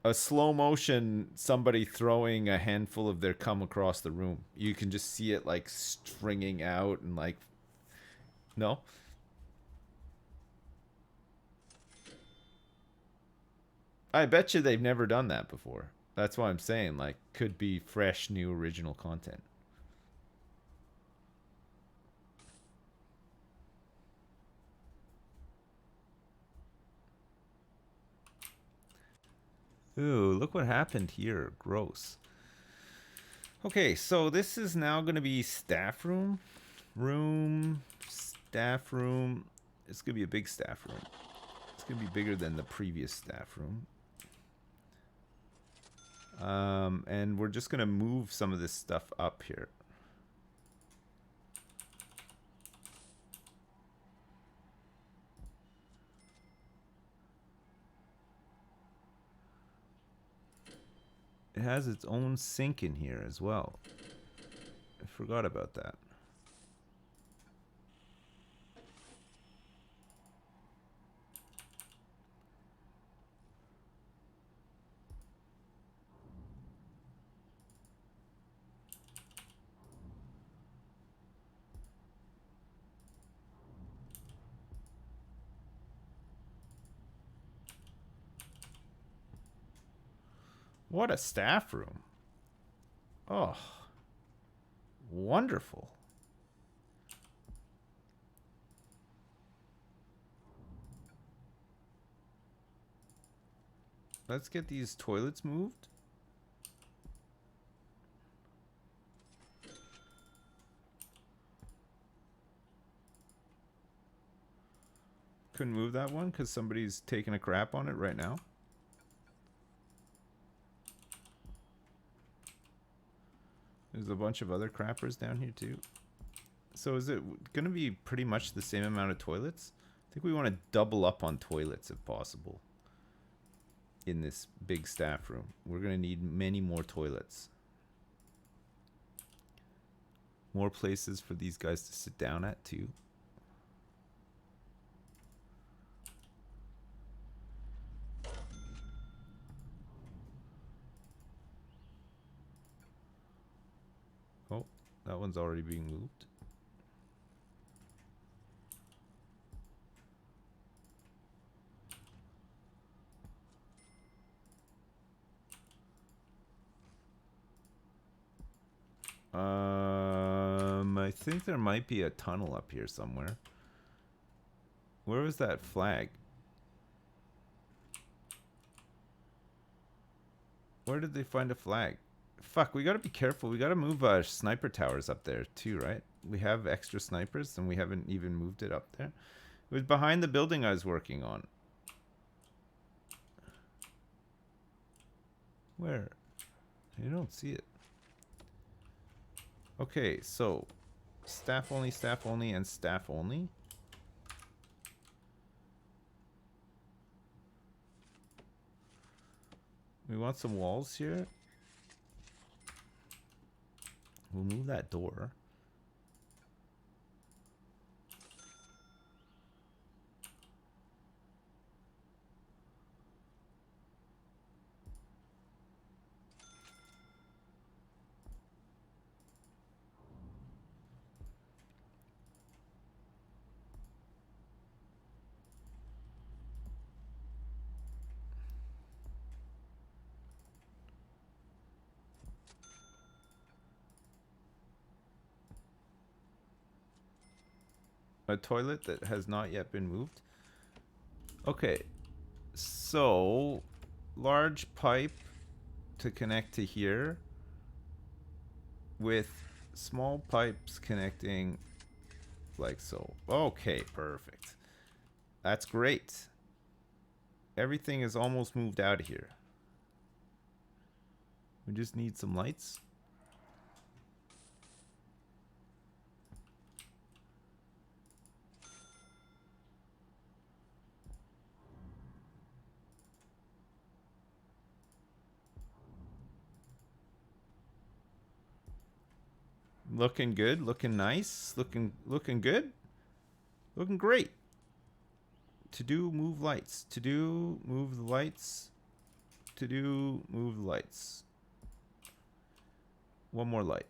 A slow motion somebody throwing a handful of their cum across the room. You can just see it, like, stringing out and, like, no? I bet you they've never done that before. That's why I'm saying, like, could be fresh, new, original content. Ooh, look what happened here. Gross. Okay, so this is now going to be staff room. Staff room. It's going to be a big staff room. It's going to be bigger than the previous staff room. And we're just going to move some of this stuff up here. It has its own sink in here as well. I forgot about that. What a staff room. Oh, wonderful. Let's get these toilets moved. Couldn't move that one because somebody's taking a crap on it right now. There's a bunch of other crappers down here too. So is it going to be pretty much the same amount of toilets? I think we want to double up on toilets if possible. In this big staff room. We're going to need many more toilets. More places for these guys to sit down at too. Oh, that one's already being moved. I think there might be a tunnel up here somewhere. Where was that flag? Where did they find a flag? Fuck, we gotta be careful. We gotta move sniper towers up there too, right? We have extra snipers and we haven't even moved it up there. It was behind the building I was working on. Where? I don't see it. Okay, so Staff only, and staff only. We want some walls here. We'll move that door. A toilet that has not yet been moved. Okay, so large pipe to connect to here with small pipes connecting like so. Okay, perfect. That's great. Everything is almost moved out of here. We just need some lights. Looking good, looking nice, looking good, looking great. To do, move lights. To do, move the lights. To do, move the lights. One more light.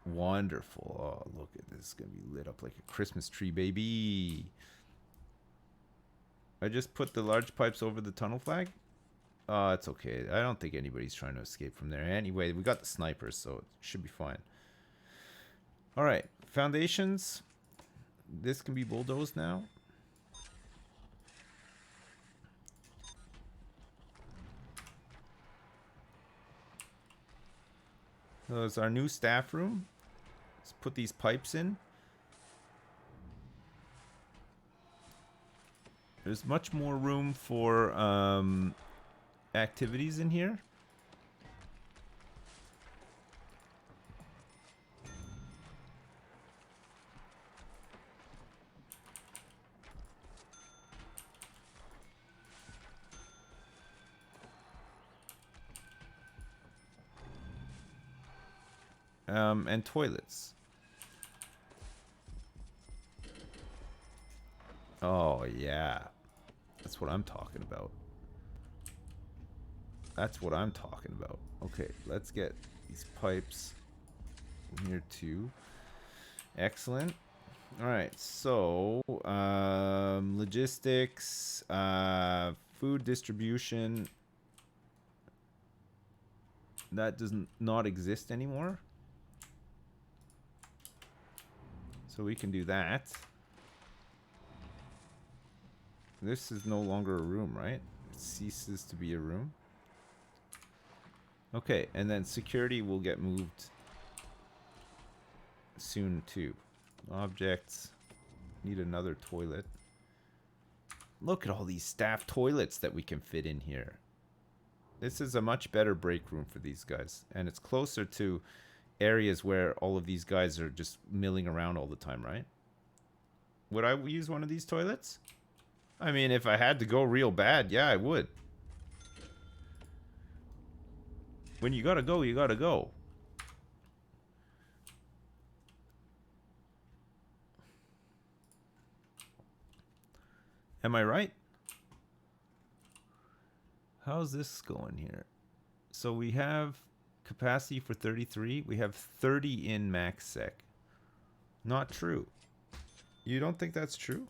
Wonderful. Oh, look at this. It's gonna be lit up like a Christmas tree, baby. I just put the large pipes over the tunnel flag. It's okay. I don't think anybody's trying to escape from there. Anyway, we got the snipers, so it should be fine. All right, foundations. This can be bulldozed now. So it's our new staff room. Let's put these pipes in. There's much more room for activities in here. And toilets. Oh, yeah. That's what I'm talking about. That's what I'm talking about. Okay, let's get these pipes in here too. Excellent. All right, so logistics, food distribution. That does not exist anymore. So we can do that. This is no longer a room, right? It ceases to be a room. Okay, and then security will get moved soon too. Objects. Need another toilet. Look at all these staff toilets that we can fit in here. This is a much better break room for these guys. And it's closer to areas where all of these guys are just milling around all the time, right? Would I use one of these toilets? I mean, if I had to go real bad, yeah, I would. When you gotta go, you gotta go. Am I right? How's this going here? So we have capacity for 33. We have 30 in max sec. Not true. You don't think that's true?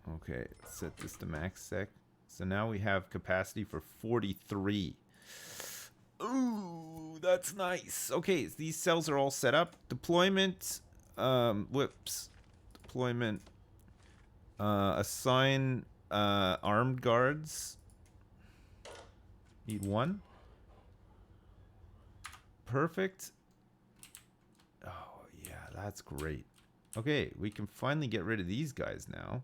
Okay, set this to max sec. So now we have capacity for 43. Ooh, that's nice. Okay, these cells are all set up. Deployment, whoops. Deployment, assign armed guards. Need one. Perfect. Oh, yeah, that's great. Okay, we can finally get rid of these guys now.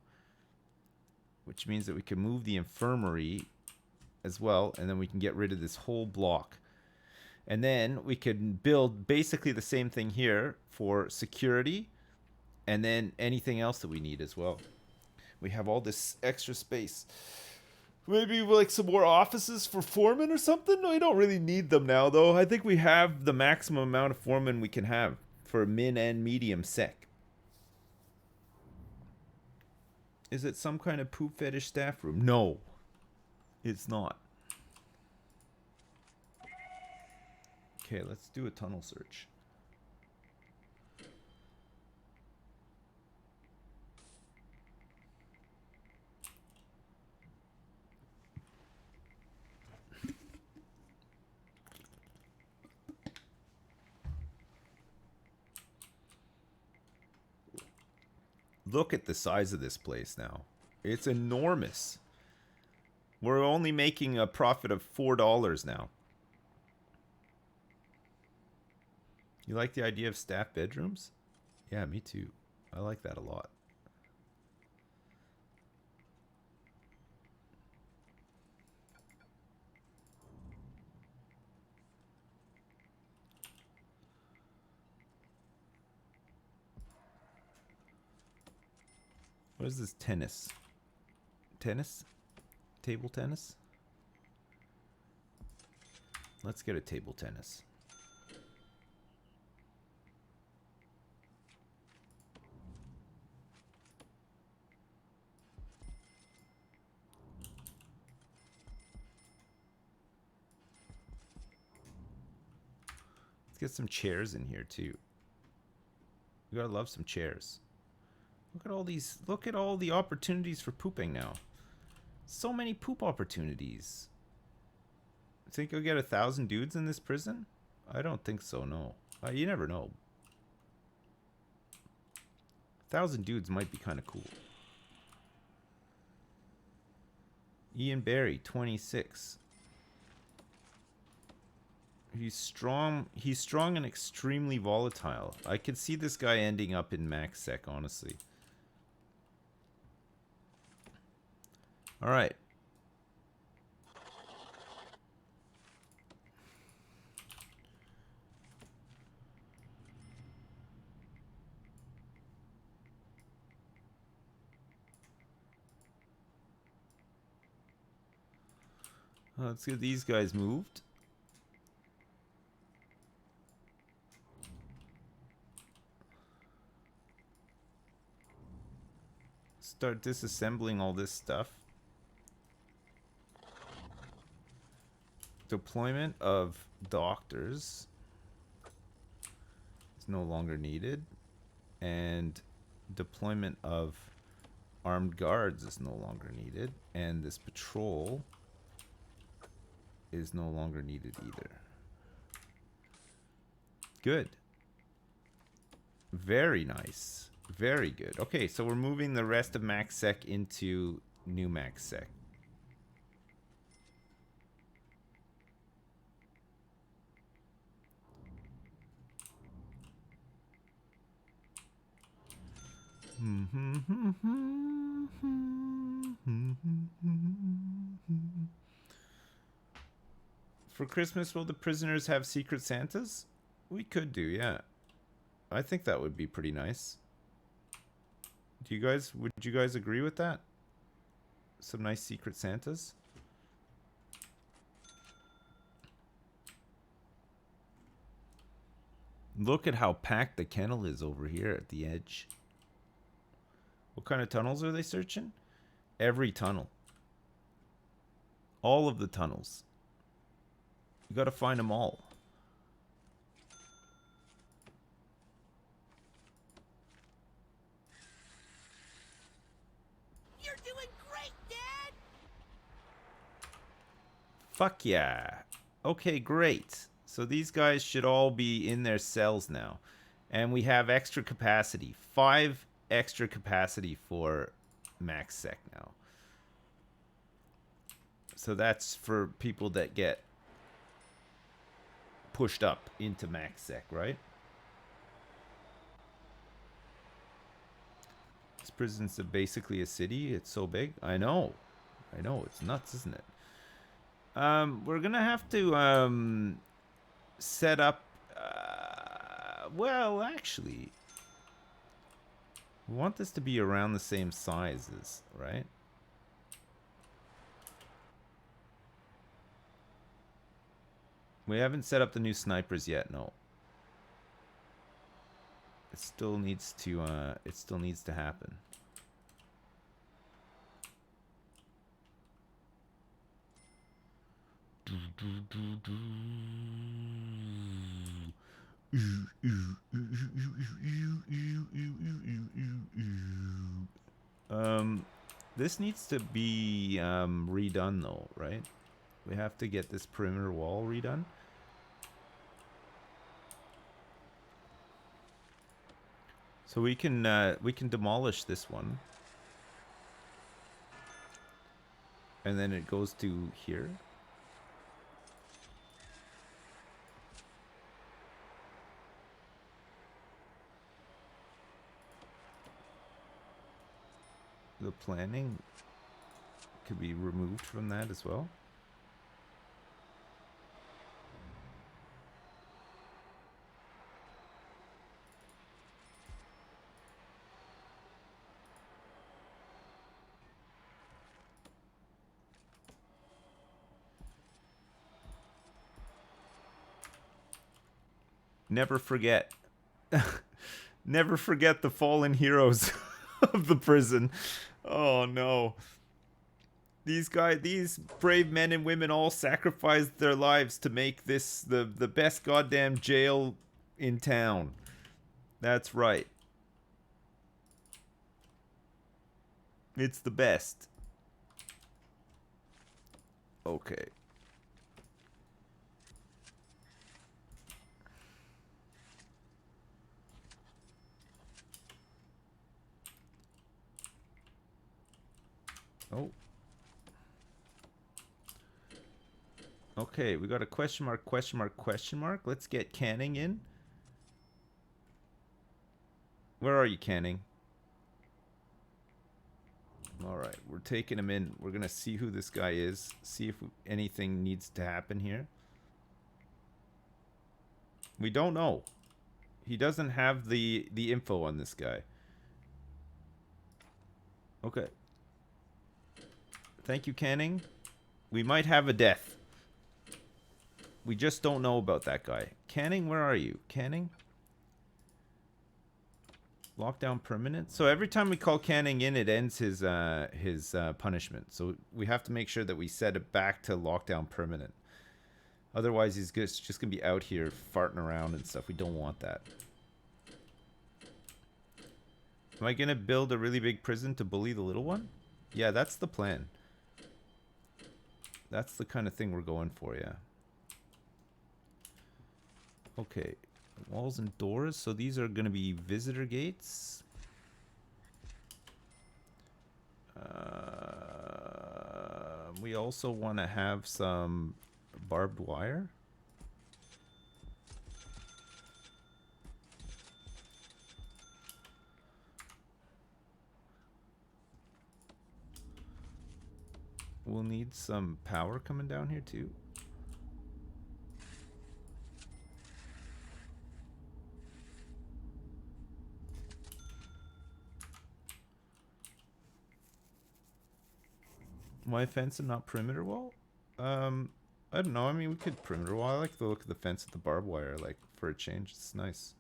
Which means that we can move the infirmary as well. And then we can get rid of this whole block. And then we can build basically the same thing here for security. And then anything else that we need as well. We have all this extra space. Maybe like some more offices for foremen or something? No, we don't really need them now, though. I think we have the maximum amount of foremen we can have for min and medium sec. Is it some kind of poop fetish staff room? No, it's not. Okay, let's do a tunnel search. Look at the size of this place now. It's enormous. We're only making a profit of $4 now. You like the idea of staff bedrooms? Yeah, me too. I like that a lot. What is this tennis? Tennis? Table tennis? Let's get a table tennis. Let's get some chairs in here too. You gotta love some chairs. Look at all these, look at all the opportunities for pooping now. So many poop opportunities. Think you'll get 1,000 dudes in this prison? I don't think so, no. You never know. 1,000 dudes might be kind of cool. Ian Barry, 26. He's strong and extremely volatile. I could see this guy ending up in max sec, honestly. All right. Let's get these guys moved. Start disassembling all this stuff. Deployment of doctors is no longer needed. And deployment of armed guards is no longer needed. And this patrol is no longer needed either. Good. Very nice. Very good. Okay, so we're moving the rest of max sec into new max sec. For Christmas, will the prisoners have secret Santas? We could do, yeah. I think that would be pretty nice. Would you guys agree with that? Some nice secret Santas? Look at how packed the kennel is over here at the edge. What kind of tunnels are they searching? Every tunnel. All of the tunnels. You gotta find them all. You're doing great, Dad! Fuck yeah. Okay, great. So these guys should all be in their cells now. And we have extra capacity. 5 extra capacity for max sec now. So that's for people that get pushed up into max sec, right? This prison's basically a city. It's so big. I know. It's nuts, isn't it? We're gonna have to set up. Well, actually, we want this to be around the same sizes, right? We haven't set up the new snipers yet. No. It still needs to. It still needs to happen. This needs to be redone though, right? We have to get this perimeter wall redone. So we can demolish this one. And then it goes to here. The planning could be removed from that as well. Never forget. Never forget the fallen heroes of the prison. Oh no. These brave men and women all sacrificed their lives to make this the best goddamn jail in town. That's right. It's the best. Okay. Oh. Okay, we got a question mark, question mark, question mark. Let's get Canning in. Where are you, Canning? Alright, we're taking him in. We're gonna see who this guy is. See if anything needs to happen here. We don't know. He doesn't have the info on this guy. Okay. Thank you, Canning. We might have a death. We just don't know about that guy. Canning, where are you? Canning? Lockdown permanent? So every time we call Canning in, it ends his punishment. So we have to make sure that we set it back to lockdown permanent. Otherwise, he's just going to be out here farting around and stuff. We don't want that. Am I going to build a really big prison to bully the little one? Yeah, that's the plan. That's the kind of thing we're going for, yeah. Okay. Walls and doors. So these are going to be visitor gates. We also want to have some barbed wire. We'll need some power coming down here too. Why fence and not perimeter wall? I don't know. I mean, we could perimeter wall. I like the look of the fence with the barbed wire, like, for a change. It's nice.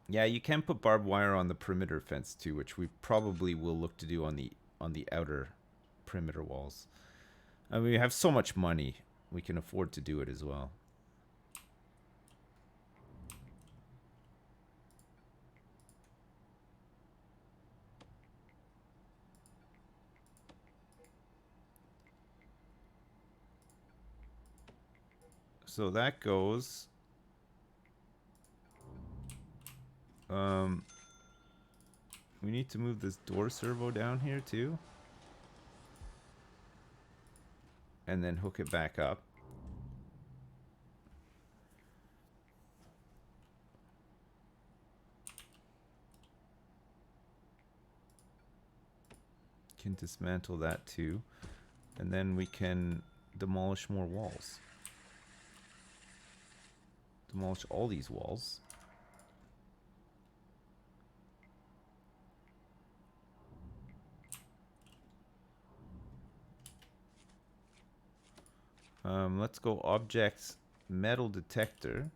Yeah, you can put barbed wire on the perimeter fence too, which we probably will look to do on the outer perimeter walls. I mean, we have so much money, we can afford to do it as well. So that goes. We need to move this door servo down here too. And then hook it back up. Can dismantle that too. And then we can demolish more walls. Demolish all these walls. Let's go objects, metal detector.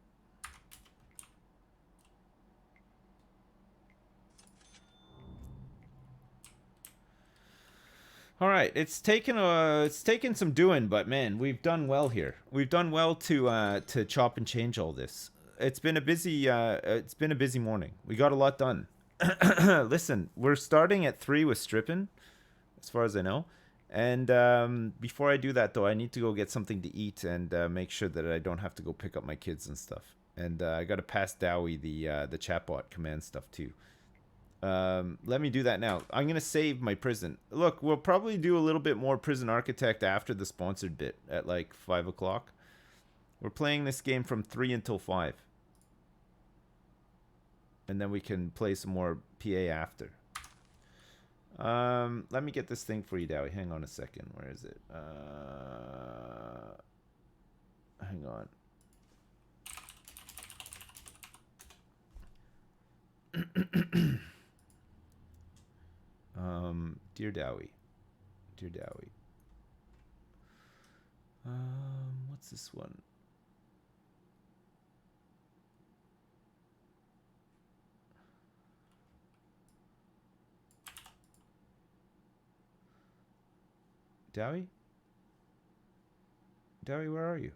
All right, it's taken some doing, but man, we've done well here. We've done well to chop and change all this. It's been a busy morning. We got a lot done. Listen, we're starting at 3 with stripping, as far as I know. And before I do that, though, I need to go get something to eat and make sure that I don't have to go pick up my kids and stuff. And I got to pass Dowie the chatbot command stuff too. Let me do that now. I'm going to save my prison. Look, we'll probably do a little bit more Prison Architect after the sponsored bit at like 5 o'clock. We're playing this game from 3 until 5. And then we can play some more PA after. Let me get this thing for you, Dowie. Hang on a second. Where is it? Hang on. Dear Dowie. Dear Dowie. What's this one? Dowie? Dowie, where are you?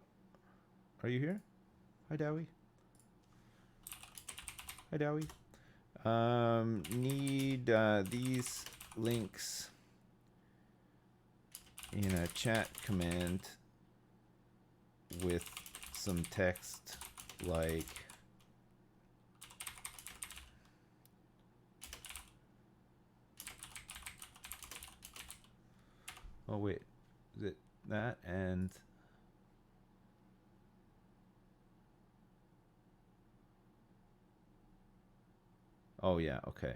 Are you here? Hi, Dowie. Hi, Dowie. Need these links in a chat command with some text like oh wait, is it that and oh yeah, okay.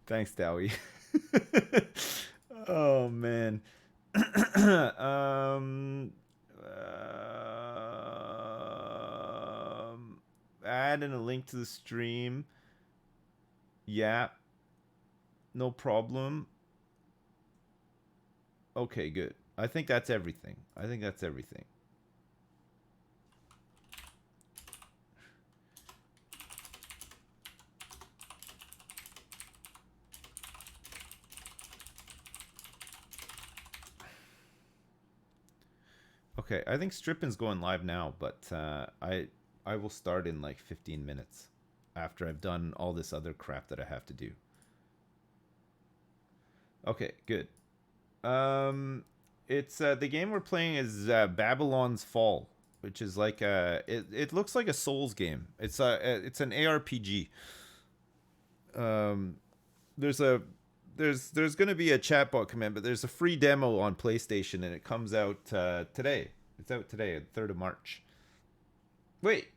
Thanks, Dowie. Oh man. Add in a link to the stream. Yeah. No problem. Okay, good. I think that's everything. I think that's everything. Okay, I think stripping's going live now, but I will start in like 15 minutes after I've done all this other crap that I have to do. Okay, good. It's the game we're playing is Babylon's Fall, which is like it looks like a Souls game. It's an ARPG. There's going to be a chatbot command, but there's a free demo on PlayStation, and it comes out today. It's out today, the 3rd of March. Wait,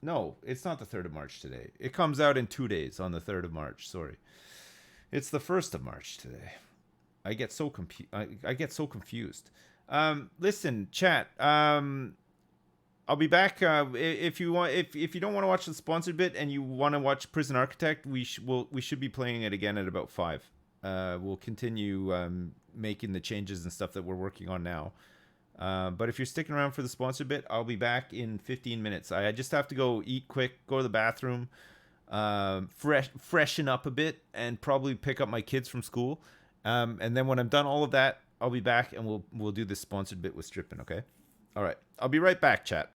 no, it's not the 3rd of March today. It comes out in 2 days on the 3rd of March. Sorry, it's the 1st of March today. I get so confused. Listen, chat. I'll be back if you want. If you don't want to watch the sponsored bit and you want to watch Prison Architect, we should be playing it again at about 5. We'll continue making the changes and stuff that we're working on now. But if you're sticking around for the sponsored bit, I'll be back in 15 minutes. I just have to go eat quick, go to the bathroom, freshen up a bit, and probably pick up my kids from school. And then when I'm done all of that, I'll be back and we'll do this sponsored bit with stripping. Okay. All right. I'll be right back, chat.